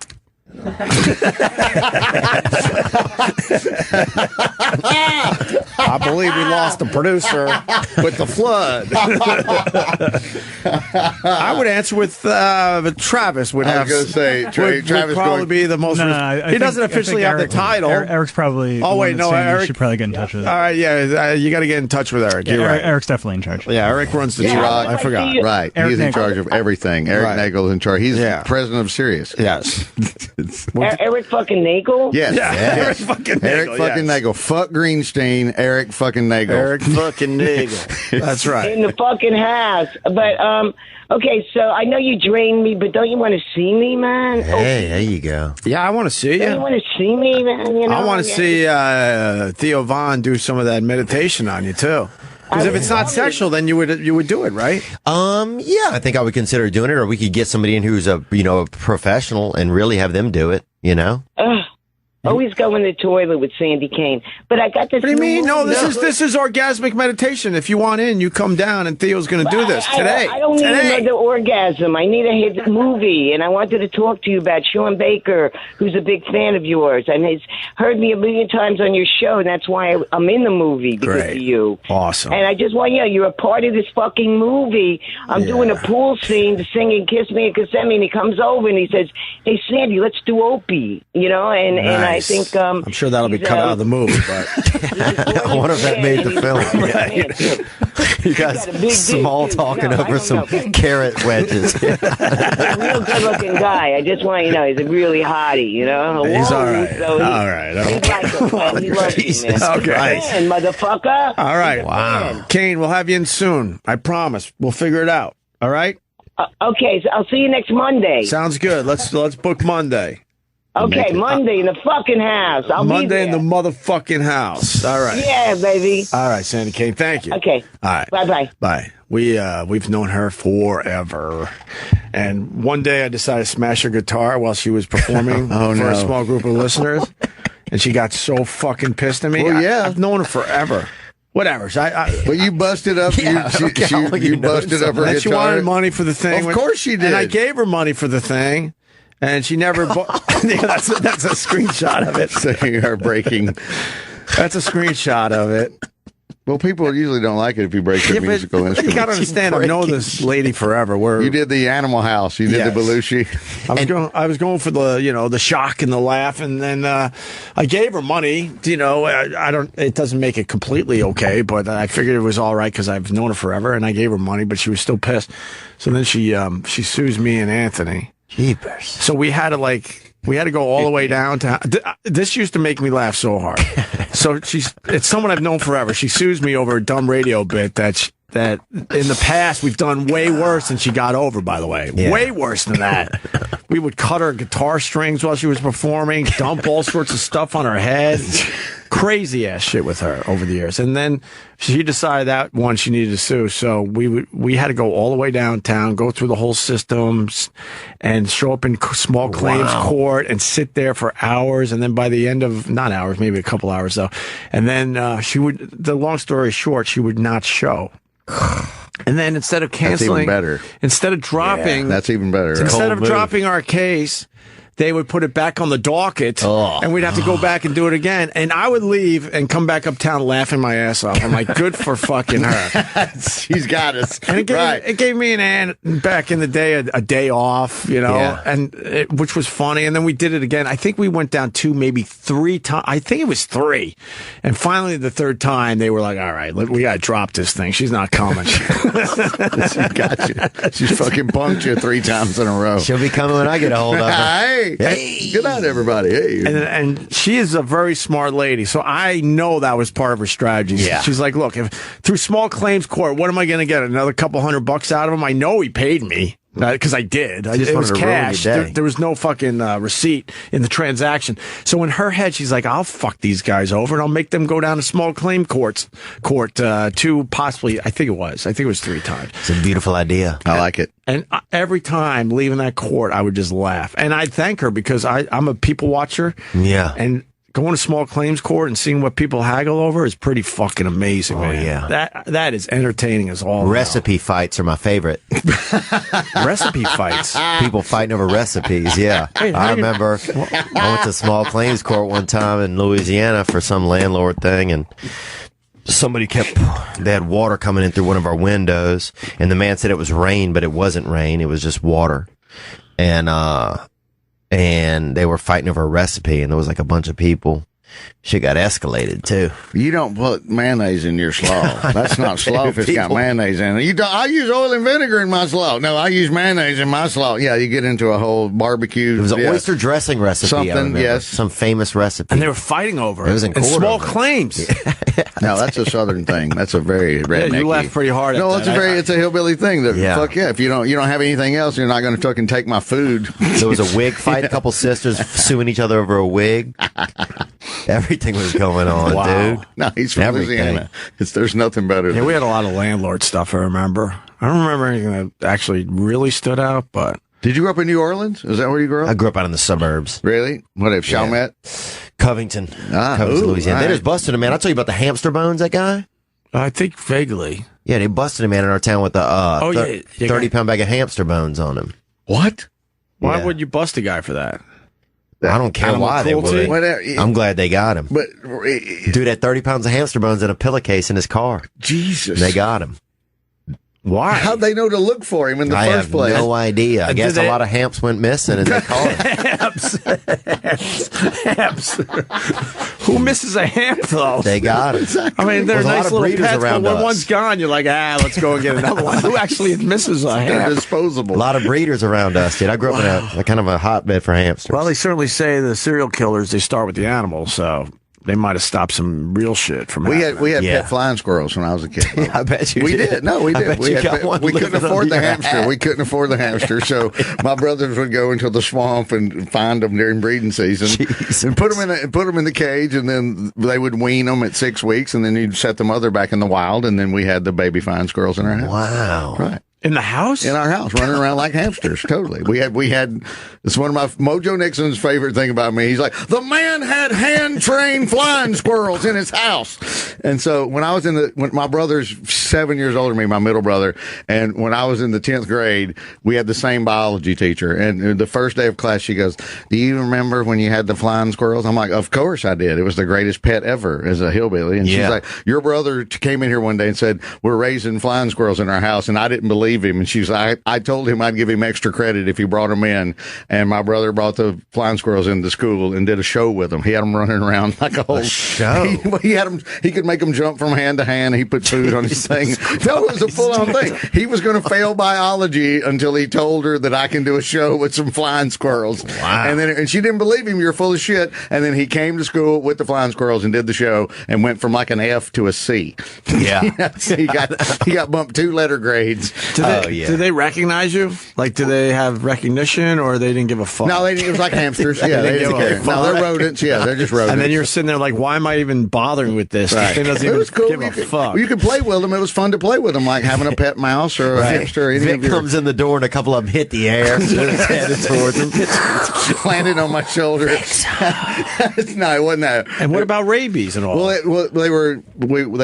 I believe we lost the producer with the flood. I would answer with Travis. Would I was going to say Travis would probably be the most. He doesn't officially have the title. Eric's probably. Oh wait, no, Eric. You should probably get in touch with. All right, yeah, you got to get in touch with Eric. You're right. Eric's definitely in charge. Yeah, Eric runs the show. I forgot. Right, he's in charge of everything. Eric Nagel is in charge. He's the president of Sirius. Yes. Eric fucking Nagel? Yes. Eric fucking Nagel. Eric fucking Nagel. Fuck Greenstein. Eric fucking Nagel. Eric fucking Nagel. That's right. In the fucking house. But, okay, so I know you drained me, but don't you want to see me, man? Hey, there you go. Yeah, I want to see you. Don't you want to see me, man? You know? I want to see Theo Von do some of that meditation on you, too. Because if it's not sexual, then you would do it, right? Yeah, I think I would consider doing it, or we could get somebody in who's a professional and really have them do it. Always go in the toilet with Sandy Kane. But I got this. What do you mean? No, this is orgasmic meditation. If you want in, you come down, and Theo's going to do this today. I don't need another orgasm. I need a hit movie, and I wanted to talk to you about Sean Baker, who's a big fan of yours, and he's heard me a million times on your show, and that's why I'm in the movie because of you. Awesome. And I just want you to know, you're a part of this fucking movie. I'm doing a pool scene, the singing "Kiss Me" and "Kissimmee," and he comes over and he says, "Hey, Sandy, let's do Opie," and I think I'm sure that'll be cut out of the movie, but I wonder if that made the film. You guys small talking over some carrot wedges. He's a real good-looking guy. I just want you to know he's a really hottie. He's all right. So all right. He's like he loves you, man. Okay. Man, motherfucker. All right. Wow. Kane, we'll have you in soon. I promise. We'll figure it out. All right. Okay. So I'll see you next Monday. Sounds good. Let's book Monday. Okay, Monday in the fucking house. I'll Monday be there. in the motherfucking house. All right. Yeah, baby. All right, Sandy Kane. Thank you. Okay. All right. Bye-bye. Bye. We've known her forever, and one day I decided to smash her guitar while she was performing for a small group of listeners, and she got so fucking pissed at me. Well, I've known her forever. Whatever. But you busted up. Yeah, you busted up her guitar. And she wanted money for the thing. Of course she did. And I gave her money for the thing. And she never bought. That's a screenshot of it. So you are breaking. That's a screenshot of it. Well, people usually don't like it if you break their musical instrument. You got to understand, I've known this lady forever. You did the Animal House. You did the Belushi. I was going for the shock and the laugh, and then I gave her money. I don't. It doesn't make it completely okay, but I figured it was all right because I've known her forever, and I gave her money, but she was still pissed. So then she sues me and Anthony. Jeepers. So we had to go all the way down to. This used to make me laugh so hard. So it's someone I've known forever. She sues me over a dumb radio bit that in the past we've done way worse than she got over. By the way, way worse than that. We would cut her guitar strings while she was performing, dump all sorts of stuff on her head. crazy ass shit with her over the years. And then she decided that one she needed to sue. So we had to go all the way downtown, go through the whole systems, and show up in small claims court and sit there for hours. And then by the end of, not hours, maybe a couple hours though. And then the long story short, she would not show. And then instead of canceling, that's even better. Instead of dropping, that's even better. Instead of dropping our case, they would put it back on the docket, and we'd have to go back and do it again. And I would leave and come back uptown laughing my ass off. I'm like, good for fucking her. She's got us. And it gave me and Ann back in the day a day off, and which was funny. And then we did it again. I think we went down maybe 3 times. I think it was 3. And finally, the third time, they were like, all right, we got to drop this thing. She's not coming. She got you. She's fucking punked you 3 times in a row. She'll be coming when I get a hold of her. Hey, good night, everybody. Hey. And she is a very smart lady, so I know that was part of her strategy. Yeah. She's like, look, if through small claims court, what am I going to get? Another couple $100 out of him? I know he paid me. Because I did. It was cash. There was no fucking receipt in the transaction. So in her head, she's like, I'll fuck these guys over and I'll make them go down to small claim court 2, possibly, I think it was 3 times. It's a beautiful idea. I like it. And every time leaving that court, I would just laugh. And I'd thank her because I'm a people watcher. Yeah. And going to small claims court and seeing what people haggle over is pretty fucking amazing, man. Yeah. That is entertaining as all. Recipe fights are my favorite. Recipe fights? People fighting over recipes, yeah. I remember I went to small claims court one time in Louisiana for some landlord thing, and they had water coming in through one of our windows, and the man said it was rain, but it wasn't rain, it was just water. And they were fighting over a recipe, and there was like a bunch of people. Shit got escalated too. You don't put mayonnaise in your slaw. That's not slaw if it's got mayonnaise in it. I use oil and vinegar in my slaw. No, I use mayonnaise in my slaw. Yeah, you get into a whole barbecue. It was an oyster dressing recipe. Something, yes. Some famous recipe. And they were fighting over it. It was in small claims. No, that's a southern thing. That's a very rednecky. Yeah, you laughed pretty hard at that. No, it's a hillbilly thing. Fuck yeah. If you don't have anything else, you're not going to fucking take my food. There was a wig fight. A couple sisters suing each other over a wig. Everything was going on, dude. No, he's from Louisiana. There's nothing better. Yeah, we had a lot of landlord stuff, I remember. I don't remember anything that actually really stood out, but... Did you grow up in New Orleans? Is that where you grew up? I grew up out in the suburbs. Really? What, if Chalmette? Covington. Covington, Louisiana. They just busted a man. I told you about the hamster bones, that guy? I think vaguely. Yeah, they busted a man in our town with a 30-pound bag of hamster bones on him. What? Why would you bust a guy for that? I don't care why they would. I'm glad they got him. But dude had 30 pounds of hamster bones in a pillowcase in his car. Jesus. They got him. Why? How'd they know to look for him in the first place? I have no idea. I guess a lot of hamps went missing and they caught him. Hamps. Who misses a hamp, though? They got him. Exactly. I mean, they're nice little pets, but when one's gone, you're like, let's go and get another one. Who actually misses a hamp? They're disposable. A lot of breeders around us, dude. I grew up in a kind of a hotbed for hamsters. Well, they certainly say the serial killers, they start with the animals, so... They might have stopped some real shit from happening. We had pet flying squirrels when I was a kid. I bet you we did. No, we did. We couldn't afford the hamster. We couldn't afford the hamster, so my brothers would go into the swamp and find them during breeding season and put them in the cage, and then they would wean them at 6 weeks, and then you'd set the mother back in the wild, and then we had the baby flying squirrels in our house. Wow. Right. In the house? In our house, running around like hamsters. Totally. We had, it's one of my, Mojo Nixon's favorite thing about me. He's like, the man had hand-trained flying squirrels in his house. And so when my brother's 7 years older than me, my middle brother, and when I was in the 10th grade, we had the same biology teacher. And the first day of class, she goes, do you remember when you had the flying squirrels? I'm like, of course I did. It was the greatest pet ever as a hillbilly. And she's like, your brother came in here one day and said, we're raising flying squirrels in our house. And I didn't believe him, and she's like, I told him I'd give him extra credit if he brought them in, and my brother brought the flying squirrels into school and did a show with them. He had them running around like a whole show. He had them. He could make them jump from hand to hand. He put food on his thing. No, it was a full-on thing. He was going to fail biology until he told her that I can do a show with some flying squirrels. Wow. And she didn't believe him. You're full of shit. And then he came to school with the flying squirrels and did the show and went from like an F to a C. Yeah. he got bumped 2-letter grades. Did they recognize you? Like, do they have recognition, or they didn't give a fuck? No, it was like hamsters. Yeah, they didn't care. No, they're rodents. Yeah, they're just rodents. And then you're sitting there like, why am I even bothering with this? Right. This thing doesn't It even was cool. give a fuck. You could play with them. It was fun to play with them, like having a pet mouse or a hamster. Or Vic comes in the door and a couple of them hit the air. Headed towards him. Landed on my shoulder. No, it wasn't that. And what about rabies and all? Well, they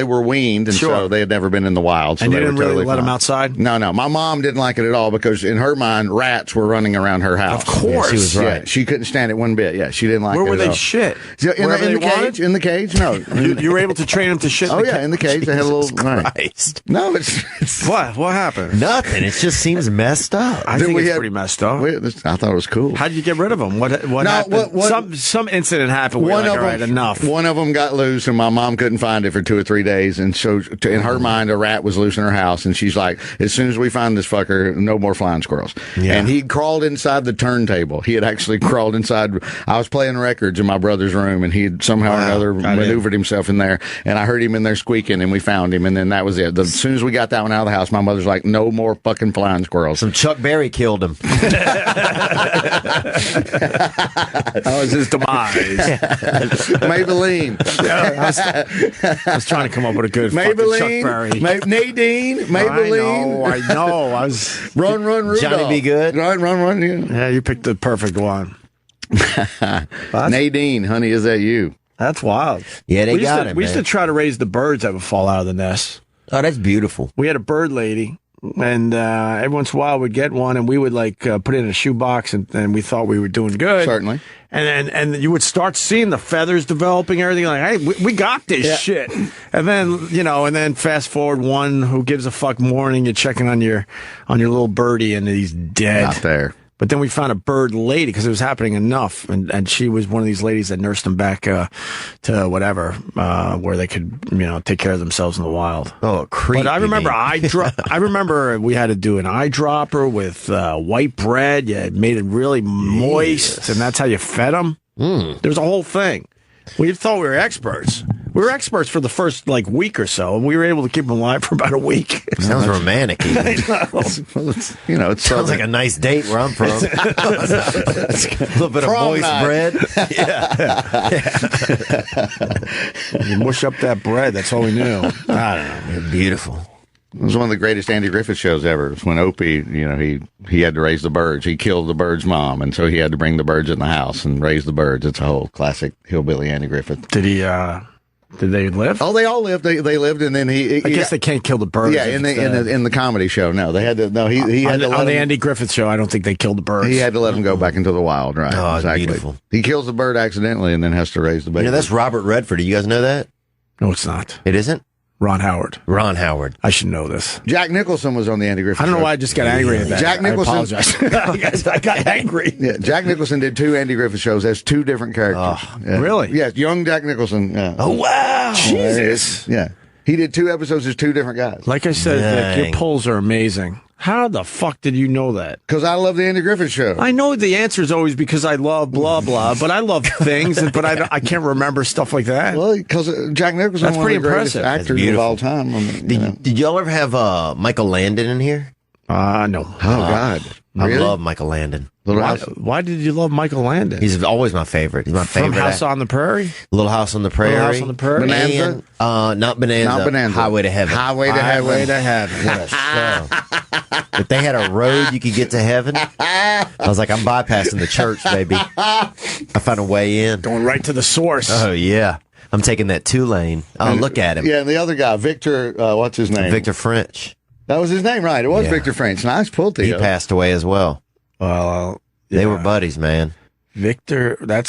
were weaned, and so they had never been in the wild. So and they you didn't were really totally let them fine. outside? No. My mom didn't like it at all because in her mind, rats were running around her house. Of course. she was right. Yeah, she couldn't stand it one bit. Yeah, she didn't like Where it were at they all. shit? In the cage. In the cage. No, you were able to train them to shit. Oh yeah, in the cage. They had a little. Christ. No, it's what happened? Nothing. It just seems messed up. I think it's pretty messed up. I thought it was cool. How did you get rid of them? What happened? Some incident happened. Where all right, enough. One of them got loose, and my mom couldn't find it for 2 or 3 days. And so, in her mind, a rat was loose in her house, and she's like, "As soon as we find this fucker, no more flying squirrels." Yeah. And he crawled inside the turntable. He had actually crawled inside. I was playing records in my brother's room, and he had somehow or another maneuvered himself in there. And I heard him in there squeaking, and we found him. And then that was it. As soon as we got that one out of the house, my mother's like, "No more fucking flying squirrels." Some Chuck Berry killed him. That was his demise. Maybelline. I was trying to come up with a good fucking Chuck Berry. Nadine. Maybelline. I know. I was Run, Rudolph. Johnny Be Good. Run. Yeah, you picked the perfect one. Nadine, honey, is that you? That's wild. Yeah, they got him. We used to try to raise the birds that would fall out of the nest. Oh, that's beautiful. We had a bird lady, and every once in a while we'd get one, and we would put it in a shoebox, and we thought we were doing good. Certainly. And you would start seeing the feathers developing, everything like, hey, we got this shit. And then fast forward one who gives a fuck morning, you're checking on your little birdie, and he's dead. Not there. But then we found a bird lady because it was happening enough, and she was one of these ladies that nursed them back to whatever where they could take care of themselves in the wild. Oh, creepy. But I remember I remember we had to do an eyedropper with white bread. You made it really moist, and that's how you fed them. There was a whole thing. We thought we were experts. We were experts for the first week or so, and we were able to keep them alive for about a week. Sounds romantic. Even. It sounds like a nice date where I'm from. A little bit of moist bread. You mush up that bread. That's all we knew. I don't know. Beautiful. It was one of the greatest Andy Griffith shows ever. It was when Opie, he had to raise the birds. He killed the bird's mom, and so he had to bring the birds in the house and raise the birds. It's a whole classic hillbilly Andy Griffith. Did he? Did they live? Oh, they all lived. They lived, and then I guess they can't kill the birds. Yeah, in the comedy show, no, they had to. No, he had to on the Andy Griffith show. I don't think they killed the birds. He had to let them go back into the wild. Right? Oh, exactly. Beautiful. He kills the bird accidentally, and then has to raise the baby. That's Robert Redford. Do you guys know that? No, it's not. It isn't. Ron Howard. I should know this. Jack Nicholson was on the Andy Griffith show. I don't know why I just got angry at that. Jack Nicholson. I apologize. I got angry. Yeah, Jack Nicholson did 2 Andy Griffith shows as 2 different characters. Really? Yes, young Jack Nicholson. Yeah. Oh, wow. Jesus. Yeah. He did 2 episodes as 2 different guys. Like I said, your polls are amazing. How the fuck did you know that? Because I love the Andy Griffith show. I know the answer is always because I love blah, blah, but I love things, but I can't remember stuff like that. Well, because Jack Nicholson is one of the greatest actors of all time. Did y'all ever have Michael Landon in here? No. Oh, God. I love Michael Landon. Why did you love Michael Landon? He's always my favorite. He's my favorite. From House on the Prairie? Little House on the Prairie. Little House on the Prairie. Bonanza? And, not Bonanza. Highway to Heaven. Highway to Heaven. What a show. If they had a road you could get to heaven, I was like, I'm bypassing the church, baby. I found a way in. Going right to the source. Oh, yeah. I'm taking that 2-lane. Oh, look at him. Yeah, and the other guy, Victor, what's his name? Victor French. That was his name, right? It was Victor French. Nice pull, Theo. He passed away as well. Well, they were buddies, man. Victor, I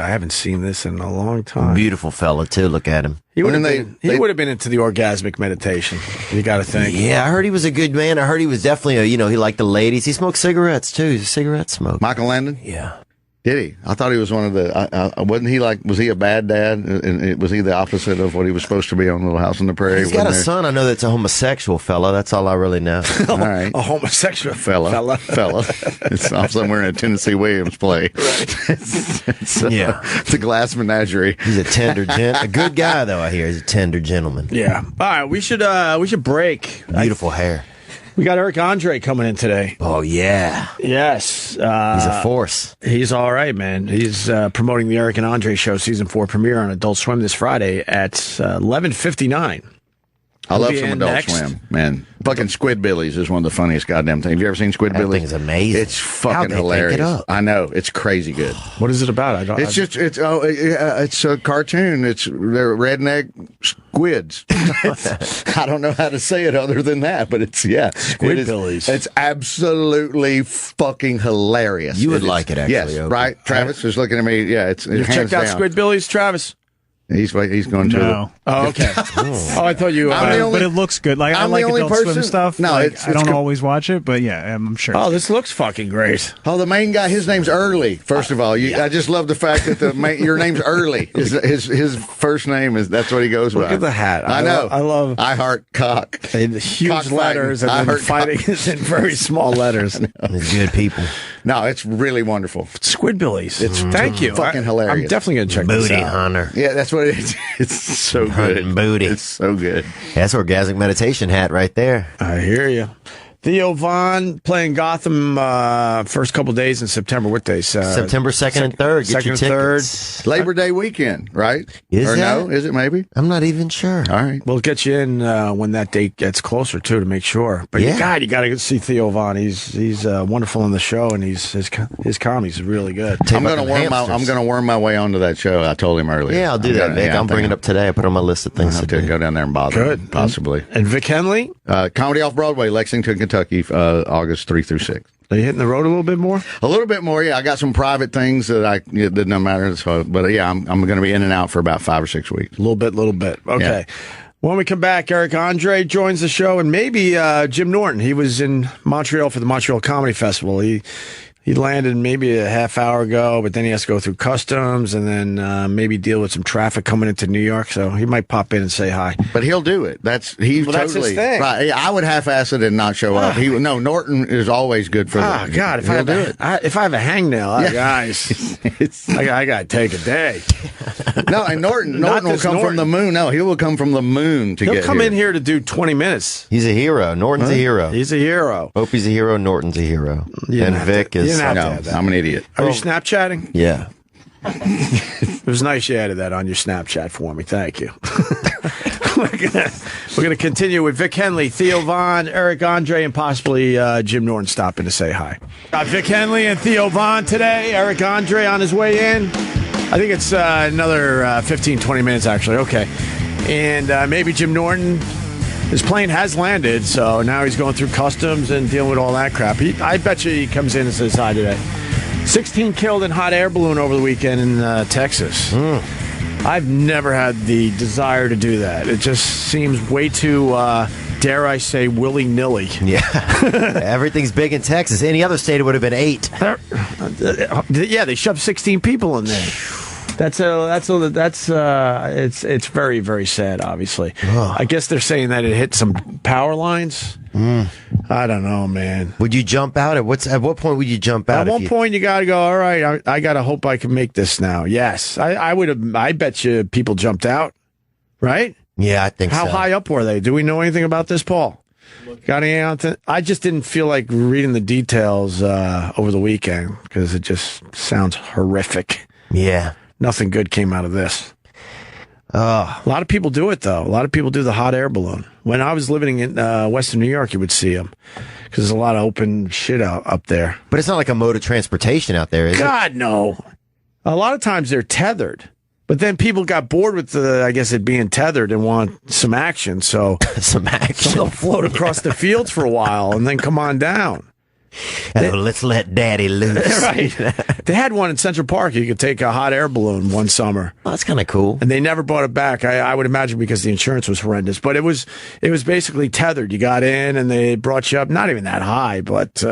haven't seen this in a long time. Beautiful fella, too. Look at him. He would have been into the orgasmic meditation. You got to think. Yeah, I heard he was a good man. I heard he was definitely he liked the ladies. He smoked cigarettes, too. He's a cigarette smoker. Michael Landon? Yeah. Did he? I thought he was one of the. Wasn't he like? Was he a bad dad? And was he the opposite of what he was supposed to be on Little House on the Prairie? He's got a son. I know that's a homosexual fella. That's all I really know. All right, a homosexual fella. It's off somewhere in a Tennessee Williams play. It's a glass menagerie. He's a good guy though. I hear he's a tender gentleman. Yeah. All right, we should break. Beautiful hair. We got Eric Andre coming in today. Oh, yeah. Yes. He's a force. He's all right, man. He's promoting the Eric and Andre Show Season 4 premiere on Adult Swim this Friday at 11:59. I love some Adult Swim, man. Fucking Squidbillies is one of the funniest goddamn things. Have you ever seen Squidbillies? That thing's amazing. It's fucking hilarious. I know. It's crazy good. What is it about? It's a cartoon. They're redneck squids. I don't know how to say it other than that, but Squidbillies. It's absolutely fucking hilarious. You would like it, actually. Yes, right? Travis is looking at me. Yeah, it's You've checked out Squidbillies, Travis? He's going to. No. Oh, okay. I thought you. But it looks good. Like I like Adult Swim stuff. No, I don't always watch it, but yeah, I'm sure. Oh, this looks fucking great. Oh, the main guy, his name's Early. First of all, I just love the fact that your name's Early. His first name that's what he goes by. Look at the hat. I know. I love. I heart cock. In huge cock letters, and then fighting is in very small letters. It's good people. No, it's really wonderful. Squidbillies. Thank you. Fucking hilarious. I'm definitely gonna check this out. Booty hunter. Yeah, that's what it is. It's so good. Booty. It's so good. That's orgasmic meditation hat right there. I hear you. Theo Von playing Gotham first couple days in September. What days? September 2nd and 3rd. Get your tickets. Labor Day weekend, right? Is or that? no? Is it maybe? I'm not even sure. All right. We'll get you in when that date gets closer, too, to make sure. But, God, you got to see Theo Von. He's wonderful on the show, and his comedy's really good. I'm going to worm my way onto that show. I told him earlier. Yeah, I'll do that, Vic. I'll bring it up today. I put it on my list of things to do. Go down there and bother him, possibly. And Vic Henley? Comedy Off-Broadway, Lexington, Kentucky, August 3 through 6. Are you hitting the road a little bit more? A little bit more, yeah. I got some private things that it doesn't matter. So, but yeah, I'm going to be in and out for about 5 or 6 weeks. A little bit. Okay. Yeah. When we come back, Eric Andre joins the show, and maybe Jim Norton. He was in Montreal for the Montreal Comedy Festival. He landed maybe a half hour ago, but then he has to go through customs and then maybe deal with some traffic coming into New York. So he might pop in and say hi. But he'll do it. That's his thing. Right. I would half-ass it and not show up. Norton is always good for that. God, if I have a hangnail, guys, I got to take a day. No, and Norton will come from the moon. No, he will come from the moon to get here. He'll come in here to do 20 minutes. He's a hero. Norton's a hero. He's a hero. Opie's a hero. Norton's a hero. And Vic is... No, I'm an idiot. Are you Snapchatting? Yeah. It was nice you added that on your Snapchat for me. Thank you. We're gonna continue with Vic Henley, Theo Von, Eric Andre, and possibly Jim Norton stopping to say hi. Got Vic Henley and Theo Von today. Eric Andre on his way in. I think it's another 15, 20 minutes, actually. Okay. And maybe Jim Norton... His plane has landed, so now he's going through customs and dealing with all that crap. I bet you he comes in and says hi today. 16 killed in hot air balloon over the weekend in Texas. I've never had the desire to do that. It just seems way too, dare I say, willy-nilly. Yeah. Everything's big in Texas. Any other state, it would have been 8. Yeah, they shoved 16 people in there. It's very, very sad, obviously. I guess they're saying that it hit some power lines. I don't know, man. Would you jump out? At what point would you jump out? At one point, you got to go, all right, I got to hope I can make this now. Yes. I bet you people jumped out, right? Yeah, I think so. How high up were they? Do we know anything about this, Paul? Got anything? I just didn't feel like reading the details over the weekend because it just sounds horrific. Yeah. Nothing good came out of this. A lot of people do it, though. A lot of people do the hot air balloon. When I was living in Western New York, you would see them because there's a lot of open shit up there. But it's not like a mode of transportation out there, is it? God, no. A lot of times they're tethered. But then people got bored with it being tethered and want some action. So some action. So they'll float across the fields for a while and then come on down. Let's let daddy loose. Right. They had one in Central Park. You could take a hot air balloon one summer. Oh, that's kind of cool. And they never brought it back. I would imagine because the insurance was horrendous. But it was basically tethered. You got in and they brought you up, not even that high, but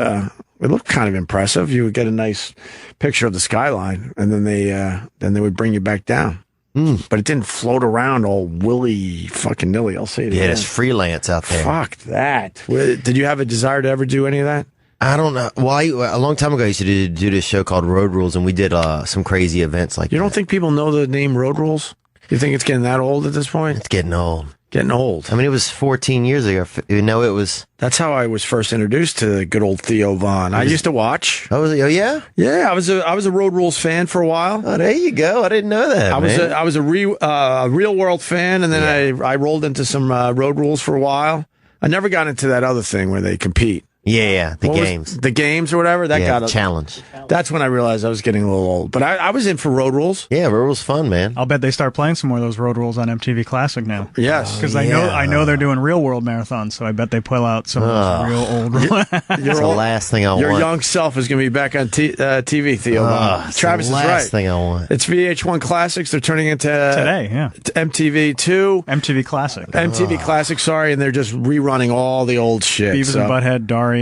It looked kind of impressive. You would get a nice picture of the skyline, and then they would bring you back down. But it didn't float around all willy fucking nilly. I'll say it again. it's freelance out there. Fuck that. Did you have a desire to ever do any of that? I don't know. Well, a long time ago, I used to do this show called Road Rules, and we did some crazy events like You don't think people know the name Road Rules? You think it's getting that old at this point? It's getting old. Getting old. I mean, it was 14 years ago. You know, it was. That's how I was first introduced to good old Theo Von. I used to watch. Oh yeah? Yeah, I was a Road Rules fan for a while. Oh, there you go. I didn't know that, I was a Real World fan, and then I rolled into some Road Rules for a while. I never got into that other thing where they compete. Yeah, the games or whatever. That got a challenge. That's when I realized I was getting a little old. But I was in for Road Rules. Yeah, Road Rules fun, man. I'll bet they start playing some more of those Road Rules on MTV Classic now. Yes, because I know they're doing real world marathons, so I bet they pull out some of those real old. That's the last thing I want. Your young self is going to be back on TV, Theo. Travis is right. Last thing I want. It's VH1 Classics. They're turning into today. Yeah, MTV2, MTV Classic, MTV Classic. Sorry, and they're just rerunning all the old shit. Beavis and Butthead, Daria.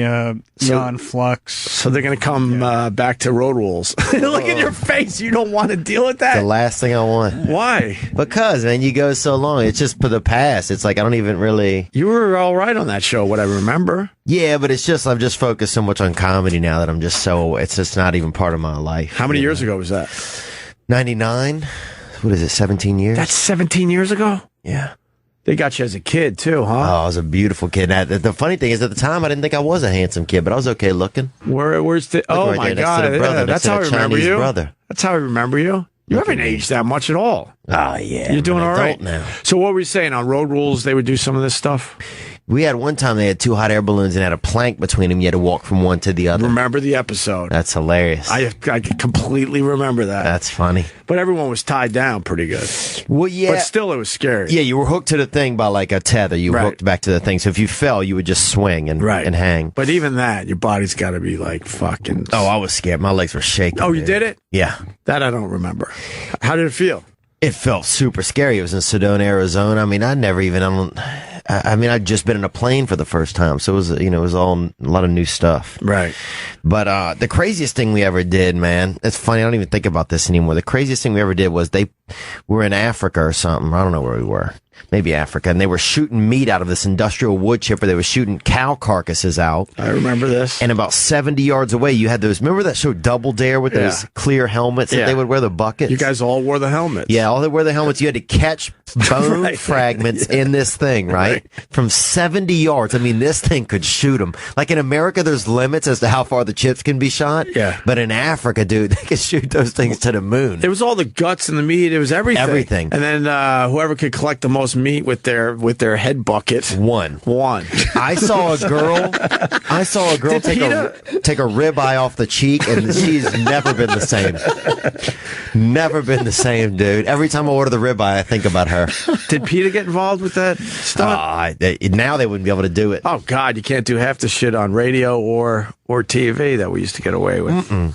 John Flux. So they're going to come back to Road Rules. Look at your face. You don't want to deal with that. The last thing I want. Why? Because, man, you go so long. It's just for the past. It's like I don't even really. You were all right on that show, what I remember. Yeah, but it's just, I'm just focused so much on comedy now that I'm just so, it's just not even part of my life. How many years ago was that? 99. What is it, 17 years? That's 17 years ago? Yeah. They got you as a kid, too, huh? Oh, I was a beautiful kid. The funny thing is, at the time, I didn't think I was a handsome kid, but I was okay looking. Where's the... Oh, my God. That's how I remember you. Brother. That's how I remember you. You haven't aged that much at all. Oh, yeah. You're doing all right now. So what were you saying? On Road Rules, they would do some of this stuff? We had one time they had 2 hot air balloons and had a plank between them. You had to walk from one to the other. Remember the episode. That's hilarious. I completely remember that. That's funny. But everyone was tied down pretty good. Well, yeah. But still, it was scary. Yeah, you were hooked to the thing by like a tether. You were hooked back to the thing. So if you fell, you would just swing and hang. But even that, your body's got to be like fucking... Oh, I was scared. My legs were shaking. Oh, you did it? Yeah. That I don't remember. How did it feel? It felt super scary. It was in Sedona, Arizona. I mean, I'd just been in a plane for the first time, so it was, it was all a lot of new stuff. Right. But the craziest thing we ever did, man, it's funny, I don't even think about this anymore. The craziest thing we ever did was we were in Africa or something. I don't know where we were. Maybe Africa, and they were shooting meat out of this industrial wood chipper. They were shooting cow carcasses out. I remember this. And about 70 yards away, you had those. Remember that show Double Dare with those clear helmets that they would wear, the buckets? You guys all wore the helmets. Yeah, all they wear the helmets. You had to catch bone fragments in this thing, right? From 70 yards. I mean, this thing could shoot them. Like in America, there's limits as to how far the chips can be shot. Yeah. But in Africa, dude, they could shoot those things to the moon. It was all the guts and the meat. It was everything. Everything. And then whoever could collect the most meat with their head bucket. One. I saw a girl take a ribeye off the cheek, and she's never been the same. Never been the same, dude. Every time I order the ribeye, I think about her. Did PETA get involved with that stunt? Now they wouldn't be able to do it. Oh God, you can't do half the shit on radio or TV that we used to get away with.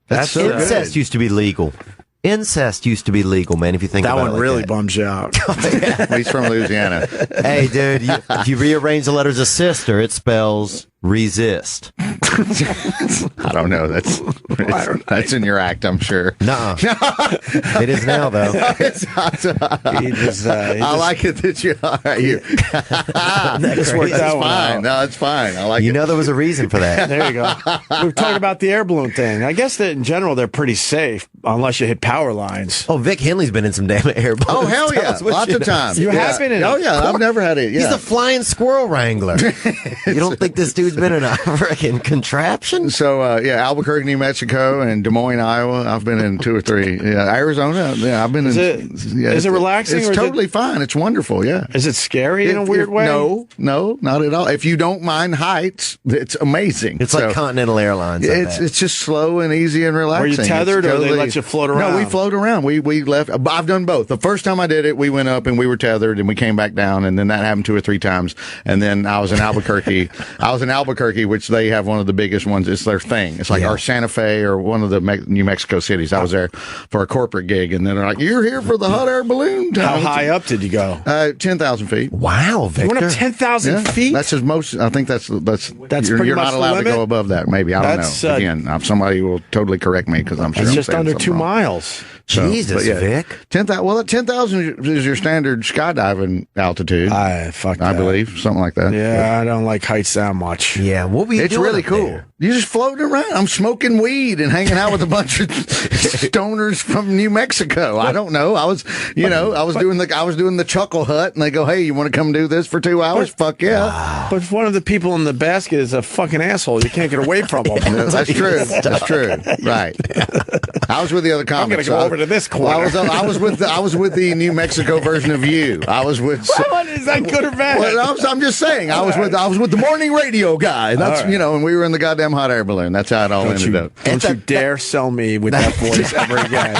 That's incest used to be legal. Incest used to be legal, man, if you think about it. That one really bums you out. He's from Louisiana. Hey, dude, if you rearrange the letters of sister, it spells resist. I don't know. That's in your act, I'm sure. Nuh-uh. It is now, though. I like it that you are. This worked out fine. No, it's fine. I like it. There was a reason for that. There you go. We were talking about the air balloon thing. I guess that in general they're pretty safe unless you hit power lines. Oh, Vic Henley's been in some damn air balloons. Oh, hell yeah. Lots of times. You have been in Oh, yeah. I've never had it. Yeah. He's the flying squirrel wrangler. You don't think this dude's been in a freaking contraption? So, Albuquerque, New Mexico, and Des Moines, Iowa. I've been in 2 or 3. Yeah, Arizona. Yeah, I've been is in. Is it relaxing? It's totally fine. It's wonderful. Yeah. Is it scary in a weird way? No, not at all. If you don't mind heights, it's amazing. It's like Continental Airlines. It's just slow and easy and relaxing. Were you tethered, or they let you float around? No, we float around. We left. I've done both. The first time I did it, we went up and we were tethered, and we came back down, and then that happened 2 or 3 times. And then I was in Albuquerque. Which they have one one of the biggest ones. It's their thing. It's like our Santa Fe or one of the New Mexico cities. I was there for a corporate gig, and then they're like, "You're here for the hot air balloon time." How high up did you go? 10,000 feet. Wow, Victor. You went up 10,000 feet? That's as most. I think that's pretty you're much not the allowed to limit? go above that. Maybe I don't know. Again, somebody will totally correct me because I'm sure It's I'm just saying under something 2 wrong. miles. Jesus, Vic. 10,000. Well, 10,000 is your standard skydiving altitude. I believe something like that. Yeah, I don't like heights that much. Yeah, what were you It's doing really up cool. there? You just floating around. I'm smoking weed and hanging out with a bunch of stoners from New Mexico. I don't know. I was doing the Chuckle Hut, and they go, "Hey, you want to come do this for 2 hours?" Fuck yeah! Wow. But if one of the people in the basket is a fucking asshole, you can't get away from him. That's true. That's true. Right. I was with the other comics. I'm going to go over to this corner. I was with the New Mexico version of you. I was with. What is that good or bad? Well, I'm just saying. I was with the morning radio guy. That's and we were in the goddamn hot air balloon. That's how it all ended up. Don't you dare sell me with that voice ever again.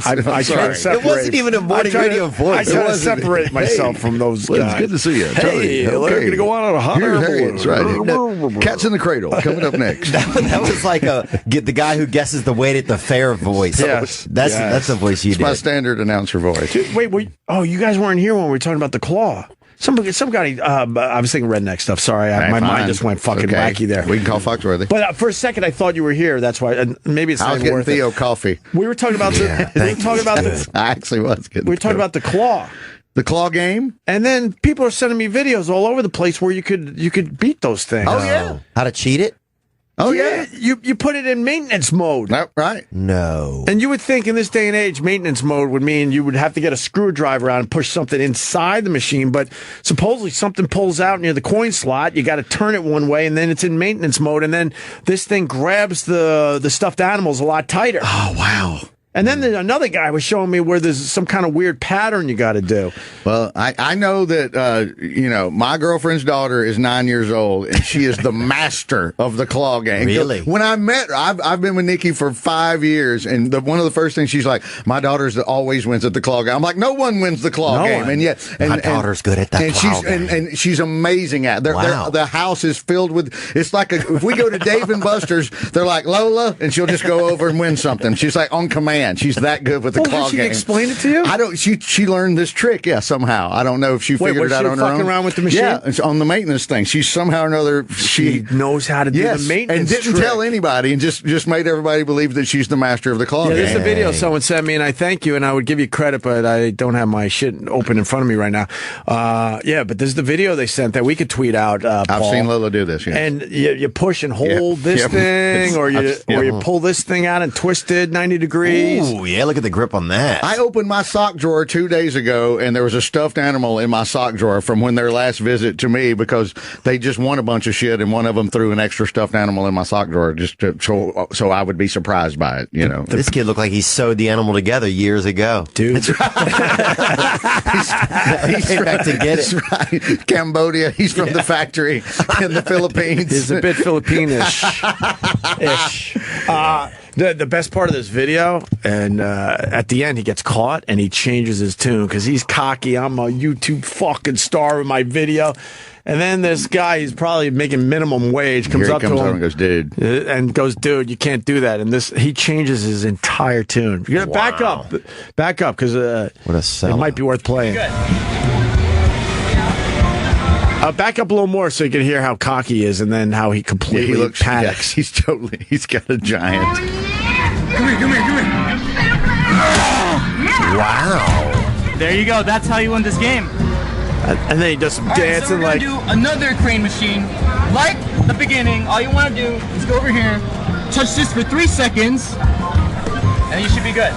I try to separate. It wasn't even a morning radio voice. I try to separate myself from those guys. It's good to see you. Hey, we're going to go out on a hot air balloon. That's right. Cats in the Cradle coming up next. That was like get the guy who guesses the weight at the fair voice. Yes. That's the voice you It's did. my standard announcer voice. Dude, wait. Oh, you guys weren't here when we were talking about the claw. Some guy. I was thinking redneck stuff. Sorry, my mind just went fucking wacky there. We can call Foxworthy. But for a second, I thought you were here. That's why. And maybe it's I not was even getting worth Theo it. coffee. We were talking about I actually was getting. We were talking about the claw. The claw game, and then people are sending me videos all over the place where you could beat those things. Oh yeah, how to cheat it? Oh yeah. You put it in maintenance mode. Right. No. And you would think in this day and age, maintenance mode would mean you would have to get a screwdriver out and push something inside the machine. But supposedly something pulls out near the coin slot. You got to turn it one way, and then it's in maintenance mode. And then this thing grabs the stuffed animals a lot tighter. Oh wow. And then another guy was showing me where there's some kind of weird pattern you got to do. Well, I know that, my girlfriend's daughter is 9 years old, and she is the master of the claw game. Really? When I met her, I've been with Nikki for 5 years, and one of the first things she's like, my daughter's always wins at the claw game. I'm like, no one wins the claw game. And yet, my daughter's good at that claw game. And she's amazing at it. Wow. The house is filled with, it's like, if we go to Dave and Buster's, they're like, Lola, and she'll just go over and win something. She's like on command. She's that good with the claw she game. explain it to you? I don't. She learned this trick, somehow. I don't know if she figured it out on her own. Fucking around with the machine? Yeah, it's on the maintenance thing. She somehow or another she knows how to do the maintenance and didn't trick. tell anybody, and just made everybody believe that she's the master of the claw game. There's a video someone sent me, and I thank you, and I would give you credit, but I don't have my shit open in front of me right now. But there's the video they sent that we could tweet out. I've Paul. seen Lola do this. Yeah. And you push and hold this thing, or you pull this thing out and twist it 90 degrees. Ooh, yeah, look at the grip on that. I opened my sock drawer 2 days ago, and there was a stuffed animal in my sock drawer from when their last visit to me, because they just won a bunch of shit, and one of them threw an extra stuffed animal in my sock drawer just so I would be surprised by it. This kid looked like he sewed the animal together years ago, dude. That's right. He came back to get it. That's right. Cambodia. He's from the factory in the Philippines. He's a bit Filipino-ish. The best part of this video, and at the end he gets caught and he changes his tune because he's cocky. I'm a YouTube fucking star with my video. And then this guy, he's probably making minimum wage, comes up to him and goes, dude, you can't do that. And he changes his entire tune. You gotta back up, because what a seller. It might be worth playing. Back up a little more so you can hear how cocky he is, and then how he completely panics. Yeah, he's got a giant. Come here. Wow. There you go. That's how you win this game. And then he does some dancing, so we're gonna do another crane machine. Like the beginning, all you want to do is go over here, touch this for 3 seconds, and you should be good.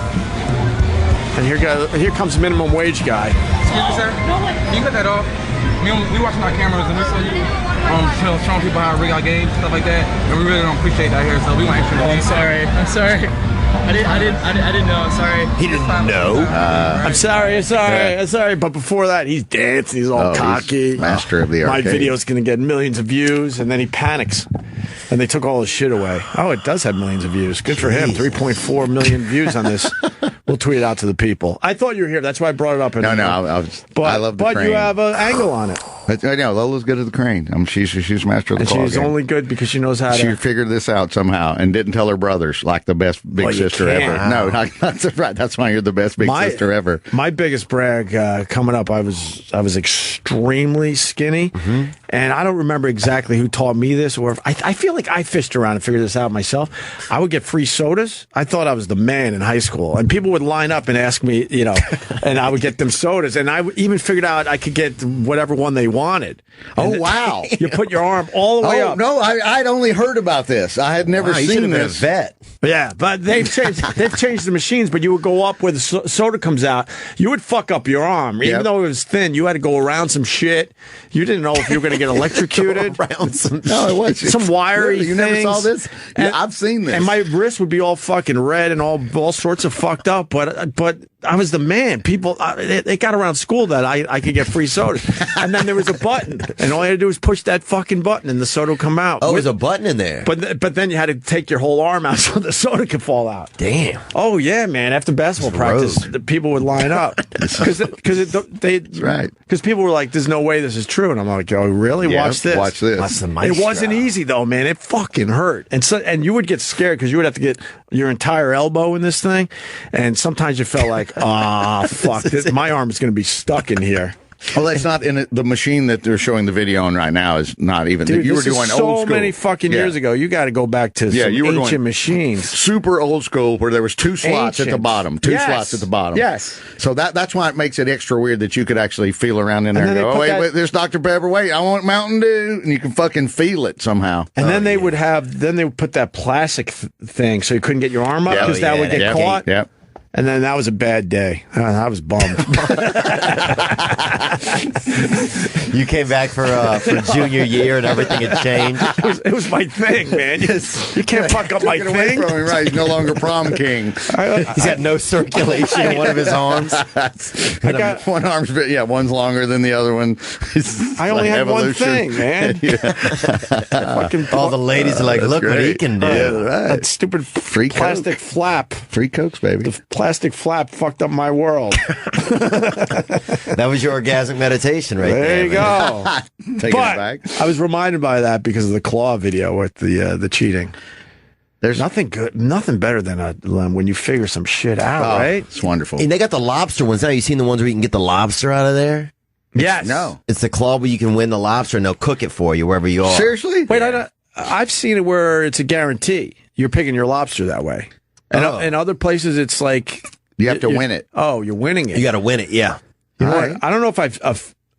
And here comes minimum wage guy. Excuse me, sir. Can you cut that off? We watching our cameras and we saw you showing people how to rig our games, stuff like that, and we really don't appreciate that here, so we want to make sure. I'm sorry. I didn't know. I'm sorry. He didn't know. I'm sorry. But before that, he's dancing. He's all cocky. He's master of the My arcade. video's going to get millions of views, and then he panics. And they took all his shit away. Oh, it does have millions of views. Good for him. 3.4 million views on this. We'll tweet it out to the people. I thought you were here. That's why I brought it up. No, I love the But crane. you have an angle on it. But, I know Lola's good at the crane. She's master of the And claw she's game. only good because she knows how She to. figured this out somehow and didn't tell her brothers like the best big Well, you sister can't. ever. No, not right. That's why you're the best big sister ever. My biggest brag coming up, I was extremely skinny, and I don't remember exactly who taught me this, or if, I feel like I fished around and figured this out myself. I would get free sodas. I thought I was the man in high school, and people would line up and ask me, and I would get them sodas, and I even figured out I could get whatever one they wanted. Oh, wow. You put your arm all the way up. No, I'd only heard about this. I had never seen this. Vet. Yeah, but they've changed the machines. But you would go up where the soda comes out. You would fuck up your arm, even though it was thin. You had to go around some shit. You didn't know if you were going to get electrocuted. Around some No, it was some wiry. Really? You never saw things. this? Yeah, I've seen this. And my wrist would be all fucking red and all sorts of fucked up. But I was the man. People they got around school that I could get free sodas. And then there was a button, and all you had to do was push that fucking button, and the soda would come out. Oh, there's a button in there. But then you had to take your whole arm out so the soda could fall out. Damn. Oh yeah, man! After basketball practice, the people would line up because people were like, "There's no way this is true," and I'm like, "Oh, really? Yeah, Watch this. watch this." Watch the It maestro. wasn't easy though, man. It fucking hurt, and you would get scared because you would have to get your entire elbow in this thing, and sometimes you felt like, fuck, my arm is going to be stuck in here." Well, that's not in it. The machine that they're showing the video on right now is not even. Dude, you were this doing is old so school. many fucking years ago. You got to go back to some you were ancient going machines. Super old school where there was two slots at the Ancient. bottom. Two Yes. slots at the bottom. Yes. So that's why it makes it extra weird that you could actually feel around in there and then go, they oh, put wait, that- there's Dr. Pepper. Wait, I want Mountain Dew. And you can fucking feel it somehow. And then they would put that plastic thing so you couldn't get your arm up because that would get caught. Yep. And then that was a bad day. I was bummed. You came back for junior year and everything had changed. It was my thing, man. You can't fuck up my Took it away thing. from him, right? He's no longer prom king. He's got no circulation in one of his arms. I got- one arm's one's longer than the other one. I only had one thing, man. Fucking all the ladies are like, look what he can do. That stupid Free plastic Coke. flap. Free Cokes, baby. The plastic flap fucked up my world. That was your orgasmic meditation right there. There you go. Taking it But back. I was reminded by that because of the claw video with the cheating. There's nothing better than when you figure some shit out, right? It's wonderful. And they got the lobster ones now. You seen the ones where you can get the lobster out of there? Yes. No. It's the claw where you can win the lobster and they'll cook it for you wherever you are. Seriously? Wait, I've seen it where it's a guarantee. You're picking your lobster that way. And in other places, it's like you have to win it. Oh, you're winning it. You got to win it, yeah. You know what? I don't know if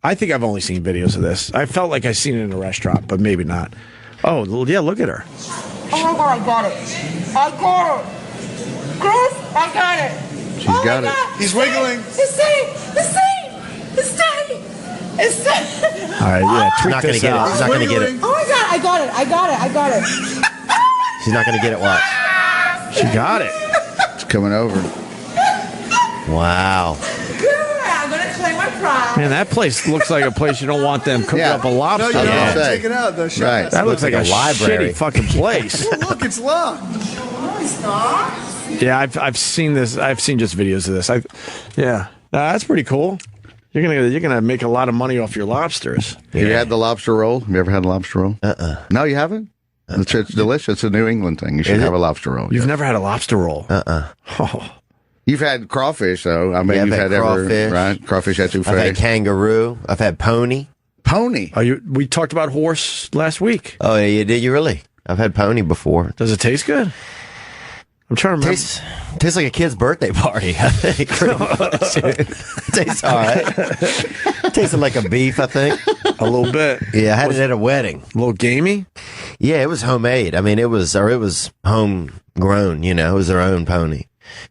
I think I've only seen videos of this. I felt like I've seen it in a restaurant, but maybe not. Oh, well, yeah, look at her. Oh my god, I got it. I got it. Chris, I got it. She's got it. He's wiggling. It's staying. It's staying. It's staying. It's staying. All right, yeah, She's tweak not going to this get it. out. She's not going to get it. Oh my god, I got it. I got it. I got it. She's not going to get it. Watch. She got it. It's coming over. Wow. I'm gonna claim my pride. Man, that place looks like a place you don't want them cooking up a lobster. No, you don't Yeah. take it out, though. Right. That looks like a library. shitty fucking place. Oh, look, it's locked. No, it's not. Yeah, I've seen this. I've seen just videos of this. That's pretty cool. You're gonna make a lot of money off your lobsters. Have you had the lobster roll? Have you ever had a lobster roll? No, you haven't? It's delicious. It's a New England thing. You should have a lobster roll. You've never had a lobster roll? Oh. You've had crawfish, though. I mean, Yeah, I've you've had had crawfish. right? Crawfish etouffee. I've had kangaroo. I've had pony. Pony. We talked about horse last week. Oh, yeah, did you really? I've had pony before. Does it taste good? I'm trying to remember. Tastes like a kid's birthday party, I think. Pretty much. Tastes all right. Tasted like a beef, I think. A little bit. Yeah, I had it at a wedding. A little gamey? Yeah, it was homemade. I mean, it was homegrown, It was their own pony.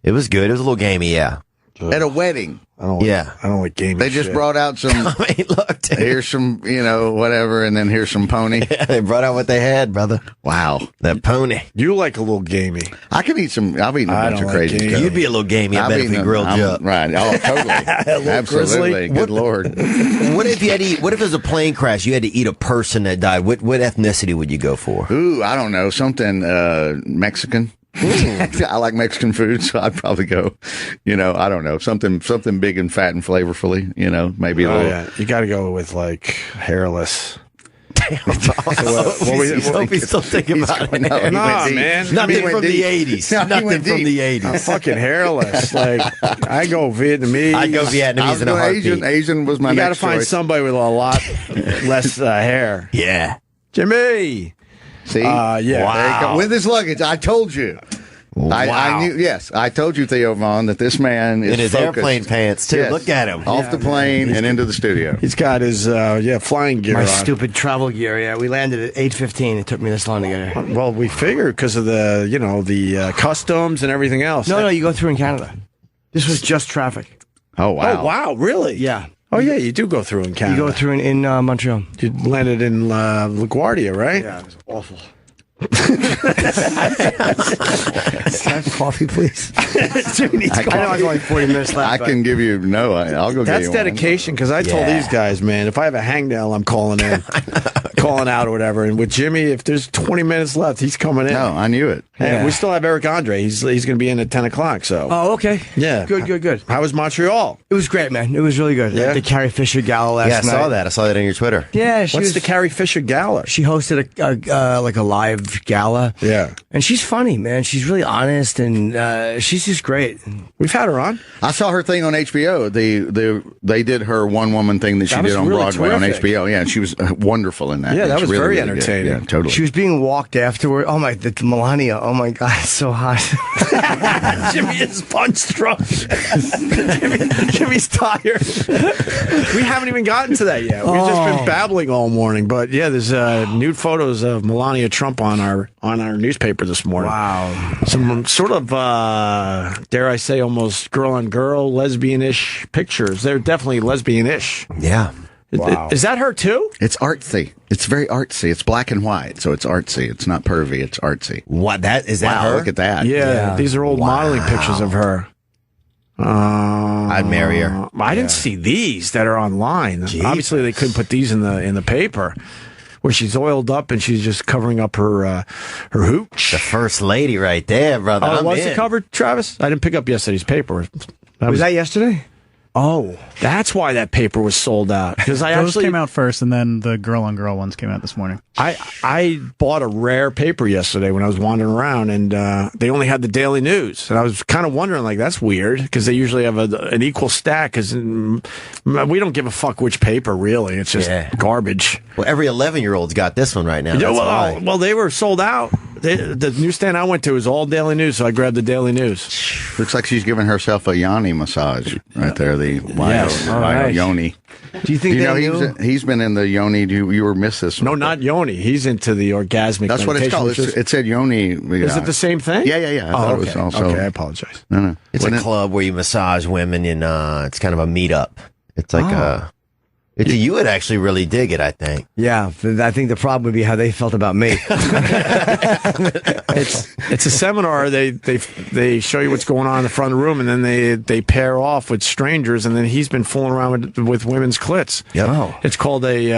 It was good. It was a little gamey, yeah. at a wedding. I don't like gaming. They just shit. brought out some. I mean, look, dude. Here's some, whatever, and then here's some pony. Yeah, they brought out what they had, brother. Wow, that pony. You like a little gamey. I can eat some. I've eaten a bunch of crazy stuff. You'd be a little gamey, I bet, if we grilled you up. Right. Oh, totally. Absolutely. Good Lord. What if you had to eat? What if it was a plane crash? You had to eat a person that died. What ethnicity would you go for? Ooh, I don't know. Something Mexican. I like Mexican food, so I'd probably go, I don't know, something big and fat and flavorfully, maybe a little. Yeah. You got to go with like hairless. Opie's still thinking about it. No, man. Nothing from the 80s. Nothing from the 80s. I'm fucking hairless. Like, I go Vietnamese. I go Vietnamese in a heartbeat. Asian was my next choice. You got to find somebody with a lot less hair. Yeah. Jimmy. See? Yeah. There you go. With his luggage. I told you. Wow. I knew. Yes, I told you, Theo Von, that this man is in his focused. Airplane pants too. Yes. Look at him off the plane and into the studio. He's got his flying gear. My on. stupid travel gear. Yeah, we landed at 8:15. It took me this long to get here. Well, we figured because of the customs and everything else. No, you go through in Canada. This was just traffic. Oh wow! Oh wow! Really? Yeah. Oh yeah, you do go through in Canada. You go through in Montreal. You landed in LaGuardia, right? Yeah, it was awful. Can I have coffee, please? Jimmy needs coffee. I know I have only 40 minutes left. I can give you I'll go. That's get you dedication because I told these guys, man, if I have a hangnail, I'm calling in, calling out or whatever. And with Jimmy, if there's 20 minutes left, he's coming in. No, I knew it. And we still have Eric Andre. He's going to be in at 10 o'clock. So. Oh, okay. Yeah. Good. How was Montreal? It was great, man. It was really good. Yeah. The Carrie Fisher Gala last night. I saw that. I saw that on your Twitter. Yeah. What's the Carrie Fisher Gala? She hosted a live gala. Yeah. And she's funny, man. She's really honest, and she's just great. We've had her on. I saw her thing on HBO. They did her one woman thing that she did on really Broadway terrific. on HBO. Yeah, and she was wonderful in that. Yeah, that was really, very really good. entertaining. Yeah, totally. She was being walked afterward. Oh the Melania. Oh my God, it's so hot. Jimmy is punch drunk. Jimmy's tired. We haven't even gotten to that yet. We've just been babbling all morning. But yeah, there's nude photos of Melania Trump on our newspaper this morning. Wow. Some sort of dare I say almost girl on girl lesbian-ish pictures. They're definitely lesbian-ish. Yeah. Wow. Is that her too? It's artsy. It's very artsy. It's black and white, so it's artsy. It's not pervy. It's artsy. What? Is that her? Look at that. Yeah. These are old modeling pictures of her. I'd marry her. I didn't see these that are online. Jeez. Obviously, they couldn't put these in the paper, where she's oiled up and she's just covering up her hooch. The first lady, right there, brother. Oh, was it covered, Travis? I didn't pick up yesterday's paper. Was that yesterday? Oh, that's why that paper was sold out. Because Those came out first, and then the girl on girl ones came out this morning. I bought a rare paper yesterday when I was wandering around, and they only had the Daily News, and I was kind of wondering, like, that's weird because they usually have an equal stack. Because we don't give a fuck which paper, really. It's just garbage. Well, every 11-year-old's got this one right now. Well, they were sold out. The newsstand I went to was all Daily News, so I grabbed the Daily News. Looks like she's giving herself a yoni massage right there. The yoni. Do you think he's been in the yoni? You were miss this? No, not yoni. He's into the orgasmic. That's what it's called. It said yoni. Is it the same thing? Yeah. I thought it was also. Okay, I apologize. No. It's a club where you massage women, and it's kind of a meetup. It's like you would actually really dig it, I think. Yeah, I think the problem would be how they felt about me. It's a seminar. They show you what's going on in the front of the room, and then they pair off with strangers, and then he's been fooling around with women's clits. Yep. Oh. It's called a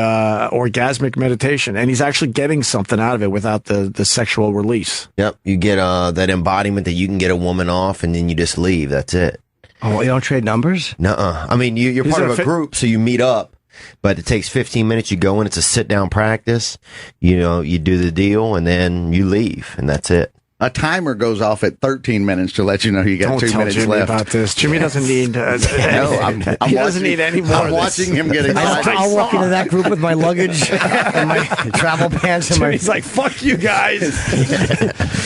orgasmic meditation, and he's actually getting something out of it without the sexual release. Yep, you get that embodiment that you can get a woman off, and then you just leave. That's it. Oh, you don't trade numbers? Nuh-uh. I mean, you're part of a group, so you meet up. But it takes 15 minutes. You go in. It's a sit-down practice. You do the deal, and then you leave, and that's it. A timer goes off at 13 minutes to let you know you got 2 minutes Jimmy left. About this. Jimmy doesn't need. He doesn't need any more. I'm watching him get excited. I'll walk into that group with my luggage and my travel pants. And Jimmy's like, "Fuck you guys."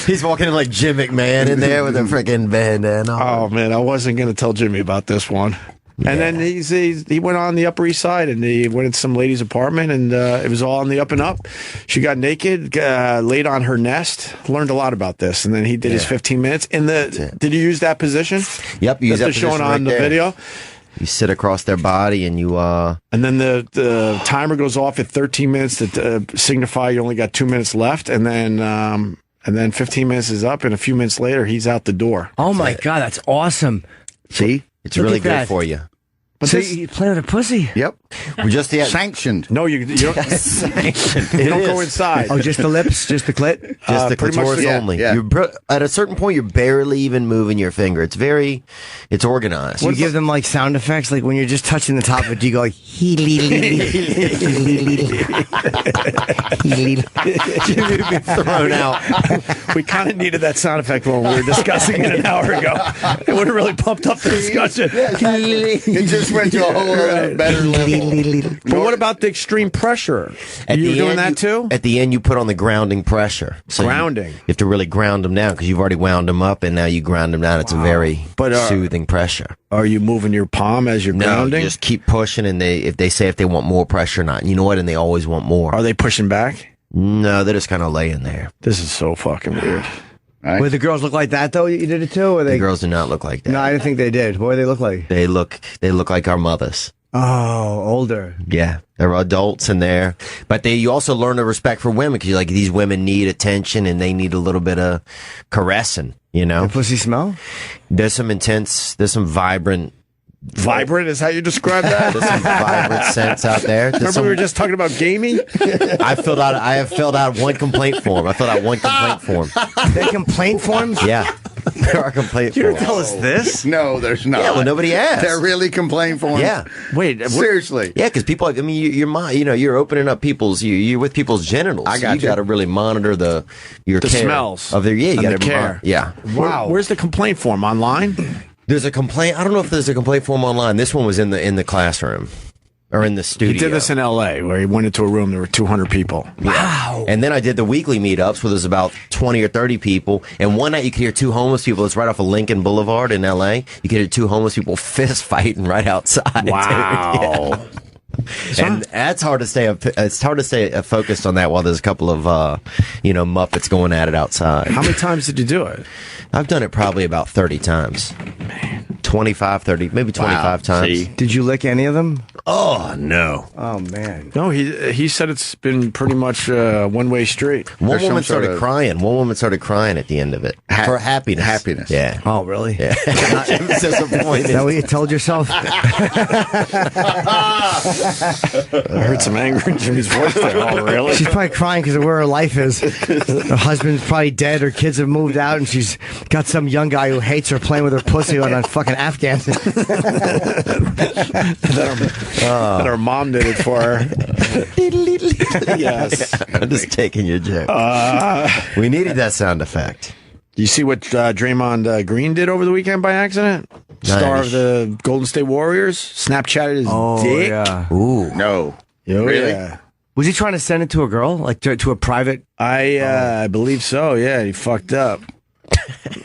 He's walking in like Jim McMahon in there with a freaking bandana. Oh man, I wasn't going to tell Jimmy about this one. And then he went on the Upper East Side and he went into some lady's apartment and it was all on the up and up. She got naked, laid on her nest, learned a lot about this. And then he did his 15 minutes. Did you use that position? Yep, you use that position position showing on the video. You sit across their body and you... And then the timer goes off at 13 minutes to signify you only got 2 minutes left. And then 15 minutes is up and a few minutes later, he's out the door. Oh, my God, that's awesome. See? It's really good for you. But so you play with a pussy? Yep. We're just sanctioned. No, you don't. Sanctioned. You don't go inside. Oh, just the lips, just the clit, just the clitoris only. Yeah. At a certain point, you're barely even moving your finger. It's organized. Do you give them like sound effects, like when you're just touching the top of it? Do you go like Jimmy would be thrown out. We kind of needed that sound effect when we were discussing it an hour ago. It would have really pumped up the discussion. It just went to a whole other better level. But what about the extreme pressure? Are you doing that too? At the end, you put on the grounding pressure. So grounding. You have to really ground them down because you've already wound them up, and now you ground them down. It's a very soothing pressure. Are you moving your palm as you're grounding? No, just keep pushing, and if they want more pressure or not. You know what? And they always want more. Are they pushing back? No, they're just kind of laying there. This is so fucking weird. Right. Would the girls look like that though? You did it too, or the girls do not look like that. No, I didn't think they did. What do they look like? They look like our mothers. Oh, older. Yeah, they're adults in there, but you also learn a respect for women because like these women need attention and they need a little bit of caressing. You know, the pussy smell. There's some vibrant. Vibrant is how you describe that? There's some vibrant scents out there. Remember we were just talking about gaming? I have filled out one complaint form. They're complaint forms? Yeah. There are complaint forms. You tell us this? No, there's not. Yeah, well, nobody asked. They're really complaint forms? Yeah. Wait. Seriously? Yeah, because people, I mean, you're opening up you're with people's genitals. I got you. got to really monitor the care smells of their, you got to care. Yeah. Wow. Where's the complaint form? Online? There's a complaint. I don't know if there's a complaint form online. This one was in the classroom or in the studio. He did this in L.A. where he went into a room. There were 200 people. Wow. And then I did the weekly meetups where there's about 20 or 30 people. And one night you could hear two homeless people. It's right off of Lincoln Boulevard in L.A. You could hear two homeless people fist fighting right outside. Wow. And that's hard to stay. It's hard to stay focused on that while there's a couple of Muppets going at it outside. How many times did you do it? I've done it probably about 30 times. 25, 30, maybe 25 times. See? Did you lick any of them? Oh, no. Oh, man. No, he said it's been pretty much a one-way street. One woman started crying. One woman started crying at the end of it. For happiness. Happiness. Yeah. Oh, really? Yeah. Is that what you told yourself? I heard some anger in Jimmy's voice there. Oh, really? She's probably crying because of where her life is. Her husband's probably dead. Her kids have moved out, and she's got some young guy who hates her playing with her pussy on a fucking Afghan. That her mom did it for her. Yes. I'm just taking your joke. We needed that sound effect. You see what Draymond Green did over the weekend by accident? Star of the Golden State Warriors Snapchatted his dick. Yeah. Ooh. No. Really? Yeah. Was he trying to send it to a girl, like to a private? I believe so. Yeah, he fucked up.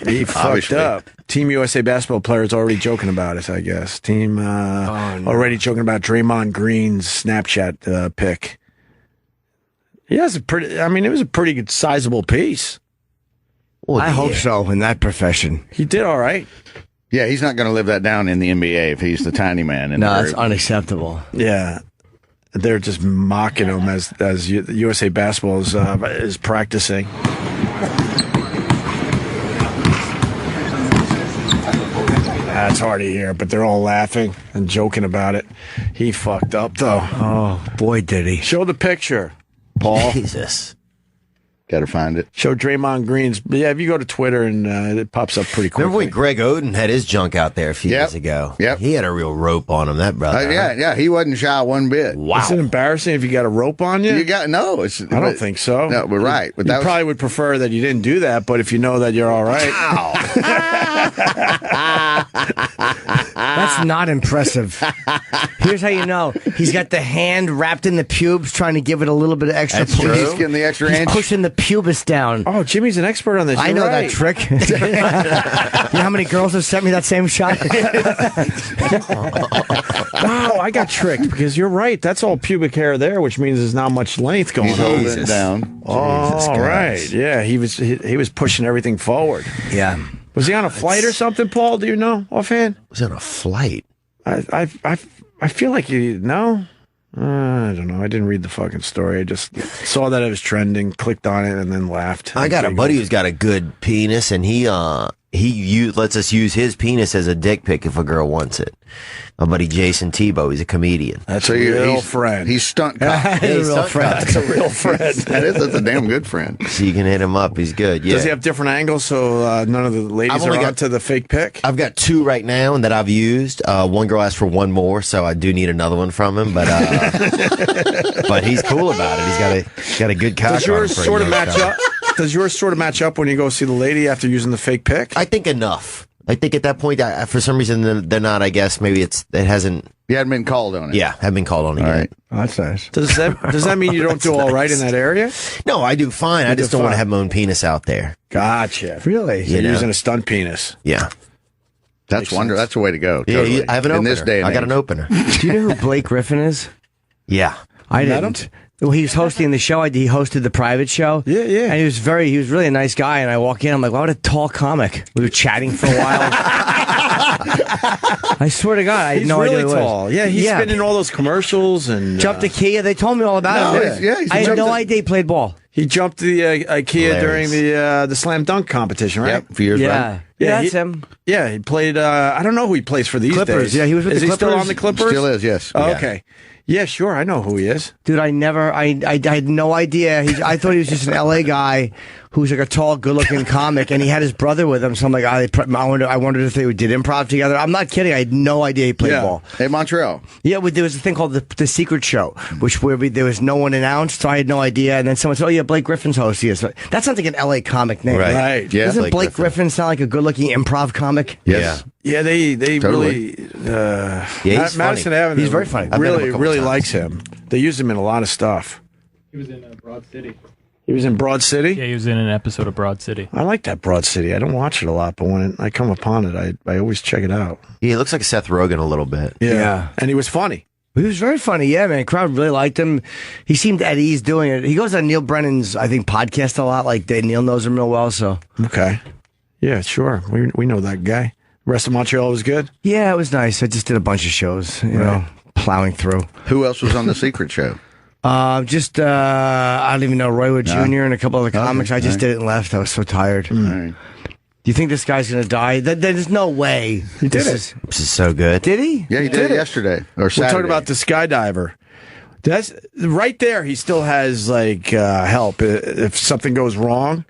He fucked up. Team USA basketball players already joking about it, I guess. Team already joking about Draymond Green's Snapchat pic. He has it was a pretty good sizable piece. Well, I hope so in that profession. He did all right. Yeah, he's not going to live that down in the NBA if he's the tiny man. No, that's unacceptable. Yeah. They're just mocking him as USA basketball is practicing. That's hard to hear, but they're all laughing and joking about it. He fucked up, though. Oh, boy, did he. Show the picture, Paul. Jesus. Got to find it. Show Draymond Green's. Yeah, if you go to Twitter and it pops up pretty quickly. Remember when Greg Oden had his junk out there a few years ago? Yep. He had a real rope on him, that brother. Yeah. He wasn't shy one bit. Wow. Is it embarrassing if you got a rope on you? I don't think so. No, we're right. But you probably would prefer that you didn't do that, but if you know that you're all right. That's not impressive. Here's how you know. He's got the hand wrapped in the pubes, trying to give it a little bit of extra That's true. He's getting the extra He's inch. pushing the pubis down. Oh, Jimmy's an expert on this. I You're know right. that trick. You know how many girls have sent me that same shot? Wow, I got tricked because you're right. That's all pubic hair there, which means there's not much length going He's on. holding it down. Oh, right. Yeah, he was pushing everything forward. Yeah. Was he on a flight or something, Paul? Do you know offhand? Was he on a flight? I feel like you know. I don't know. I didn't read the fucking story. I just saw that it was trending, clicked on it, and then laughed. I got a buddy who's got a good penis, and he lets us use his penis as a dick pic if a girl wants it. My buddy Jason Tebow, he's a comedian. That's a real friend. He's stunt cock. He's a real friend. That's a real friend. That's a damn good friend. So you can hit him up. He's good. Yeah. Does he have different angles so none of the ladies are onto the fake pic? I've got 2 right now and that I've used. One girl asked for 1 more, so I do need another one from him. But but he's cool about it. He's got a good cock. Does yours sort of match up? Does yours sort of match up when you go see the lady after using the fake pic? I think enough. I think at that point, for some reason, they're not. I guess maybe it hasn't. You hadn't been called on it. Yeah, haven't been called on it yet. Right. Oh, that's nice. Does that mean you don't do all right in that area? No, I do fine. I just don't want to have my own penis out there. Gotcha. Really? So you're using a stunt penis. Yeah. That's That's the way to go. Yeah, Totally. I have an in opener. this day and I got age. an opener. Do you know who Blake Griffin is? Yeah. I didn't. Well, he was hosting the show. He hosted the private show. Yeah, yeah. And he was really a nice guy. And I walk in, I'm like, wow, what a tall comic. We were chatting for a while. I swear to God, I had He's no really idea who he was. tall. Yeah, he's been in all those commercials and jumped the Kia. They told me all about it. I had no idea he played ball. He jumped the IKEA during the slam dunk competition, right? Yep, a few years back. Yeah, that's him. Yeah, he played. I don't know who he plays for these Clippers. days. Yeah, he was with is the he still Clippers. on the Clippers? Still is, yes. Oh, Yeah. okay. Yeah, sure. I know who he is. Dude, I had no idea. I thought he was just an LA guy who's like a tall, good-looking comic, and he had his brother with him. So I'm like, I wondered if they did improv together. I'm not kidding. I had no idea he played ball. In Montreal. Yeah, there was a thing called the Secret Show, where there was no one announced, so I had no idea. And then someone said, "Oh yeah, Blake Griffin's hosting it." So that sounds like an LA comic name, Right. Yeah. Doesn't Blake Griffin sound like a good-looking improv comic? Yes. Yeah, they Totally. really. he's Madison funny. Avenue. He's very funny. I've met him a Really, couple really times. likes him. They used him in a lot of stuff. He was in Broad City. He was in Broad City. Yeah, he was in an episode of Broad City. I like that Broad City. I don't watch it a lot, but when I come upon it, I always check it out. Yeah, he looks like Seth Rogen a little bit. Yeah. And he was funny. He was very funny, yeah, man. The crowd really liked him. He seemed at ease doing it. He goes on Neil Brennan's, I think, podcast a lot. Like Neil knows him real well, so Okay. Yeah, sure. We know that guy. Rest of Montreal was good. yeah, it was nice. I just did a bunch of shows, you know, plowing through. Who else was on the Secret Show? I don't even know, Roy Wood Jr. and a couple other comics. I just did it and left. I was so tired. All right. Do you think this guy's going to die? There's no way. He did This is so good. Did he? Yeah, he did it yesterday or We're Saturday. talking about the skydiver. That's right there. He still has like help if something goes wrong.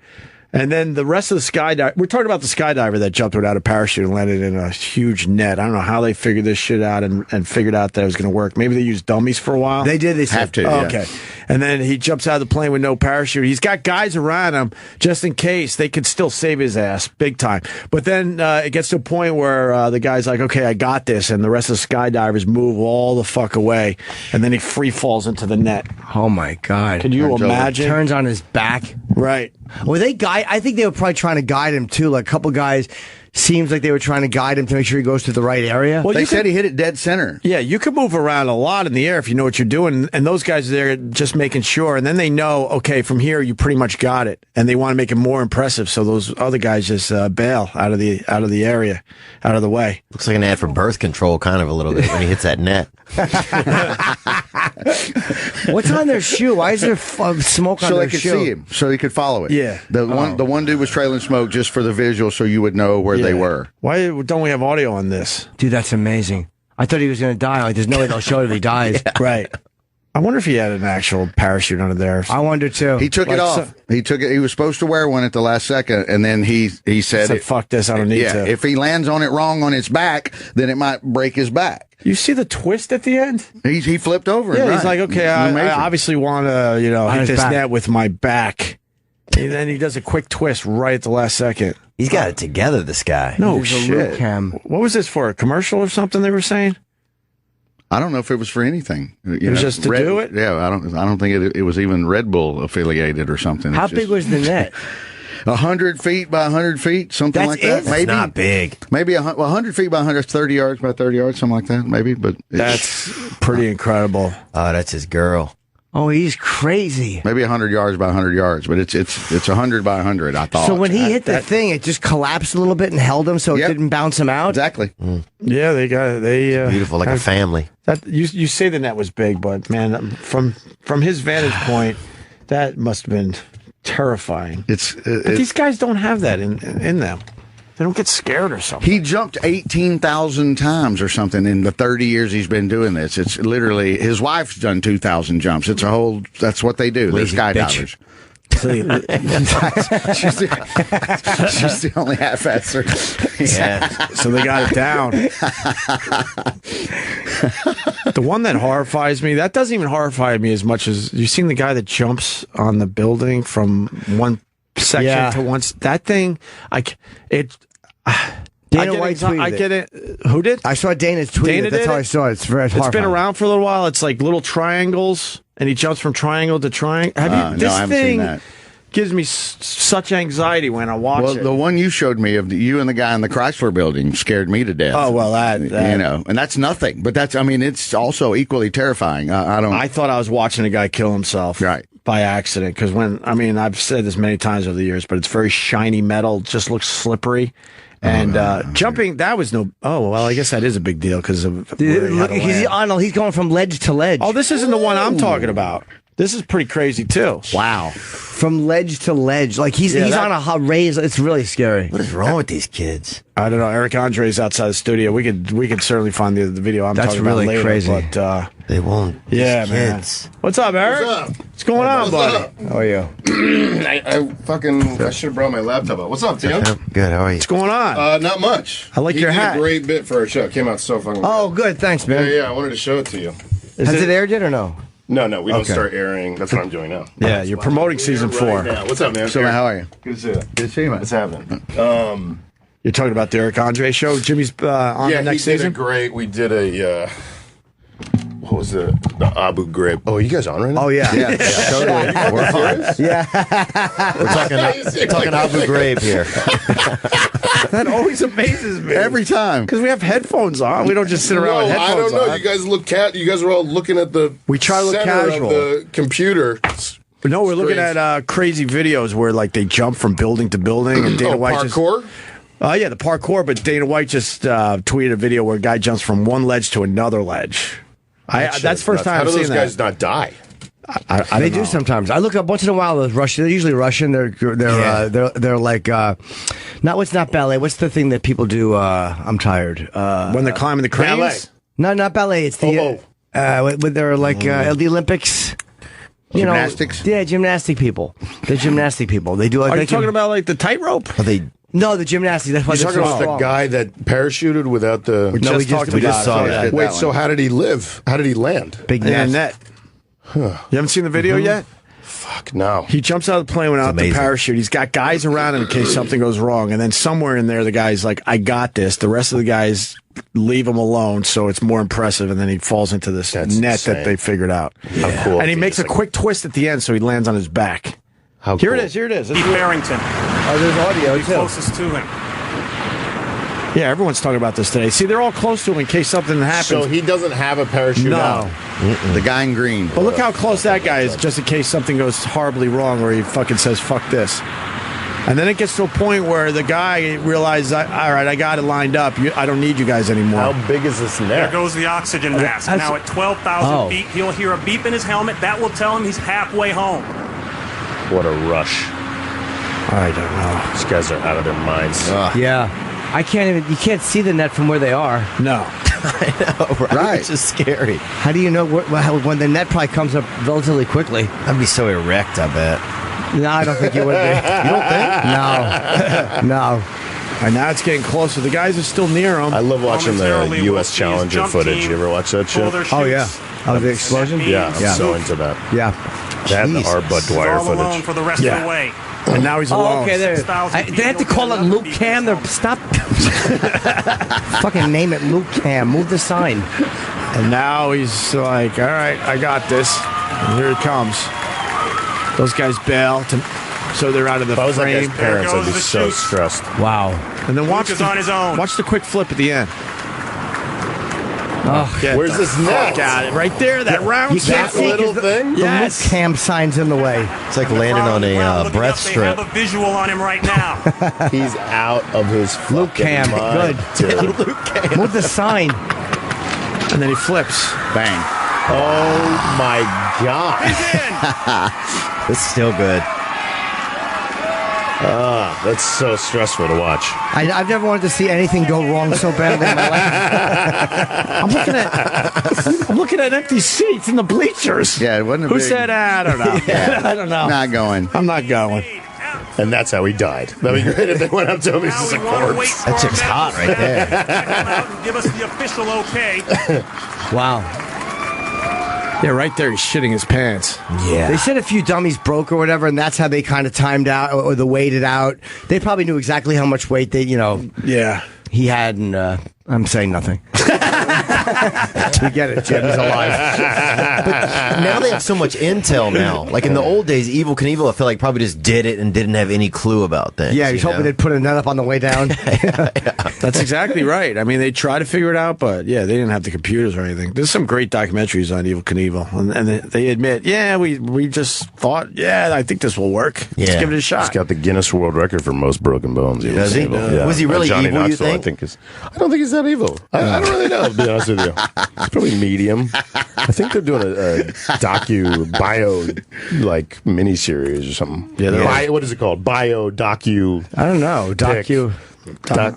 And then the rest of the skydiver, we're talking about the skydiver that jumped without a parachute and landed in a huge net. I don't know how they figured this shit out and figured out that it was going to work. Maybe they used dummies for a while. They did. They said. Have to. Oh, yeah. okay. And then he jumps out of the plane with no parachute. He's got guys around him just in case they could still save his ass big time. But then it gets to a point where the guy's like, okay, I got this. And the rest of the skydivers move all the fuck away. And then he free falls into the net. Oh my God! Can you imagine? Turns on his back. Right. Well, I think they were probably trying to guide him too. Like a couple guys, seems like they were trying to guide him to make sure he goes to the right area. Well, They said he hit it dead center. Yeah, you can move around a lot in the air if you know what you're doing. And those guys are there just making sure. And then they know, okay, from here you pretty much got it. And they want to make it more impressive. So those other guys just bail out of the area, out of the way. Looks like an ad for birth control, kind of a little bit when he hits that net. What's on their shoe? Why is there smoke on So their they could shoe? see him, so he could follow it. Yeah. The one dude was trailing smoke just for the visual, so you would know where they were. Why don't we have audio on this? Dude, that's amazing. I thought he was going to die. Like, there's no way they'll show it if he dies. Right. I wonder if he had an actual parachute under there. I wonder too. He took it off. He took it. He was supposed to wear one at the last second, and then he said, "Fuck this! I don't need to." If he lands on it wrong on its back, then it might break his back. You see the twist at the end? He flipped over. Yeah, and he's like, okay, I obviously want to, On hit his this back. net with my back. And then he does a quick twist right at the last second. He's got it together, this guy. No He's a shit. Luke Cam. What was this for? A commercial or something they were saying? I don't know if it was for anything. It was just to do it? Yeah, I don't think it was even Red Bull affiliated or something. How big was the net? 100 feet by 100 feet, something That's like that. it? Maybe That's not big. Maybe 100 feet by 100, 30 yards by 30 yards, something like that. Maybe, but That's pretty incredible. Oh, that's his girl. Oh, he's crazy. maybe 100 yards by 100 yards, but it's 100 by 100. I thought. So when he hit the thing, it just collapsed a little bit and held him, so it didn't bounce him out. Exactly. Yeah, they Beautiful, like a family. That you say the net was big, but man, from his vantage point, that must have been terrifying. But these guys don't have that in them. They don't get scared or something. He jumped 18,000 times or something in the 30 years he's been doing this. It's literally, his wife's done 2,000 jumps. It's a whole, that's what they do. They're Lazy skydivers. She's the only half-asser. Yeah. So they got it down. The one that horrifies me, that doesn't even horrify me as much as, you've seen the guy that jumps on the building from one section to one, that thing, Dana White tweeted I get it. Who did? I saw Dana's tweet. That's how I saw it. It's very horrifying. It's been around for a little while. It's like little triangles, and he jumps from triangle to triangle. No, I haven't seen that. Gives me such anxiety when I watch it. Well, the one you showed me of you and the guy in the Chrysler building scared me to death. Oh, well, that you know, and that's nothing. But it's also equally terrifying. I thought I was watching a guy kill himself. Right. By accident, because I've said this many times over the years, but it's very shiny metal, just looks slippery. And jumping, that was no. Oh well, I guess that is a big deal because of. Look, he's going from ledge to ledge. Oh, this isn't the one I'm talking about. This is pretty crazy too. Wow, from ledge to ledge, like he's on a raise. It's really scary. What is wrong with these kids? I don't know. Eric Andre's outside the studio. We could certainly find the video I'm talking about later. That's really crazy. But they won't. Yeah, kids. Man. What's up, Eric? What's going on, buddy? How are you? I should have brought my laptop out. What's up, Theo? Good. How are you? What's going on? Not much. I like your hat. A great bit for our show. It came out so fucking. Oh, good. Thanks, man. Yeah. I wanted to show it to you. Has it aired yet or no? No, we don't start airing. That's what I'm doing now. Yeah, you're promoting season 4. Right, what's up, man? So, how are you? Good to see you. Good to see you, man. What's happening? You're talking about the Eric Andre show? Jimmy's on the next season? We did a. What was the Abu Ghraib? Oh, you guys on right now? Oh yeah, totally. We're serious? We're talking Abu Ghraib here. That always amazes me every time because we have headphones on. We don't just sit around with headphones on. I don't know. You guys look You guys are all looking at the. We try to look casual. Of the computer. No, we're looking at crazy videos where like they jump from building to building and Dana White parkour. Yeah, the parkour. But Dana White just tweeted a video where a guy jumps from one ledge to another ledge. That's the first time I've seen that. How do those guys not die? They do sometimes. I look up once in a while. They're Russian. They're usually Russian. They're like what's not ballet. What's the thing that people do? I'm tired. When they're climbing the cranes. Ballet. No, not ballet. It's the they're like the Olympics. Gymnastics. Gymnastic people. They're gymnastic people. They do. Are you talking about like the tightrope? Are they? No, the gymnastics. That's why you're talking about the guy that parachuted without the. We just saw that. Wait, so how did he live? How did he land? Big net. Huh. You haven't seen the video yet? Fuck no. He jumps out of the plane without the parachute. He's got guys around him in case something goes wrong, and then somewhere in there, the guy's like, "I got this." The rest of the guys leave him alone, so it's more impressive. And then he falls into this net insane. that they figured out. How cool! And he makes a quick twist at the end, so he lands on his back. Here it is. Here it is. Pete Barrington. Oh, there's audio too. Closest to him. Yeah, everyone's talking about this today. See, they're all close to him in case something happens. So he doesn't have a parachute out. The guy in green. But look how close that guy is, just in case something goes horribly wrong where he fucking says, fuck this. And then it gets to a point where the guy realizes, all right, I got it lined up. I don't need you guys anymore. How big is this net? There goes the oxygen mask. Now at 12,000 feet, he'll hear a beep in his helmet. That will tell him he's halfway home. What a rush. I don't know. These guys are out of their minds. Yeah. You can't see the net from where they are. No. I know, right? It's just scary. How do you know when the net probably comes up relatively quickly? I'd be so erect, I bet. No, I don't think you would be. You don't think? No. And now it's getting closer. The guys are still near him. I love watching the U.S. Challenger footage. You ever watch that shit? Oh, yeah. Oh, the explosion? Yeah, I'm so into that. Yeah. That and the hard Bud Dwyer all alone footage. for the rest of the way. And now he's alone. Oh, okay, there. They have to call it Luke Cam. Stop. Fucking name it Luke Cam. Move the sign. And now he's like, all right, I got this. And here it comes. Those guys bail, so they're out of the If I was that frame. guy's parents, I'd be so stressed. Wow. And then watch Luke is on his own. Watch the quick flip at the end. Oh, where's this net? Got it right there. That round You can't see little thing. The Luke Cam sign's in the way. It's like landing on a breath They strip. have a visual on him right now. He's out of his Luke Cam. mind, Good. dude. Luke Cam. Move the sign. And then he flips. Bang. Oh my God. It's still good. That's so stressful to watch. I've never wanted to see anything go wrong so badly in my life. I'm looking at empty seats in the bleachers. Yeah, it wasn't a Who big... said, I don't know. I don't know. Not going. I'm not going. And that's how he died. That'd be great if they went up to him. He's just a corpse. That chick's hot right there. Come out and give us the official okay. Wow. Yeah, right there, he's shitting his pants. Yeah. They said a few dummies broke or whatever, and that's how they kind of timed out or the weighted out. They probably knew exactly how much weight he had, and I'm saying nothing. We get it, Jim. He's alive. But now they have so much intel now. Like in the old days, Evel Knievel, I feel like probably just did it and didn't have any clue about things. Yeah, he's hoping they'd put a net up on the way down. That's exactly right. I mean, they tried to figure it out, but yeah, they didn't have the computers or anything. There's some great documentaries on Evel Knievel, and they admit, we just thought, I think this will work. Let's give it a shot. He's got the Guinness World Record for most broken bones. Does he? Yeah. Was he really Johnny evil, you Knoxville, think? I don't think he's that evil. I don't really know, to be honest with you. He's probably medium. I think they're doing a bio miniseries or something. Yeah, what is it called? Bio docu. I don't know.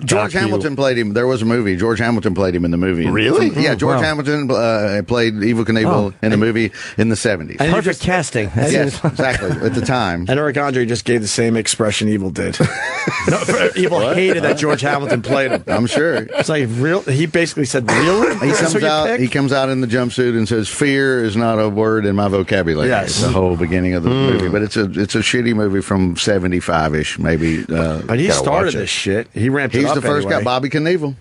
George Hamilton played him. There was a movie. George Hamilton played him in the movie. Really? Yeah, George Hamilton played Evel Knievel in a movie in the 70s. Perfect casting. Yes, exactly. At the time. And Eric Andre just gave the same expression Evel did. Evel hated that George Hamilton played him. I'm sure. It's like real. He basically said, "Really?" He comes out in the jumpsuit and says, "Fear is not a word in my vocabulary." Yes. It's the whole beginning of the movie, but it's a shitty movie from 75-ish, maybe. But he started this shit. He ramped it up. He's the first guy, Bobby Knievel.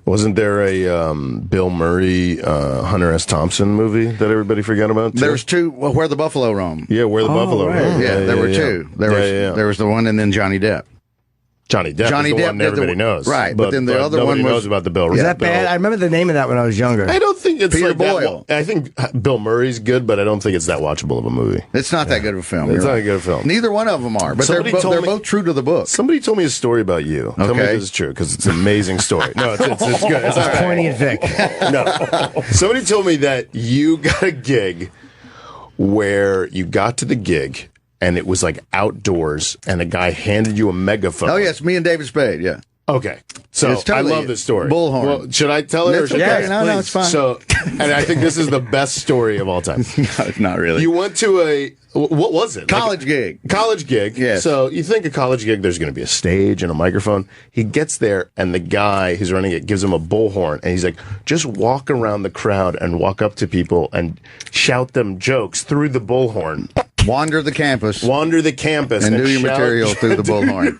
Wasn't there a Bill Murray, Hunter S. Thompson movie that everybody forgot about? Too? There's two. Well, Where the Buffalo Roam. Yeah, Where the Buffalo Roam. Yeah, there were two. There was the one, and then Johnny Depp. Johnny Depp is the one everybody knows. Right, but then the other one knows about the Bill. Is that bad? I remember the name of that when I was younger. I don't think it's Peter like Boyle. I think Bill Murray's good, but I don't think it's that watchable of a movie. It's not that good of a film. It's not a good film. Neither one of them are, but they're both true to the book. Somebody told me a story about you. Tell me if this is true, because it's an amazing story. No, it's good. It's all right. Pointing at Vic. No. Somebody told me that you got a gig where you got to the gig and it was like outdoors and a guy handed you a megaphone. Oh, yes, me and David Spade, yeah. Okay. So totally I love this story. Bullhorn. Well, should I tell it? Or should okay. No, it's fine. So, and I think this is the best story of all time. No, not really. You went to what was it? College gig. College gig. Yes. So you think a college gig, there's going to be a stage and a microphone. He gets there and the guy who's running it gives him a bullhorn and he's like, just walk around the crowd and walk up to people and shout them jokes through the bullhorn. Wander the campus. And do your material through the bullhorn.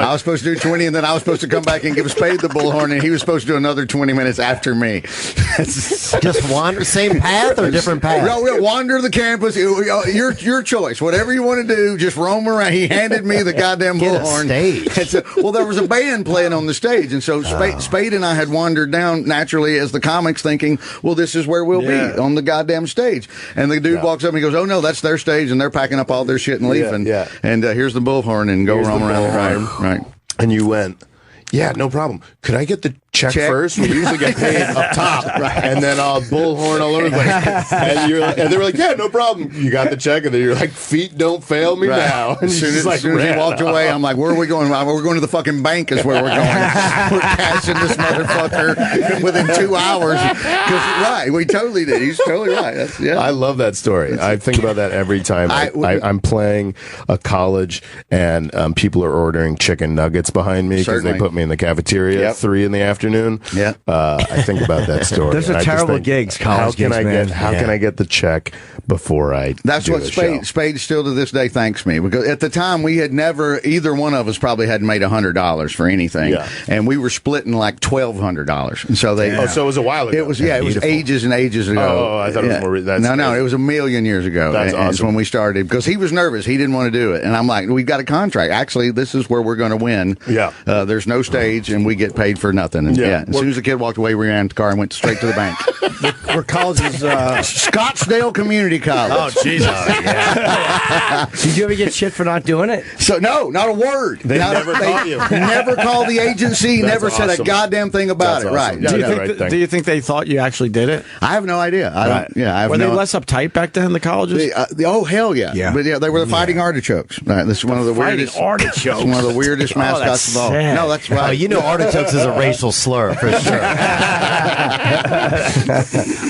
I was supposed to do 20, and then I was supposed to come back and give Spade the bullhorn, and he was supposed to do another 20 minutes after me. Just wander, same path or different path? No, wander the campus. Your choice. Whatever you want to do, just roam around. He handed me the goddamn bullhorn. Well, there was a band playing on the stage, and so Spade and I had wandered down naturally as the comics, thinking, well, this is where we'll be, on the goddamn stage. And the dude walks up and he goes, oh, no, that's their stage, and they're packing up all their shit and leaving. Yeah. And here's the bullhorn, and go roam around the room. Right. And you went, yeah, no problem. Could I get the check first? We usually get paid up top, and then bullhorn all over the place. And they were like, yeah, no problem. You got the check, and then you're like, feet don't fail me now. And As soon as he walked away, I'm like, where are we going? We're going to the fucking bank is where we're going. We're cashing this motherfucker within 2 hours. Right, we totally did. He's totally right. I love that story. I think about that every time I'm playing a college and people are ordering chicken nuggets behind me because they put me in the cafeteria at 3 in the afternoon. afternoon. Yeah. I think about that story. Those are and I just terrible think, gigs, How college can gigs, I man. get? How can I get the check before I? That's do what a show? Spade still to this day thanks me, because at the time we had never, either one of us probably hadn't made $100 for anything, and we were splitting like $1,200. And so they, so it was a while ago. It was it was ages and ages ago. Oh, I thought it was more. That's no, it was a million years ago. That's and it's awesome. when we started, because he was nervous. He didn't want to do it, and I'm like, we've got a contract. Actually, this is where we're going to win. Yeah. There's no stage, and we get paid for nothing. And as soon as the kid walked away, we ran to the car and went straight to the bank. Where colleges, Scottsdale Community College. Oh, Jesus. Did you ever get shit for not doing it? So no, not a word. They never called you. Never called the agency. That's never said a awesome. goddamn thing about That's it. awesome. Right? Yeah, Do you think they thought you actually did it? I have no idea. I have Were no, they less uptight back then, the colleges? oh hell yeah. But they were the Fighting Artichokes. Right, this is one of the weirdest Artichokes. That's one of the weirdest mascots of all. No, that's right. Oh, you know, artichokes is a racial slur for sure.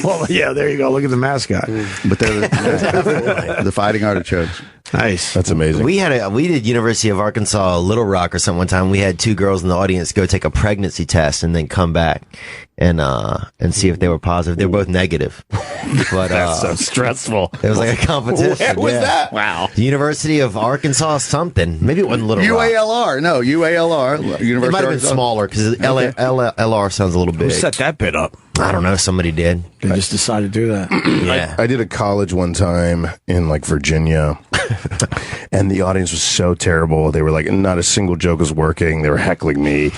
Well, yeah, there you go. Look at the mascot. But they're the Fighting Artichokes. Nice. That's amazing. We did University of Arkansas Little Rock or something one time. We had 2 girls in the audience go take a pregnancy test and then come back and see if they were positive. They were both negative. But That's so stressful. it was like a competition. Where was that? Wow. The University of Arkansas something. Maybe it wasn't Little Rock. UALR. No, UALR. University It might have been Arkansas. smaller because LR sounds a little big. Who set that bit up? I don't know. Somebody did. They just decided to do that. Yeah. I did a college one time in like Virginia, and the audience was so terrible. They were like, not a single joke was working. They were heckling me,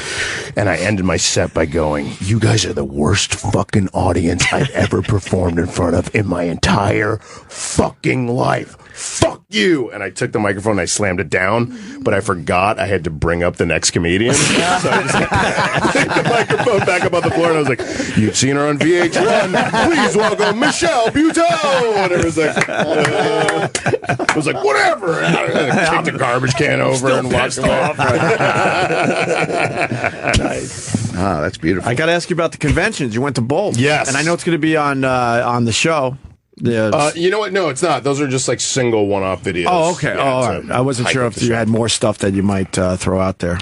and I ended my set by going, "You guys are the worst fucking audience I've ever performed in front of in my entire fucking life. Fuck you!" And I took the microphone and I slammed it down, but I forgot I had to bring up the next comedian. So I just picked the microphone back up on the floor, and I was like, "You've seen her on VH1. Please welcome Michelle Buteau." And it was like, I was like, whatever. And I kicked a garbage can over and walked away. Nice. Ah, that's beautiful. I got to ask you about the conventions. You went to both. Yes. And I know it's going to be on the show. Yeah. You know what? No, it's not. Those are just like single one-off videos. Oh, okay. Yeah, all it's right. I wasn't sure if you had more stuff that you might throw out there.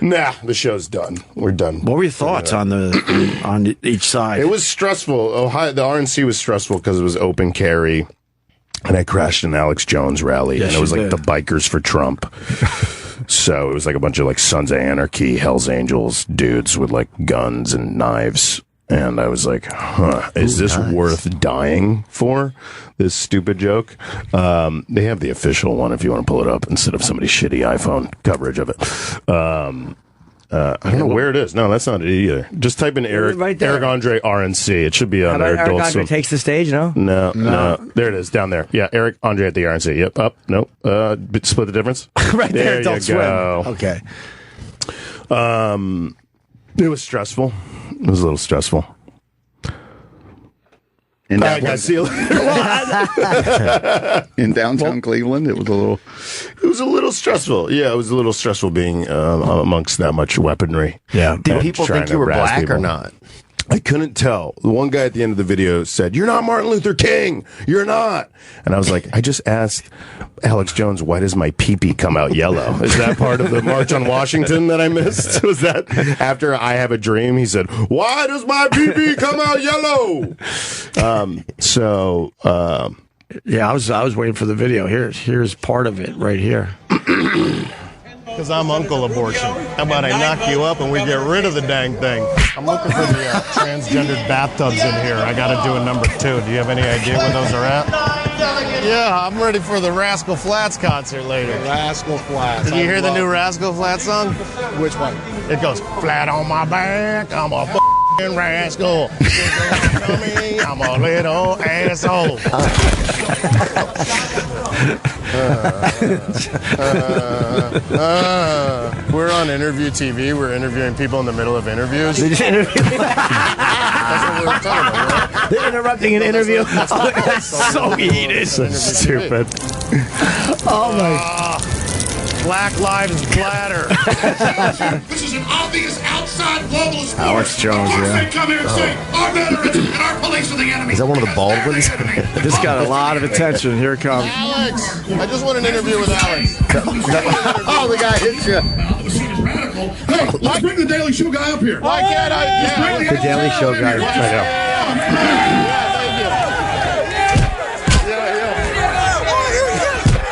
Nah, the show's done. We're done. What were your thoughts on each side? It was stressful. Ohio, the RNC was stressful because it was open carry, and I crashed an Alex Jones rally, Yes, and it was you like did. the Bikers for Trump. So it was like a bunch of like Sons of Anarchy, Hell's Angels dudes with like guns and knives. And I was like, is this worth dying for? This stupid joke? They have the official one if you want to pull it up instead of somebody's shitty iPhone coverage of it. I don't know where it is. No, that's not it either. Just type in Eric Andre RNC. It should be on there. Eric Andre takes the stage, no? No. There it is, down there. Yeah, Eric Andre at the RNC. Yep, up. Nope. Split the difference. Right there, you Adult Swim. go. Okay. It was stressful. It was a little stressful. In I got in downtown Cleveland, it was a little stressful. Yeah, it was a little stressful being amongst that much weaponry. Yeah. Did people think you were black or not? I couldn't tell. The one guy at the end of the video said, "You're not Martin Luther King. You're not." And I was like, I just asked Alex Jones, why does my pee-pee come out yellow? Is that part of the March on Washington that I missed? Was that after I Have a Dream? He said, "Why does my pee-pee come out yellow?" Yeah, I was waiting for the video. Here's part of it right here. Because I'm Uncle Abortion. How about I knock you up and we get rid of the dang thing? I'm looking for the transgendered bathtubs in here. I got to do a number 2. Do you have any idea where those are at? Yeah, I'm ready for the Rascal Flatts concert later. Rascal Flatts. Did you hear the new Rascal Flatts song? Which one? It goes, flat on my back, I'm a f***ing rascal. I'm a little asshole. We're on Interview TV. We're interviewing people in the middle of interviews. That's what we were talking about, right? They're interrupting an interview. That's so heated. So stupid. Oh my. Black Lives Matter. This is an obvious outside globalist war. Alex Jones, Of course yeah. they come here and say, our veterans and our police are the enemy. Is that one of the Baldwins? This got a lot of attention. Here it comes. Alex, I just want an interview with Alex. Oh, the guy hits you. The scene is radical. Hey, let's bring the Daily Show guy up here. Why can't I? Yeah. The Daily Show guy.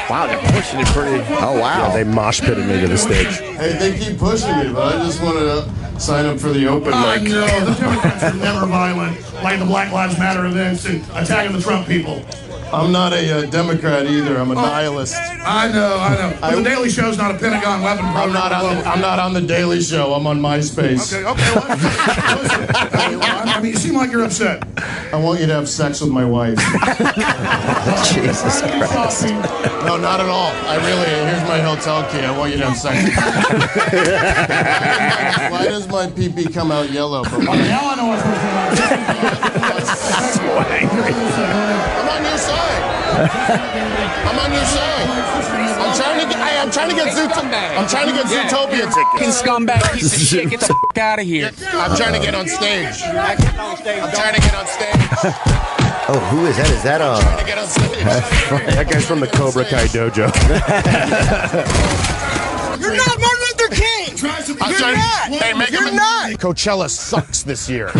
Wow, they're pushing it pretty. Oh, wow. Yeah, they mosh pitted me to the stage. Hey, they keep pushing me, but I just wanted to sign up for the open mic. No, the Democrats are never violent, like the Black Lives Matter events and attacking the Trump people. I'm not a Democrat either. I'm a nihilist. I know. But the Daily Show's not a Pentagon weapon program. I'm not on the Daily Show. I'm on MySpace. Okay. Well, listen, I mean, you seem like you're upset. I want you to have sex with my wife. Jesus Christ. No, not at all. I really, here's my hotel key. I want you to have sex. Why does my pee-pee come out yellow? Now I know what's going on. I'm on your side. I'm on your side. I'm trying to get Zootopia tickets. Scumbag piece of shit. Get the f*** out of here. I'm trying to get on stage. I'm trying to get on stage. Oh, who is that? Is that trying to get on stage. That guy's from the Cobra Kai dojo. You're not Martin Luther King. You're not. You're not. Coachella sucks this year.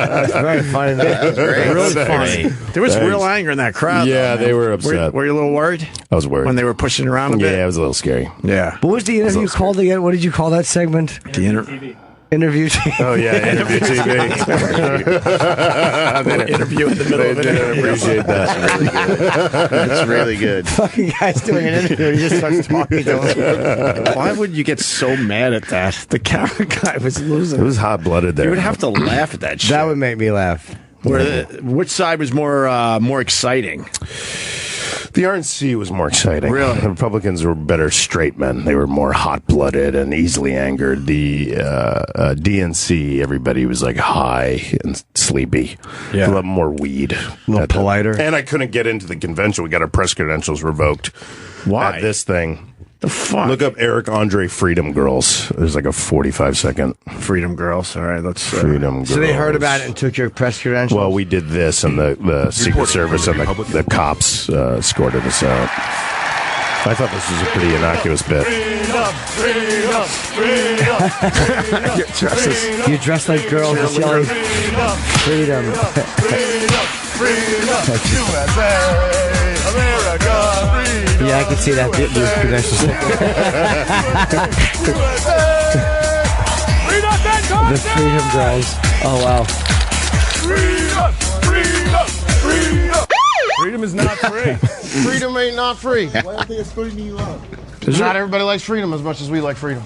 That's very funny. That was great. Really funny. There was real anger in that crowd. Yeah, though, they were upset. Were you a little worried? I was worried. When they were pushing around a bit? Yeah, it was a little scary. Yeah. What was the interview called again? What did you call that segment? The interview TV. Oh, yeah, interview TV. Interview in the middle of it. I appreciate that. That's really good. Fucking guy's doing an interview. He just starts talking to him. Why would you get so mad at that? The camera guy was losing. It was hot-blooded there. You would have to laugh at that shit. That would make me laugh. Which side was more exciting? The RNC was more exciting. Really? The Republicans were better straight men. They were more hot-blooded and easily angered. The DNC, everybody was like high and sleepy. Yeah. A lot more weed. A little politer. And I couldn't get into the convention. We got our press credentials revoked. Why? At this thing. The fuck? Look up Eric Andre Freedom Girls. There's like a 45-second. Freedom Girls. All right, let's. Freedom Girls. So they heard about it and took your press credentials? Well, we did this, and the Secret Service and the cops escorted us out. I thought this was a pretty innocuous bit. You dress like girls and yelling freedom. Yeah, I can see that. These credentials. The Freedom Girls. Oh, wow. Freedom is not free. Freedom ain't not free. Why don't they escort you up? Not everybody likes freedom as much as we like freedom.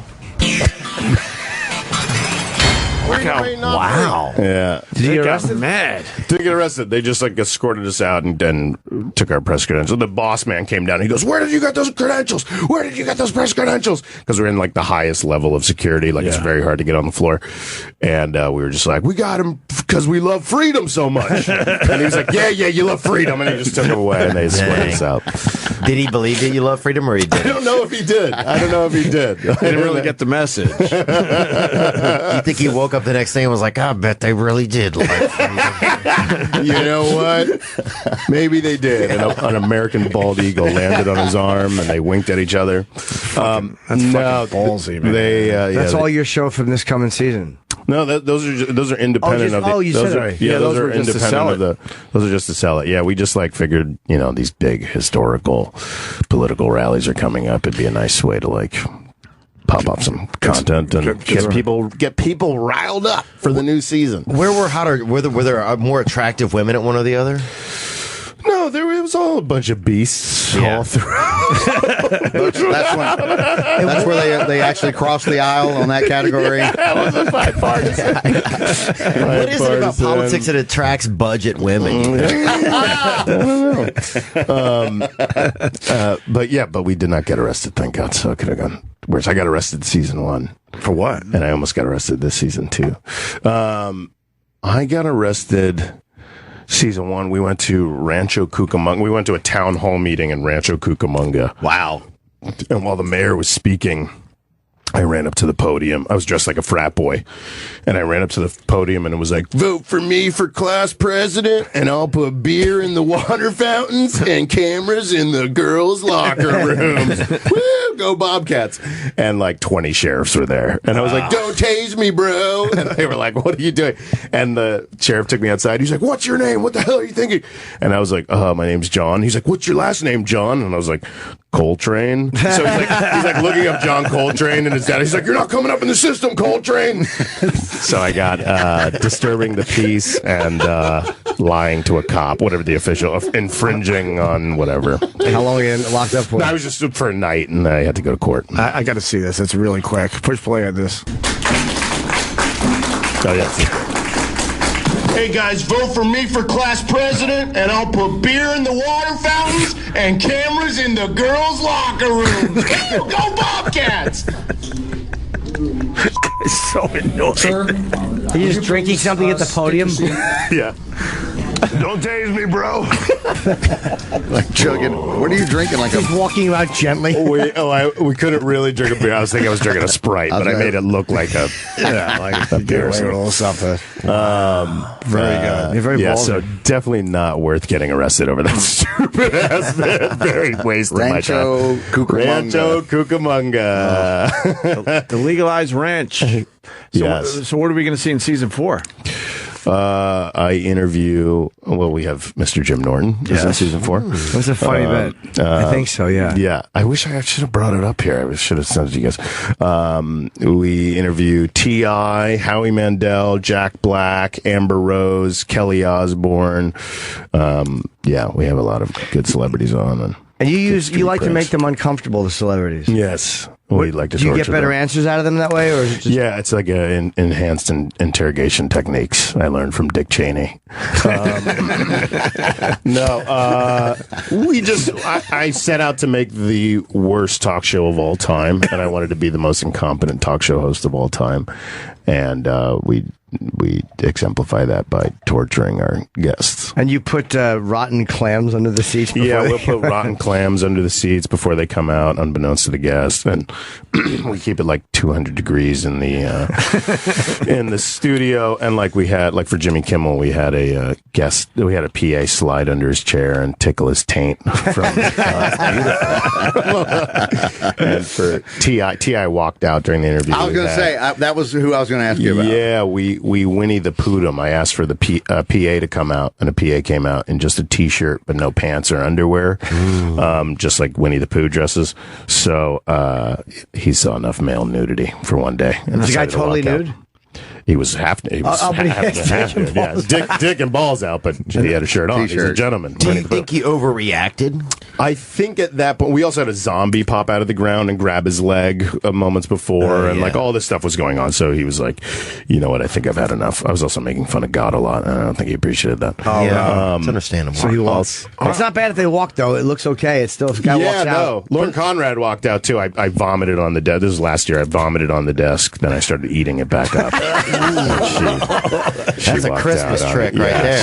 Wow. Yeah. Did you get arrested? Mad. Didn't get arrested. They just like escorted us out and then took our press credentials. The boss man came down. He goes, "Where did you get those credentials? Where did you get those press credentials?" Because we're in like the highest level of security. Like it's very hard to get on the floor. And we were just like, "We got him because we love freedom so much." And he was like, "Yeah, you love freedom." And he just took him away and they escorted us out. Did he believe that you love freedom or he did? I don't know if he did. I Didn't really get the message. You think he woke up the next day and was like, I bet they really did like freedom. You know what? Maybe they did. And an American bald eagle landed on his arm, and they winked at each other. That's fucking ballsy, man. That's all your show from this coming season. No, those are independent of the. You said it right. Yeah, those are just to sell independent of the. Those are just to sell it. Yeah, we just like figured, these big historical political rallies are coming up. It'd be a nice way to like pop up some content and get people riled up for the new season. Where were hotter? Were there more attractive women at one or the other? No, it was all a bunch of beasts all throughout. That's where they actually crossed the aisle on that category. That was a bipartisan. What is it about politics that attracts budget women? I don't know. But we did not get arrested, thank God. So it could have gone. Whereas I got arrested season 1. For what? And I almost got arrested this season 2. I got arrested season 1. We went to Rancho Cucamonga. We went to a town hall meeting in Rancho Cucamonga. Wow. And while the mayor was speaking, I ran up to the podium. I was dressed like a frat boy. And I ran up to the podium and it was like, vote for me for class president and I'll put beer in the water fountains and cameras in the girls' locker rooms. Woo, go Bobcats. And like 20 sheriffs were there. And I was like, don't tase me, bro. And they were like, what are you doing? And the sheriff took me outside. He's like, what's your name? What the hell are you thinking? And I was like, my name's John. He's like, what's your last name, John? And I was like, Coltrane. So he's like looking up John Coltrane and his dad. He's like, you're not coming up in the system, Coltrane. So I got disturbing the peace and lying to a cop, whatever the official, infringing on whatever. How long were you locked up for? No, I was just for a night and I had to go to court. I got to see this. It's really quick. Push play on this. Oh, yeah. Hey guys, vote for me for class president, and I'll put beer in the water fountains and cameras in the girls' locker rooms. Go Bobcats! It's so annoying. Sir, are you just drinking something at the podium? Yeah. Don't tase me, bro. Like chugging. What are you drinking? Like he's walking out gently. We couldn't really drink a beer. I was thinking I was drinking a Sprite, but I made it look like a beer. A little something. Very good. You're very yeah, ballsy. so definitely not worth getting arrested over that stupid ass bit. Very wasted my time. Rancho Cucamonga. The legalized ranch. So, yes. So what are we going to see in season 4? I interview. Well, we have Mr. Jim Norton. Yes. In season 4. That's a funny bit. I think so. Yeah. Yeah. I wish I should have brought it up here. I should have sent it to you guys. We interview T.I., Howie Mandel, Jack Black, Amber Rose, Kelly Osbourne. Yeah, we have a lot of good celebrities on. And you like to make them uncomfortable, the celebrities. Yes. We like to do you get torture better them. answers out of them that way, or is it just... Yeah, it's like enhanced interrogation techniques I learned from Dick Cheney. I set out to make the worst talk show of all time, and I wanted to be the most incompetent talk show host of all time, and we exemplify that by torturing our guests. And you put rotten clams under the seats? Yeah, we'll put rotten clams under the seats before they come out, unbeknownst to the guests. And we keep it like 200 degrees in the in the studio. And like for Jimmy Kimmel, we had a guest, we had a PA slide under his chair and tickle his taint. And for T.I. walked out during the interview. I was going to say, that was who I was going to ask you about. Yeah, we Winnie the Poohed him. I asked for the PA to come out, and a PA came out in just a T-shirt, but no pants or underwear, just like Winnie the Pooh dresses. So he saw enough male nudity for one day. And was the guy totally nude? He was half nude. Yeah, dick and balls out, but he had a shirt on. He's a gentleman. Do you think he overreacted? I think at that point, we also had a zombie pop out of the ground and grab his leg moments before, and like all this stuff was going on. So he was like, you know what, I think I've had enough. I was also making fun of God a lot, and I don't think he appreciated that. Oh, yeah. It's understandable. So he walks. It's not bad if they walk, though. It looks okay. It's still, if a guy walks out. Lauren Conrad walked out, too. I vomited on the desk. This was last year. I vomited on the desk. Then I started eating it back up. That's a Christmas trick right there.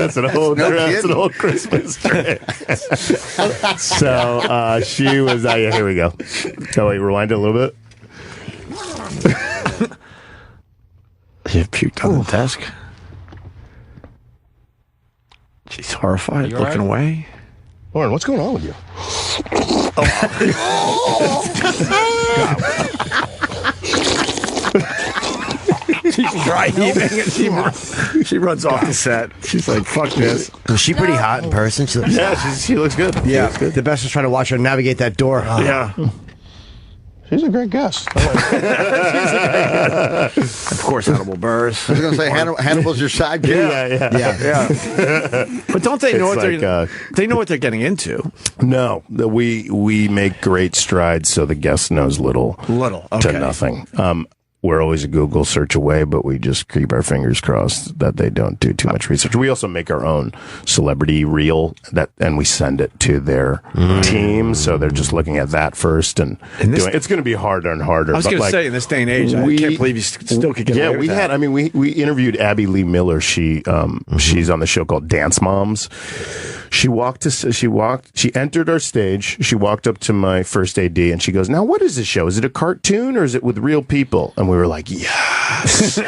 That's an old Christmas trick. So she was. Yeah, here we go. Oh wait, rewind it a little bit. You puked on the desk. She's horrified, looking away. Lauren, what's going on with you? She's dry heaving and she runs off the set. She's like, fuck this. Was she pretty hot in person? She looks she looks good. Yeah, the best is trying to watch her navigate that door. Yeah. She's a great guest. Of course, Hannibal Buress. I was going to say, Hannibal's your sidekick. Yeah. But don't they know what they know what they're getting into? No, we make great strides, so the guest knows little to nothing. We're always a Google search away, but we just keep our fingers crossed that they don't do too much research. We also make our own celebrity reel and we send it to their team, so they're just looking at that first and doing. It's going to be harder and harder. I was going to say, in this day and age, I can't believe you still could get away with that. We interviewed Abby Lee Miller. She's on the show called Dance Moms. She entered our stage. She walked up to my first AD and she goes, "Now, what is this show? Is it a cartoon or is it with real people?" And we were like, "Yes."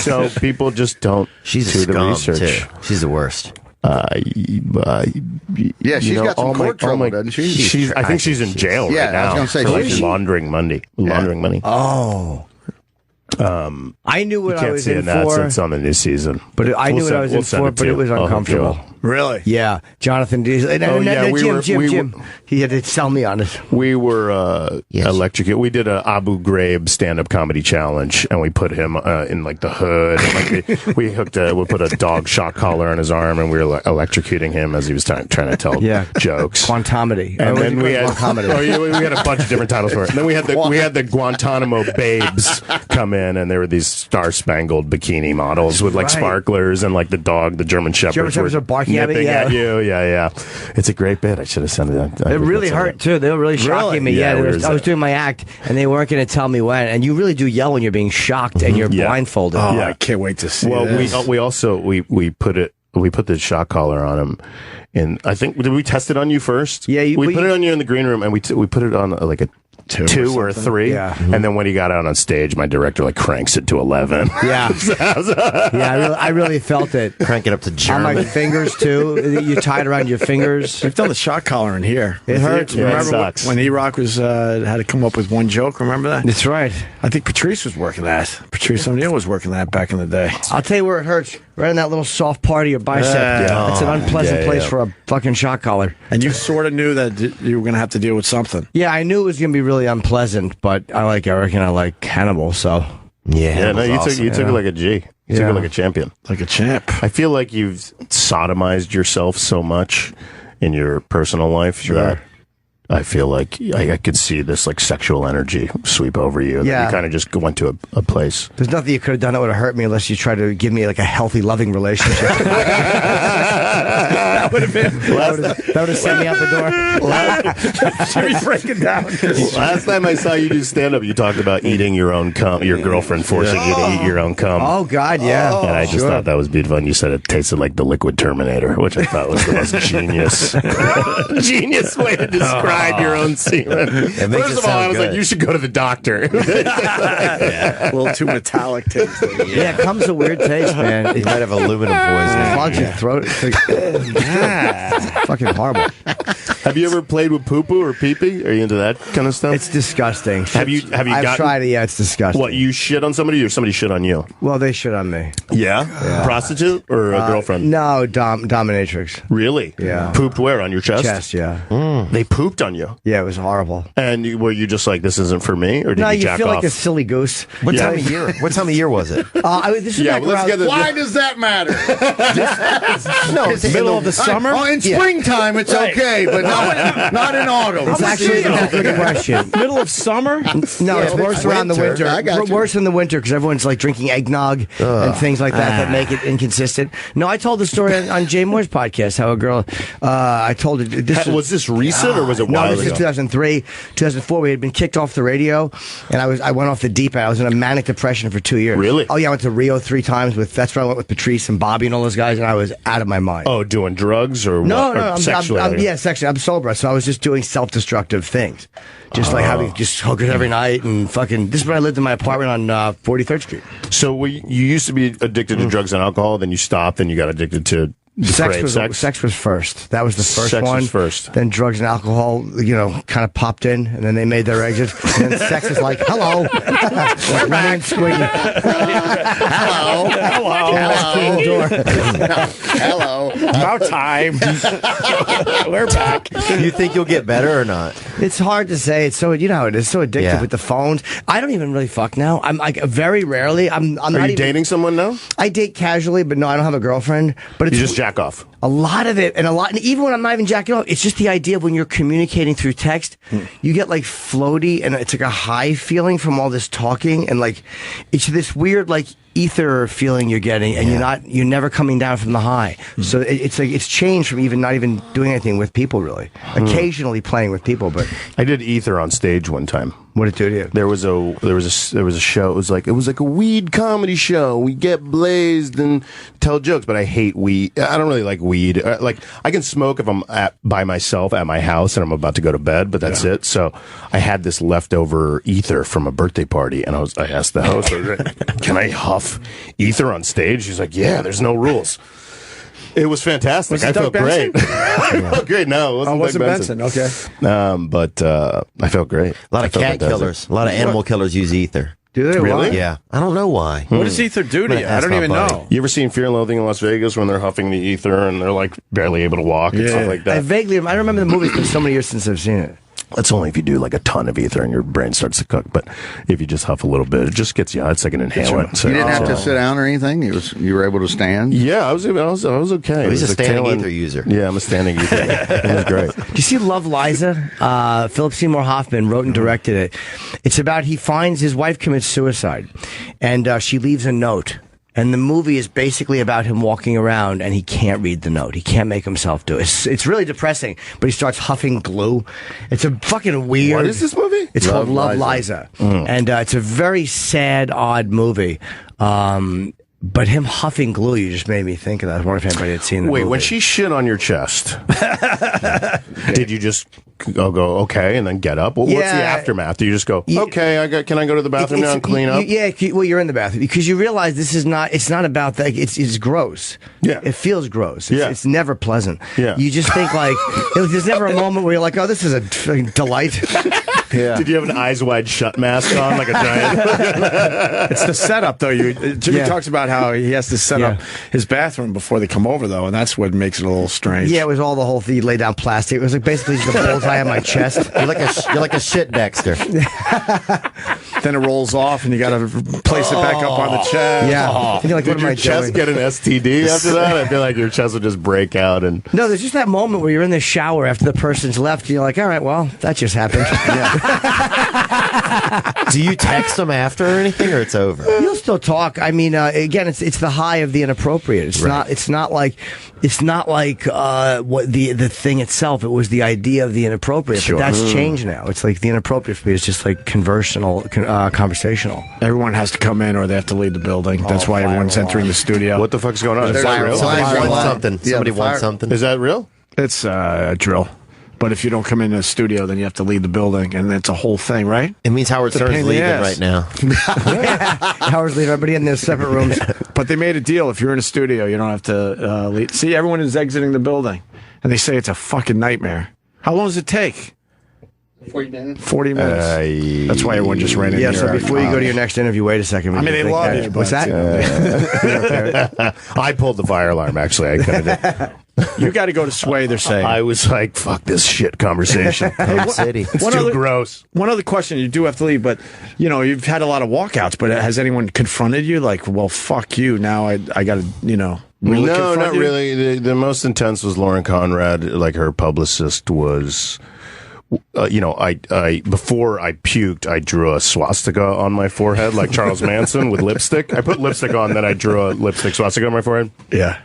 So people just don't do the research. Too. She's the worst. Yeah, she's got some court trouble, doesn't she? I think she's in jail right now. I was for going to say, laundering money. Oh. I knew what I was in for. It's on the new season. But I knew what I was in for, but it was uncomfortable. Really? Yeah. Jonathan Diesel. Jim. He had to sell me on it. We were electrocuted. We did a Abu Ghraib stand-up comedy challenge, and we put him in like the hood. And, like, we put a dog shock collar on his arm, and we were electrocuting him as he was trying to tell jokes. Quantomedy. And then we had we had a bunch of different titles for it. And then we had the Guantanamo babes come in, and there were these star-spangled bikini models with like sparklers, and like the dog, the German Shepherds were barking nipping at you. Yeah. It's a great bit. I should have sent it. It really hurt too. They were really shocking me. Yeah, I was doing my act, and they weren't going to tell me when. And you really do yell when you're being shocked and you're blindfolded. Oh, I can't wait to see. Well, this. we also put the shock collar on him, and I think did we test it on you first? Yeah, we put it on you in the green room, and we put it on like a 2 or 3, and then when he got out on stage, my director like cranks it to 11. Yeah, I really felt it. Crank it up to German. On my fingers too. You tie it around your fingers. We've done the shock collar in here. It hurts. Remember when E-Rock was had to come up with one joke? Remember that? That's right. I think Patrice was working that. Patrice O'Neill was working that back in the day. I'll tell you where it hurts. Right in that little soft part of your bicep. It's an unpleasant place for a fucking shock collar. And you sort of knew that you were going to have to deal with something. Yeah, I knew it was going to be really unpleasant, but I like Eric and I like Hannibal, so. Yeah, no, you took it like a G. You took it like a champion. Like a champ. I feel like you've sodomized yourself so much in your personal life that I feel like I could see this like sexual energy sweep over you. Yeah. You kind of just went to a place. There's nothing you could have done that would have hurt me unless you tried to give me like a healthy, loving relationship. That would have been. That would have sent me out the door. Should be breaking down. Last time I saw you do stand up, you talked about eating your own cum, your girlfriend forcing you to eat your own cum. Oh, God, yeah. And I just thought that was beautiful. And you said it tasted like the liquid Terminator, which I thought was the most genius way to describe your own semen. First of all, I was like, you should go to the doctor. A little too metallic taste. Yeah, it comes a weird taste, man. You might have aluminum poisoning. Clogs your throat. It's like, fucking horrible. Have you ever played with poo-poo or pee-pee? Are you into that kind of stuff? It's disgusting. I've tried it. Yeah, it's disgusting. What, you shit on somebody or somebody shit on you? Well, they shit on me. Yeah? Prostitute or a girlfriend? No, dominatrix. Really? Yeah. Pooped where? On your chest? Chest, yeah. They pooped on you? Yeah, it was horrible. And were you just like, this isn't for me? Or did you jack feel off? like a silly goose. What time of year? What time of year was it? This is Why does that matter? No, it's middle of the summer. Oh, in springtime it's okay, but not in autumn. It's actually a good question. Middle of summer? No, it's worse around the winter. I got you. Worse in the winter because everyone's like drinking eggnog and things like that make it inconsistent. No, I told the story on Jay Moore's podcast how a girl, I told her this was this recent or was it No, wild this is ago? 2003, 2004. We had been kicked off the radio, and I went off the deep end. I was in a manic depression for 2 years. Really? Oh yeah, I went to Rio 3 times. That's where I went with Patrice and Bobby and all those guys, and I was out of my mind. Oh, doing drugs or No, what? no, Or sexually? sexually. I'm sober, so I was just doing self-destructive things. Just like having just hookers every night and fucking. This is when I lived in my apartment on 43rd Street. So you used to be addicted to drugs and alcohol, then you stopped, and you got addicted to Sex was first. That was the first sex one. Was first. Then drugs and alcohol, kind of popped in, and then they made their exit. And then sex was like, hello. Like running and squiggy. Hello. Hello. About time. We're back. You think you'll get better or not? It's hard to say. It's so, how it is, so addictive Yeah. with the phones. I don't even really fuck now. I'm like, very rarely. I'm Are not you even dating someone now? I date casually, but no, I don't have a girlfriend. But it's You just jack off. a lot of it, and even when I'm not even jacking off, it's just the idea of when you're communicating through text, you get floaty, and it's like a high feeling from all this talking, and it's this weird ether feeling you're getting, and you're never coming down from the high. So it's like it's changed from not even doing anything with people really. Occasionally playing with people, but I did ether on stage one time. What did it do to you? There was a show. It was like a weed comedy show. We get blazed and tell jokes, but I hate weed. I don't really like weed. Like I can smoke if I'm by myself at my house and I'm about to go to bed, but that's it. So I had this leftover ether from a birthday party, and I asked the host, "Can I huff ether on stage?" She's like, "Yeah, there's no rules." It was fantastic. Was it I Doug felt Benson? great. I felt great. No, it wasn't Doug Benson. Okay. But I felt great. A lot of cat killers. A lot of animal killers use ether. Do they really? Why? Yeah. I don't know why. What does ether do to you? I don't even know. You ever seen Fear and Loathing in Las Vegas when they're huffing the ether and they're like barely able to walk and stuff like that? I remember the movie. It's been so many years since I've seen it. That's only if you do like a ton of ether and your brain starts to cook. But if you just huff a little bit, it just gets you. It's like an inhalant. You didn't have to sit down or anything. You were able to stand. Yeah, I was okay. He's a standing ether user. Yeah, I'm a standing ether. It was great. Do you see Love, Liza? Philip Seymour Hoffman wrote and directed it. It's about he finds his wife commits suicide, and she leaves a note. And the movie is basically about him walking around and he can't read the note. He can't make himself do it. It's really depressing, but he starts huffing glue. It's a fucking weird... What is this movie? It's called Love, Liza. And it's a very sad, odd movie. But him huffing glue, you just made me think of that. I wonder if anybody had seen the movie. Wait, when she shit on your chest, did you just go, okay, and then get up? What's the aftermath? Do you just go, okay, can I go to the bathroom now and clean up? Yeah, well, you're in the bathroom because you realize it's not about that. It's gross. Yeah. It feels gross. Yeah. It's never pleasant. Yeah. You just think like, there's never a moment where you're like, oh, this is a delight. Yeah. Did you have an eyes wide shut mask on like a giant? It's the setup, though. Jimmy talks about how he has to set up his bathroom before they come over, though, and that's what makes it a little strange. Yeah, it was all the whole thing. You lay down plastic. It was like basically the bullseye on my chest. You're like a shit Dexter. Then it rolls off, and you got to place it back up on the chest. Yeah. And you're like, Did what am your I chest doing? get an STD after that? I feel like your chest would just break out. And No, there's just that moment where you're in the shower after the person's left, and you're like, all right, well, that just happened. Do you text them after or anything, or it's over? You'll still talk. I mean, again, it's the high of the inappropriate. It's not like what the thing itself. It was the idea of the inappropriate. Sure. But that's changed now. It's like the inappropriate for me is just like conversational. Everyone has to come in, or they have to leave the building. That's why everyone's entering the studio. what the fuck's going on? Is Somebody that real? wants something. Somebody wants something. Is that real? It's a drill. But if you don't come in the studio, then you have to leave the building, and it's a whole thing, right? It means Howard It's a pain Stern's in the leaving ass. right now. Howard's leaving everybody in their separate rooms. But they made a deal. If you're in a studio, you don't have to leave. See, everyone is exiting the building, and they say it's a fucking nightmare. How long does it take? 40 minutes. 40 minutes. That's why everyone just ran in Yeah, here. so before you go to your next interview, wait a second. I mean, they love you. What's but, that? I pulled the fire alarm, actually. I could have. You got to go to Sway, they're saying. I was like, fuck this shit conversation. City. It's too gross. One other question, you do have to leave, but, you've had a lot of walkouts, but has anyone confronted you? Like, well, fuck you, now I got to, really No, confront not you? really. The most intense was Lauren Conrad. Like, her publicist was... I before I puked, I drew a swastika on my forehead like Charles Manson with lipstick. I put lipstick on, then I drew a lipstick swastika on my forehead. Yeah.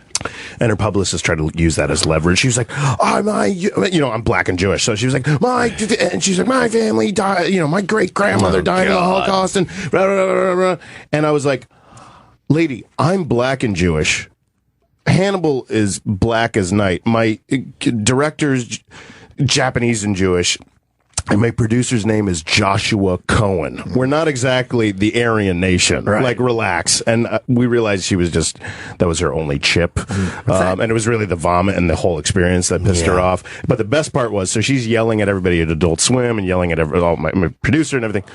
And her publicist tried to use that as leverage. She was like, I'm black and Jewish. So she was like, my family died, my great grandmother died in the Holocaust and blah, blah, blah, blah. And I was like, lady, I'm black and Jewish. Hannibal is black as night. My director's Japanese and Jewish, and my producer's name is Joshua Cohen. We're not exactly the Aryan nation. Right. Like, relax. And we realized that was her only chip. And it was really the vomit and the whole experience that pissed her off. But the best part was, so she's yelling at everybody at Adult Swim and yelling at my producer and everything.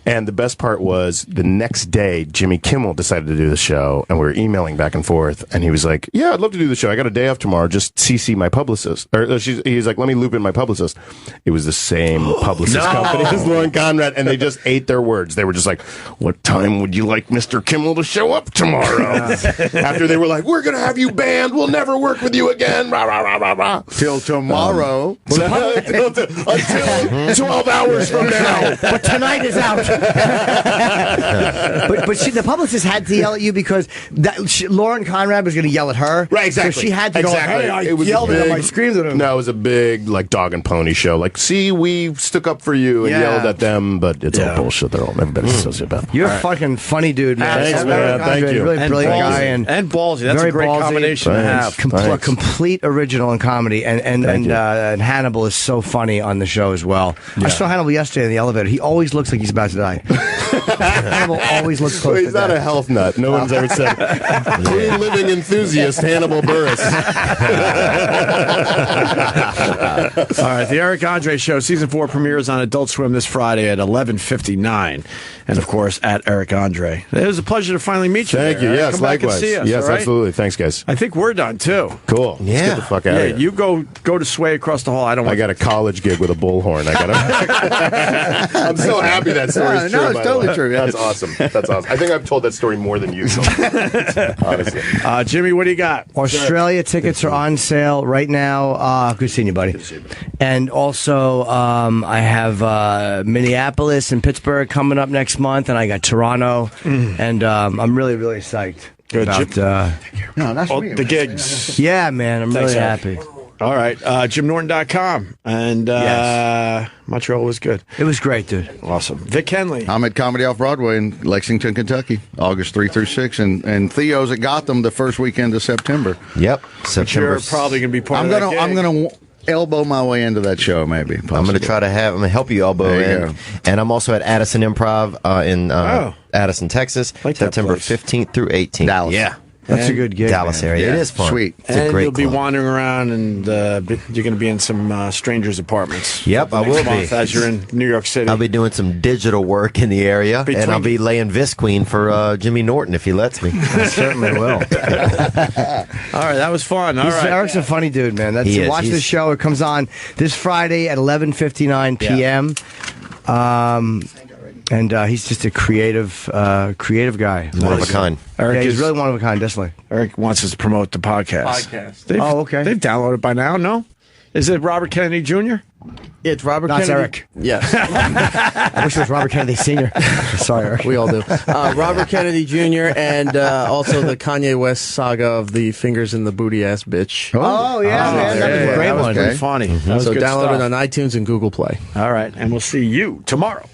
And the best part was the next day, Jimmy Kimmel decided to do the show, and we were emailing back and forth. And he was like, "Yeah, I'd love to do the show. I got a day off tomorrow. Just CC my publicist." He's like, "Let me loop in my publicist." It was the same publicist company as Lauren Conrad, and they just ate their words. They were just like, "What time would you like Mr. Kimmel to show up tomorrow?" After they were like, "We're gonna have you banned. We'll never work with you again." Rah, rah, rah, rah, rah. Till tomorrow. Until 12 hours from now. But tonight is out. but the publicist had to yell at you because Lauren Conrad was going to yell at her. Right, exactly. So she had to go, hey, I It was yelled at him, I screamed at him. No, it was a big, like, dog and pony show. Like, see, we stuck up for you and yelled at them, but it's all bullshit. They're all, everybody's a sociopath. You're a fucking funny dude, man. Thanks, man. Thank you. Really brilliant guy. And ballsy. That's a great combination to have. A complete original in comedy. And Hannibal is so funny on the show as well. I saw Hannibal yesterday in the elevator. He always looks like he's about to die. Hannibal always looks close to He's not death. a health nut. No one's ever said clean living enthusiast Hannibal Buress. All right, the Eric Andre Show, Season 4 premieres on Adult Swim this Friday at 11:59. And, of course, at Eric Andre. It was a pleasure to finally meet you. Thank you. Eric. Yes, Come back and likewise. see us, Yes, all right? absolutely. Thanks, guys. I think we're done, too. Cool. Let's get the fuck out of here. You go to Sway across the hall. I got a college gig with a bullhorn. I'm so happy that story's true. No, it's totally true. Yeah. That's awesome. That's awesome. I think I've told that story more than you. Honestly. Jimmy, what do you got? Australia tickets are on sale right now. Good seeing you, buddy. Good to see you. And also, I have Minneapolis and Pittsburgh coming up next month, and I got Toronto, and I'm really, really psyched about the gigs. Yeah, man, I'm Thanks, really Eric. happy. All right, JimNorton.com. And Montreal was good. It was great, dude. Awesome. Vic Henley. I'm at Comedy Off Broadway in Lexington, Kentucky, August 3 through 6. And Theo's at Gotham the first weekend of September. Yep. But you're probably going to be part of that gig. I'm going to elbow my way into that show, maybe. Possibly. I'm going to I'm going to help you elbow There you in. And I'm also at Addison Improv in Addison, Texas, September 15th through 18th. Dallas. Yeah. That's a good gig, Dallas man. area. Yeah. It is fun. Sweet. It's a And great you'll be club. wandering around, and you're going to be in some strangers' apartments. Yep, I will be. As you're in New York City. I'll be doing some digital work in the area, and I'll be laying Visqueen for Jimmy Norton if he lets me. I certainly will. All right, that was fun. All right. Eric's a funny dude, man. He is. Watch He's- the show. It comes on this Friday at 11:59 p.m. And he's just a creative guy. One of a kind. Eric He's is- really one of a kind, definitely. Eric wants us to promote the podcast. Oh, okay. They've downloaded by now, no? Is it Robert Kennedy Jr.? It's Robert That's Kennedy. Eric. Yes. I wish it was Robert Kennedy Sr. Sorry, Eric. We all do. Robert Kennedy Jr. and also the Kanye West saga of the fingers in the booty ass bitch. Oh, yeah, man. That was a great that was one. pretty funny. That was So good download stuff. it on iTunes and Google Play. All right, and we'll see you tomorrow.